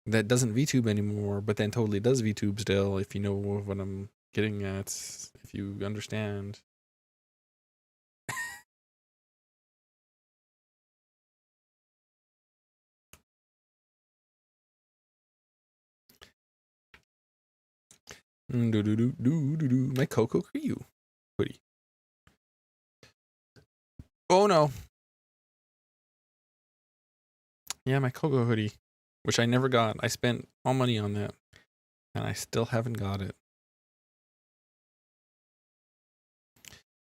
that doesn't VTube anymore, but then totally does VTube still, if you know what I'm getting at, if you understand. My Coco Crew hoodie. Oh no. Yeah, my Coco hoodie, which I never got. I spent all money on that, and I still haven't got it.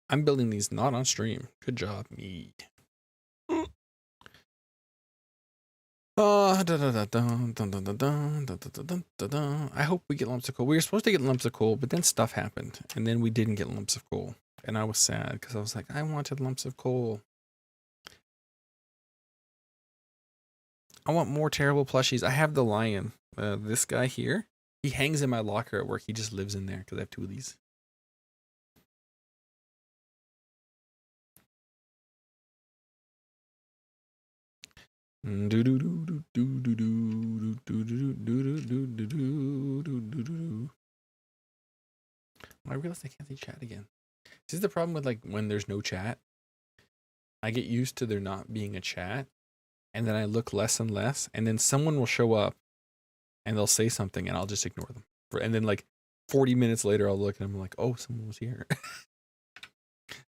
I'm building these not on stream. Good job, me. I hope we get lumps of coal. We were supposed to get lumps of coal, but then stuff happened, and then we didn't get lumps of coal. And I was sad because I was like, I wanted lumps of coal. I want more terrible plushies. I have the lion. This guy here, he hangs in my locker at work. He just lives in there because I have 2 of these. I realized I can't see chat again. This is the problem with like when there's no chat. I get used to there not being a chat, and then I look less and less, and then someone will show up and they'll say something and I'll just ignore them. And then like 40 minutes later I'll look and I'm like, oh, someone was here.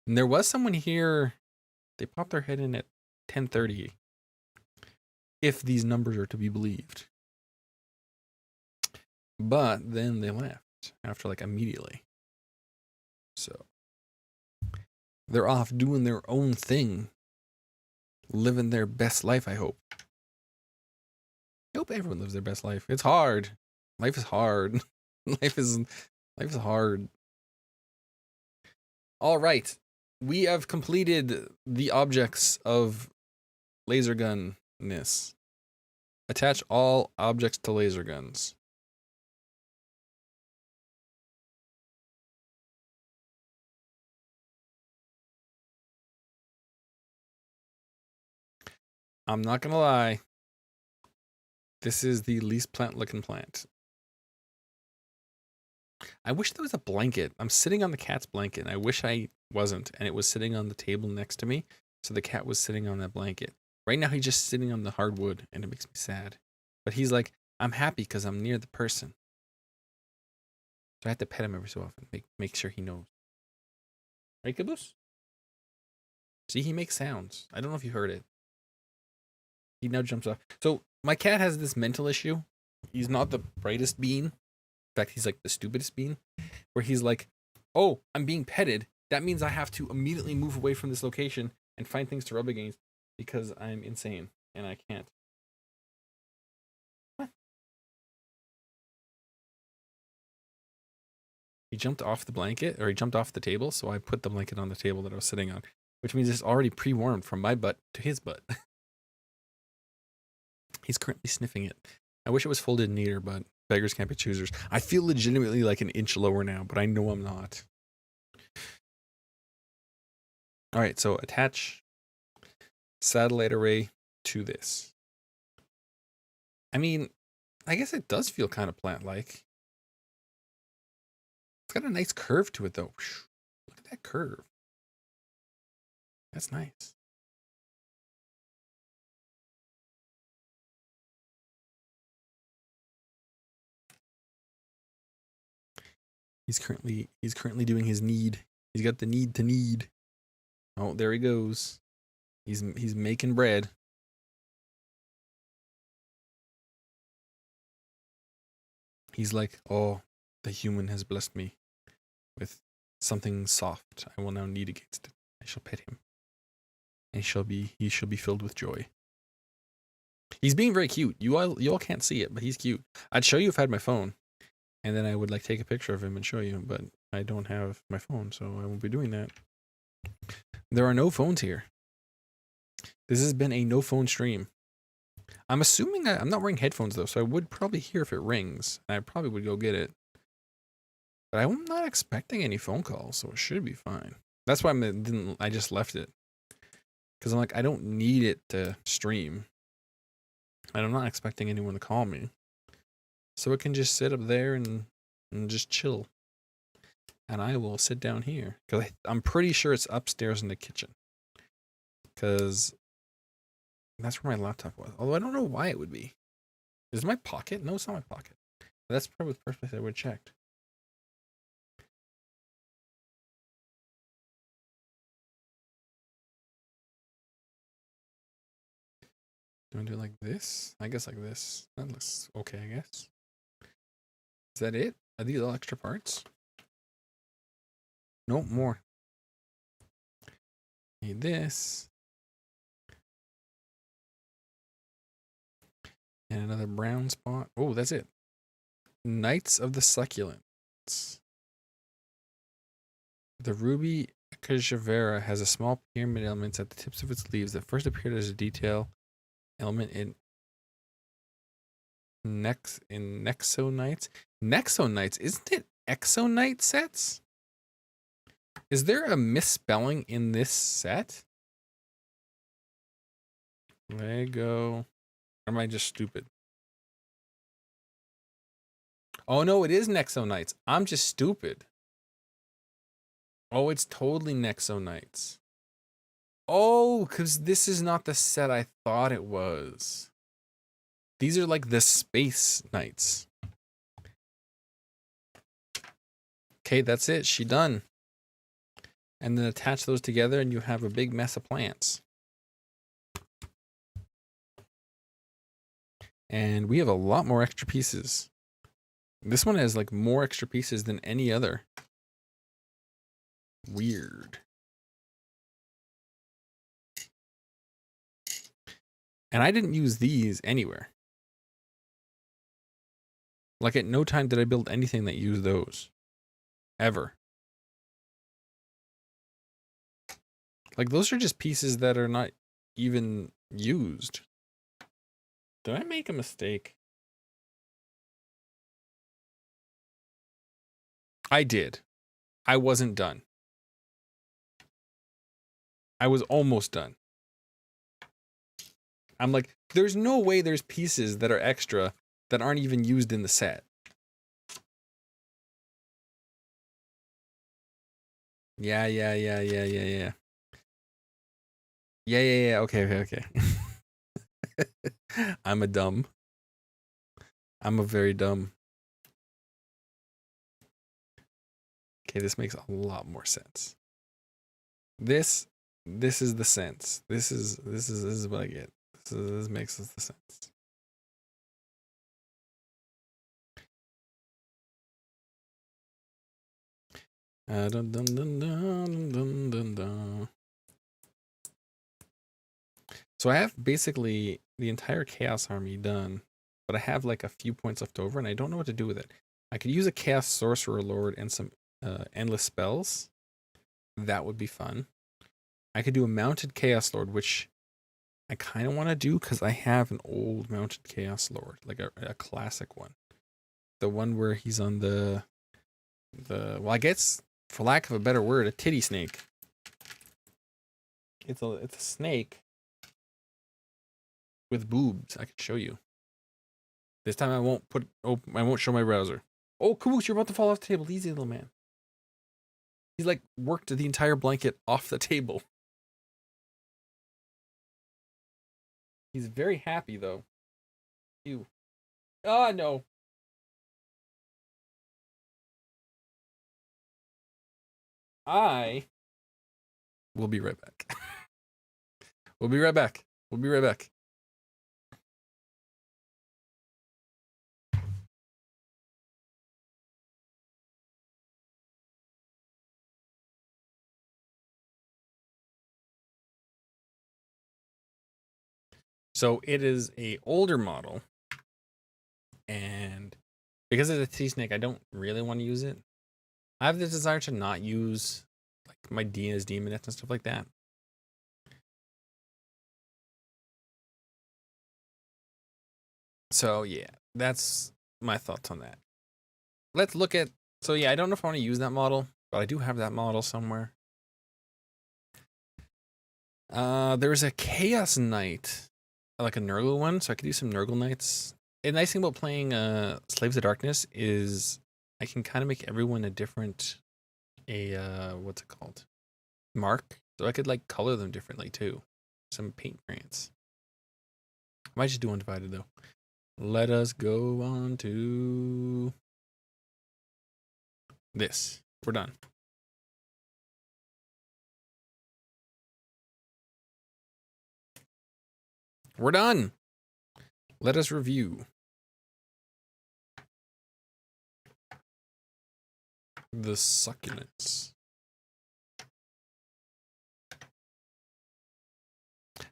And there was someone here. They popped their head in at 10:30. If these numbers are to be believed. But then they left after like immediately. So they're off doing their own thing. Living their best life, I hope. I hope everyone lives their best life. It's hard. Life is hard. Life is hard. All right. We have completed the objects of laser gunness. Attach all objects to laser guns. I'm not gonna lie. This is the least plant looking plant. I wish there was a blanket. I'm sitting on the cat's blanket, and I wish I wasn't, and it was sitting on the table next to me, so the cat was sitting on that blanket. Right now, he's just sitting on the hardwood, and it makes me sad. But he's like, I'm happy because I'm near the person. So I have to pet him every so often, make sure he knows. Right, Caboose? See, he makes sounds. I don't know if you heard it. He now jumps off. So my cat has this mental issue. He's not the brightest bean. In fact, he's like the stupidest bean. Where he's like, oh, I'm being petted. That means I have to immediately move away from this location and find things to rub against because I'm insane and I can't. What? He jumped off the blanket, or he jumped off the table, so I put the blanket on the table that I was sitting on, which means it's already pre-warmed from my butt to his butt. He's currently sniffing it. I wish it was folded neater, but beggars can't be choosers. I feel legitimately like an inch lower now, but I know I'm not. All right, so attach satellite array to this. I mean, I guess it does feel kind of plant-like. It's got a nice curve to it, though. Look at that curve. That's nice. He's currently doing his need. He's got the need to need. Oh, there he goes. He's making bread. He's like, oh, the human has blessed me with something soft. I will now knead against it. I shall pet him. And he shall be filled with joy. He's being very cute. You all can't see it, but he's cute. I'd show you if I had my phone, and then I would like take a picture of him and show you. But I don't have my phone, so I won't be doing that. There are no phones here. This has been a no phone stream. I'm assuming I'm not wearing headphones though, so I would probably hear if it rings. I probably would go get it. But I'm not expecting any phone calls, so it should be fine. That's why I just left it. Because I'm like, I don't need it to stream. And I'm not expecting anyone to call me. So it can just sit up there and just chill. And I will sit down here. Because I'm pretty sure it's upstairs in the kitchen. Because that's where my laptop was. Although I don't know why it would be. Is it my pocket? No, it's not my pocket. That's probably the first place I would have checked. Do I do it like this? I guess like this. That looks okay, I guess. Is that it? Are these all extra parts? Nope, more. Need this. And another brown spot. Oh, that's it. Knights of the Succulents. The ruby Cajavera has a small pyramid elements at the tips of its leaves that first appeared as a detail element in Nexonites. Nexonites, isn't it Exonite sets? Is there a misspelling in this set? Lego. Or am I just stupid? Oh no, it is Nexonites. I'm just stupid. Oh, it's totally Nexonites. Oh, because this is not the set I thought it was. These are like the space knights. Okay, that's it. She done. And then attach those together and you have a big mess of plants. And we have a lot more extra pieces. This one has like more extra pieces than any other. Weird. And I didn't use these anywhere. Like at no time did I build anything that used those. Ever. Like those are just pieces that are not even used. Did I make a mistake? I did. I wasn't done. I was almost done. I'm like, there's no way there's pieces that are extra that aren't even used in the set. Yeah. Yeah. Okay. I'm a dumb. I'm a very dumb. Okay, this makes a lot more sense. This is the sense. This is what I get. This makes the sense. Dun, dun, dun, dun, dun, dun, dun. So I have basically the entire Chaos Army done, but I have like a few points left over and I don't know what to do with it. I could use a Chaos Sorcerer Lord and some endless spells. That would be fun. I could do a mounted Chaos Lord, which I kind of want to do because I have an old mounted Chaos Lord, like a classic one. The one where he's on the well, I guess for lack of a better word, a titty snake. It's a snake with boobs. I could show you. This time I won't I won't show my browser. Oh, Caboose, you're about to fall off the table. Easy, little man. He's like worked the entire blanket off the table. He's very happy though. You. Oh no. I will be right back. We'll be right back. We'll be right back. So it is a older model, and because it's a sea snake, I don't really want to use it. I have the desire to not use like my Dina's Demoness and stuff like that. So yeah, that's my thoughts on that. Let's look at. So yeah, I don't know if I want to use that model, but I do have that model somewhere. There's a Chaos Knight, like a Nurgle one, so I could do some Nurgle Knights. The nice thing about playing Slaves of Darkness is I can kind of make everyone a different, what's it called? Mark. So I could like color them differently too. Some paint variants. I might just do Undivided though. Let us go on to this. We're done. We're done. Let us review the Succulents.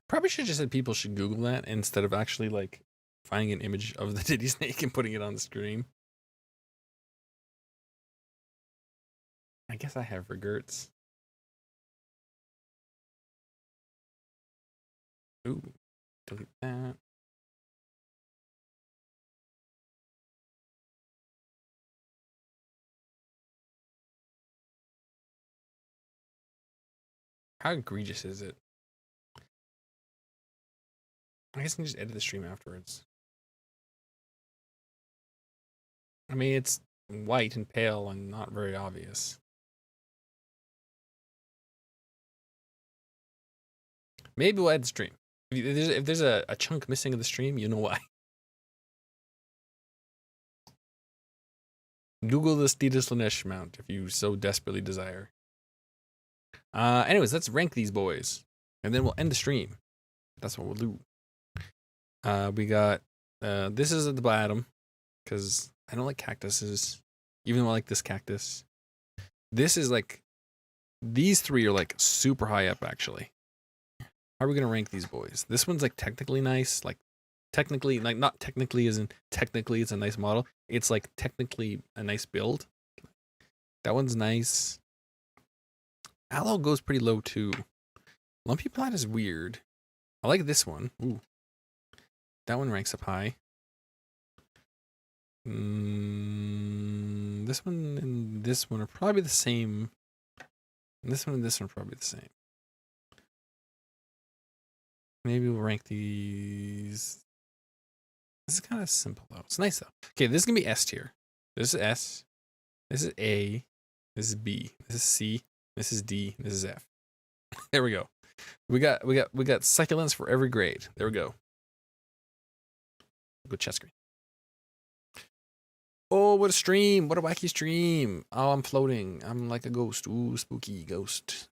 Probably should have just said people should Google that instead of actually like finding an image of the titty snake and putting it on the screen. I guess I have regrets. Ooh, delete that. How egregious is it? I guess I can just edit the stream afterwards. I mean, it's white and pale and not very obvious. Maybe we'll end the stream. If there's a chunk missing of the stream, you know why. Google the Steedus Lanesh mount if you so desperately desire. Anyways, let's rank these boys. And then we'll end the stream. That's what we'll do. We got, this is at the bottom. Because I don't like cactuses. Even though I like this cactus. This is like, these three are like super high up actually. How are we going to rank these boys? This one's like technically nice. Like technically, like not technically as in technically it's a nice model. It's like technically a nice build. That one's nice. Aloe goes pretty low too. Lumpy Plat is weird. I like this one. Ooh. That one ranks up high. This one and this one are probably the same. And this one and this one are probably the same. Maybe we'll rank these. This is kind of simple though. It's nice though. Okay, this is gonna be S tier. This is S. This is A. This is B. This is C. This is D. This is F. There we go. We got succulents for every grade. There we go. Good chat screen. Oh, what a stream. What a wacky stream. Oh, I'm floating. I'm like a ghost. Ooh, spooky ghost.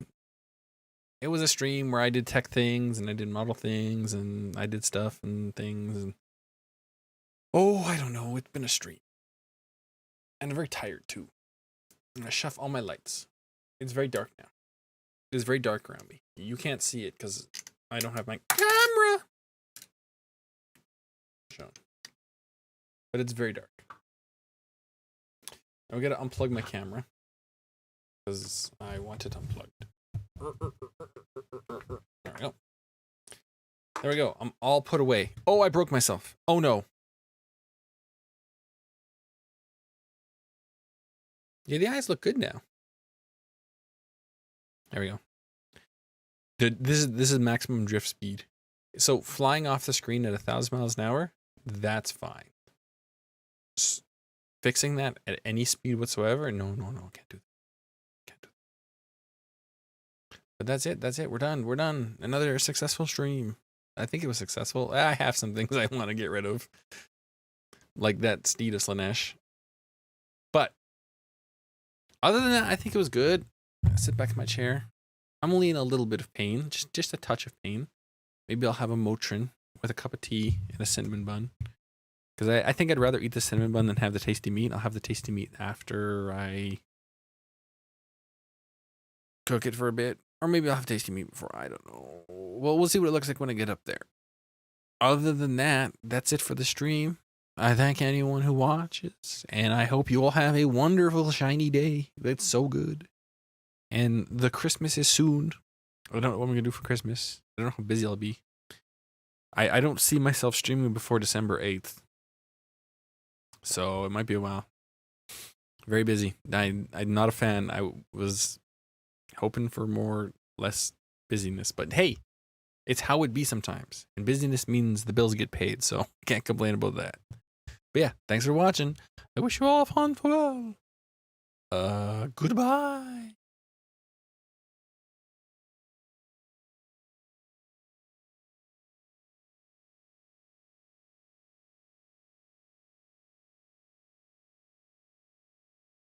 It was a stream where I did tech things and I did model things and I did stuff and things. And oh, I don't know. It's been a stream. And I'm very tired too. I'm going to shut off all my lights. It's very dark now. It is very dark around me. You can't see it because I don't have my camera shown. But it's very dark. I'm going to unplug my camera because I want it unplugged. There we go. There we go. I'm all put away. Oh, I broke myself. Oh no. Yeah, the eyes look good now. There we go. This is maximum drift speed. So flying off the screen at 1,000 miles an hour, that's fine. Fixing that at any speed whatsoever, no, can't do that. Can't do that. But that's it. That's it. We're done. We're done. Another successful stream. I think it was successful. I have some things I want to get rid of, like that Steedus Lanesh. But other than that, I think it was good. I sit back in my chair. I'm only in a little bit of pain, just a touch of pain. Maybe I'll have a Motrin with a cup of tea and a cinnamon bun. Because I think I'd rather eat the cinnamon bun than have the tasty meat. I'll have the tasty meat after I cook it for a bit. Or maybe I'll have tasty meat before. I don't know. Well, we'll see what it looks like when I get up there. other than that, that's it for the stream. I thank anyone who watches, and I hope you all have a wonderful shiny day. That's so good. And the Christmas is soon. I don't know what I'm gonna do for Christmas. I don't know how busy I'll be. I don't see myself streaming before December 8th. So it might be a while. Very busy. I'm not a fan. I was hoping for less busyness. But hey, it's how it be sometimes. And busyness means the bills get paid, so can't complain about that. But yeah, thanks for watching. I wish you all a fun 12. Goodbye.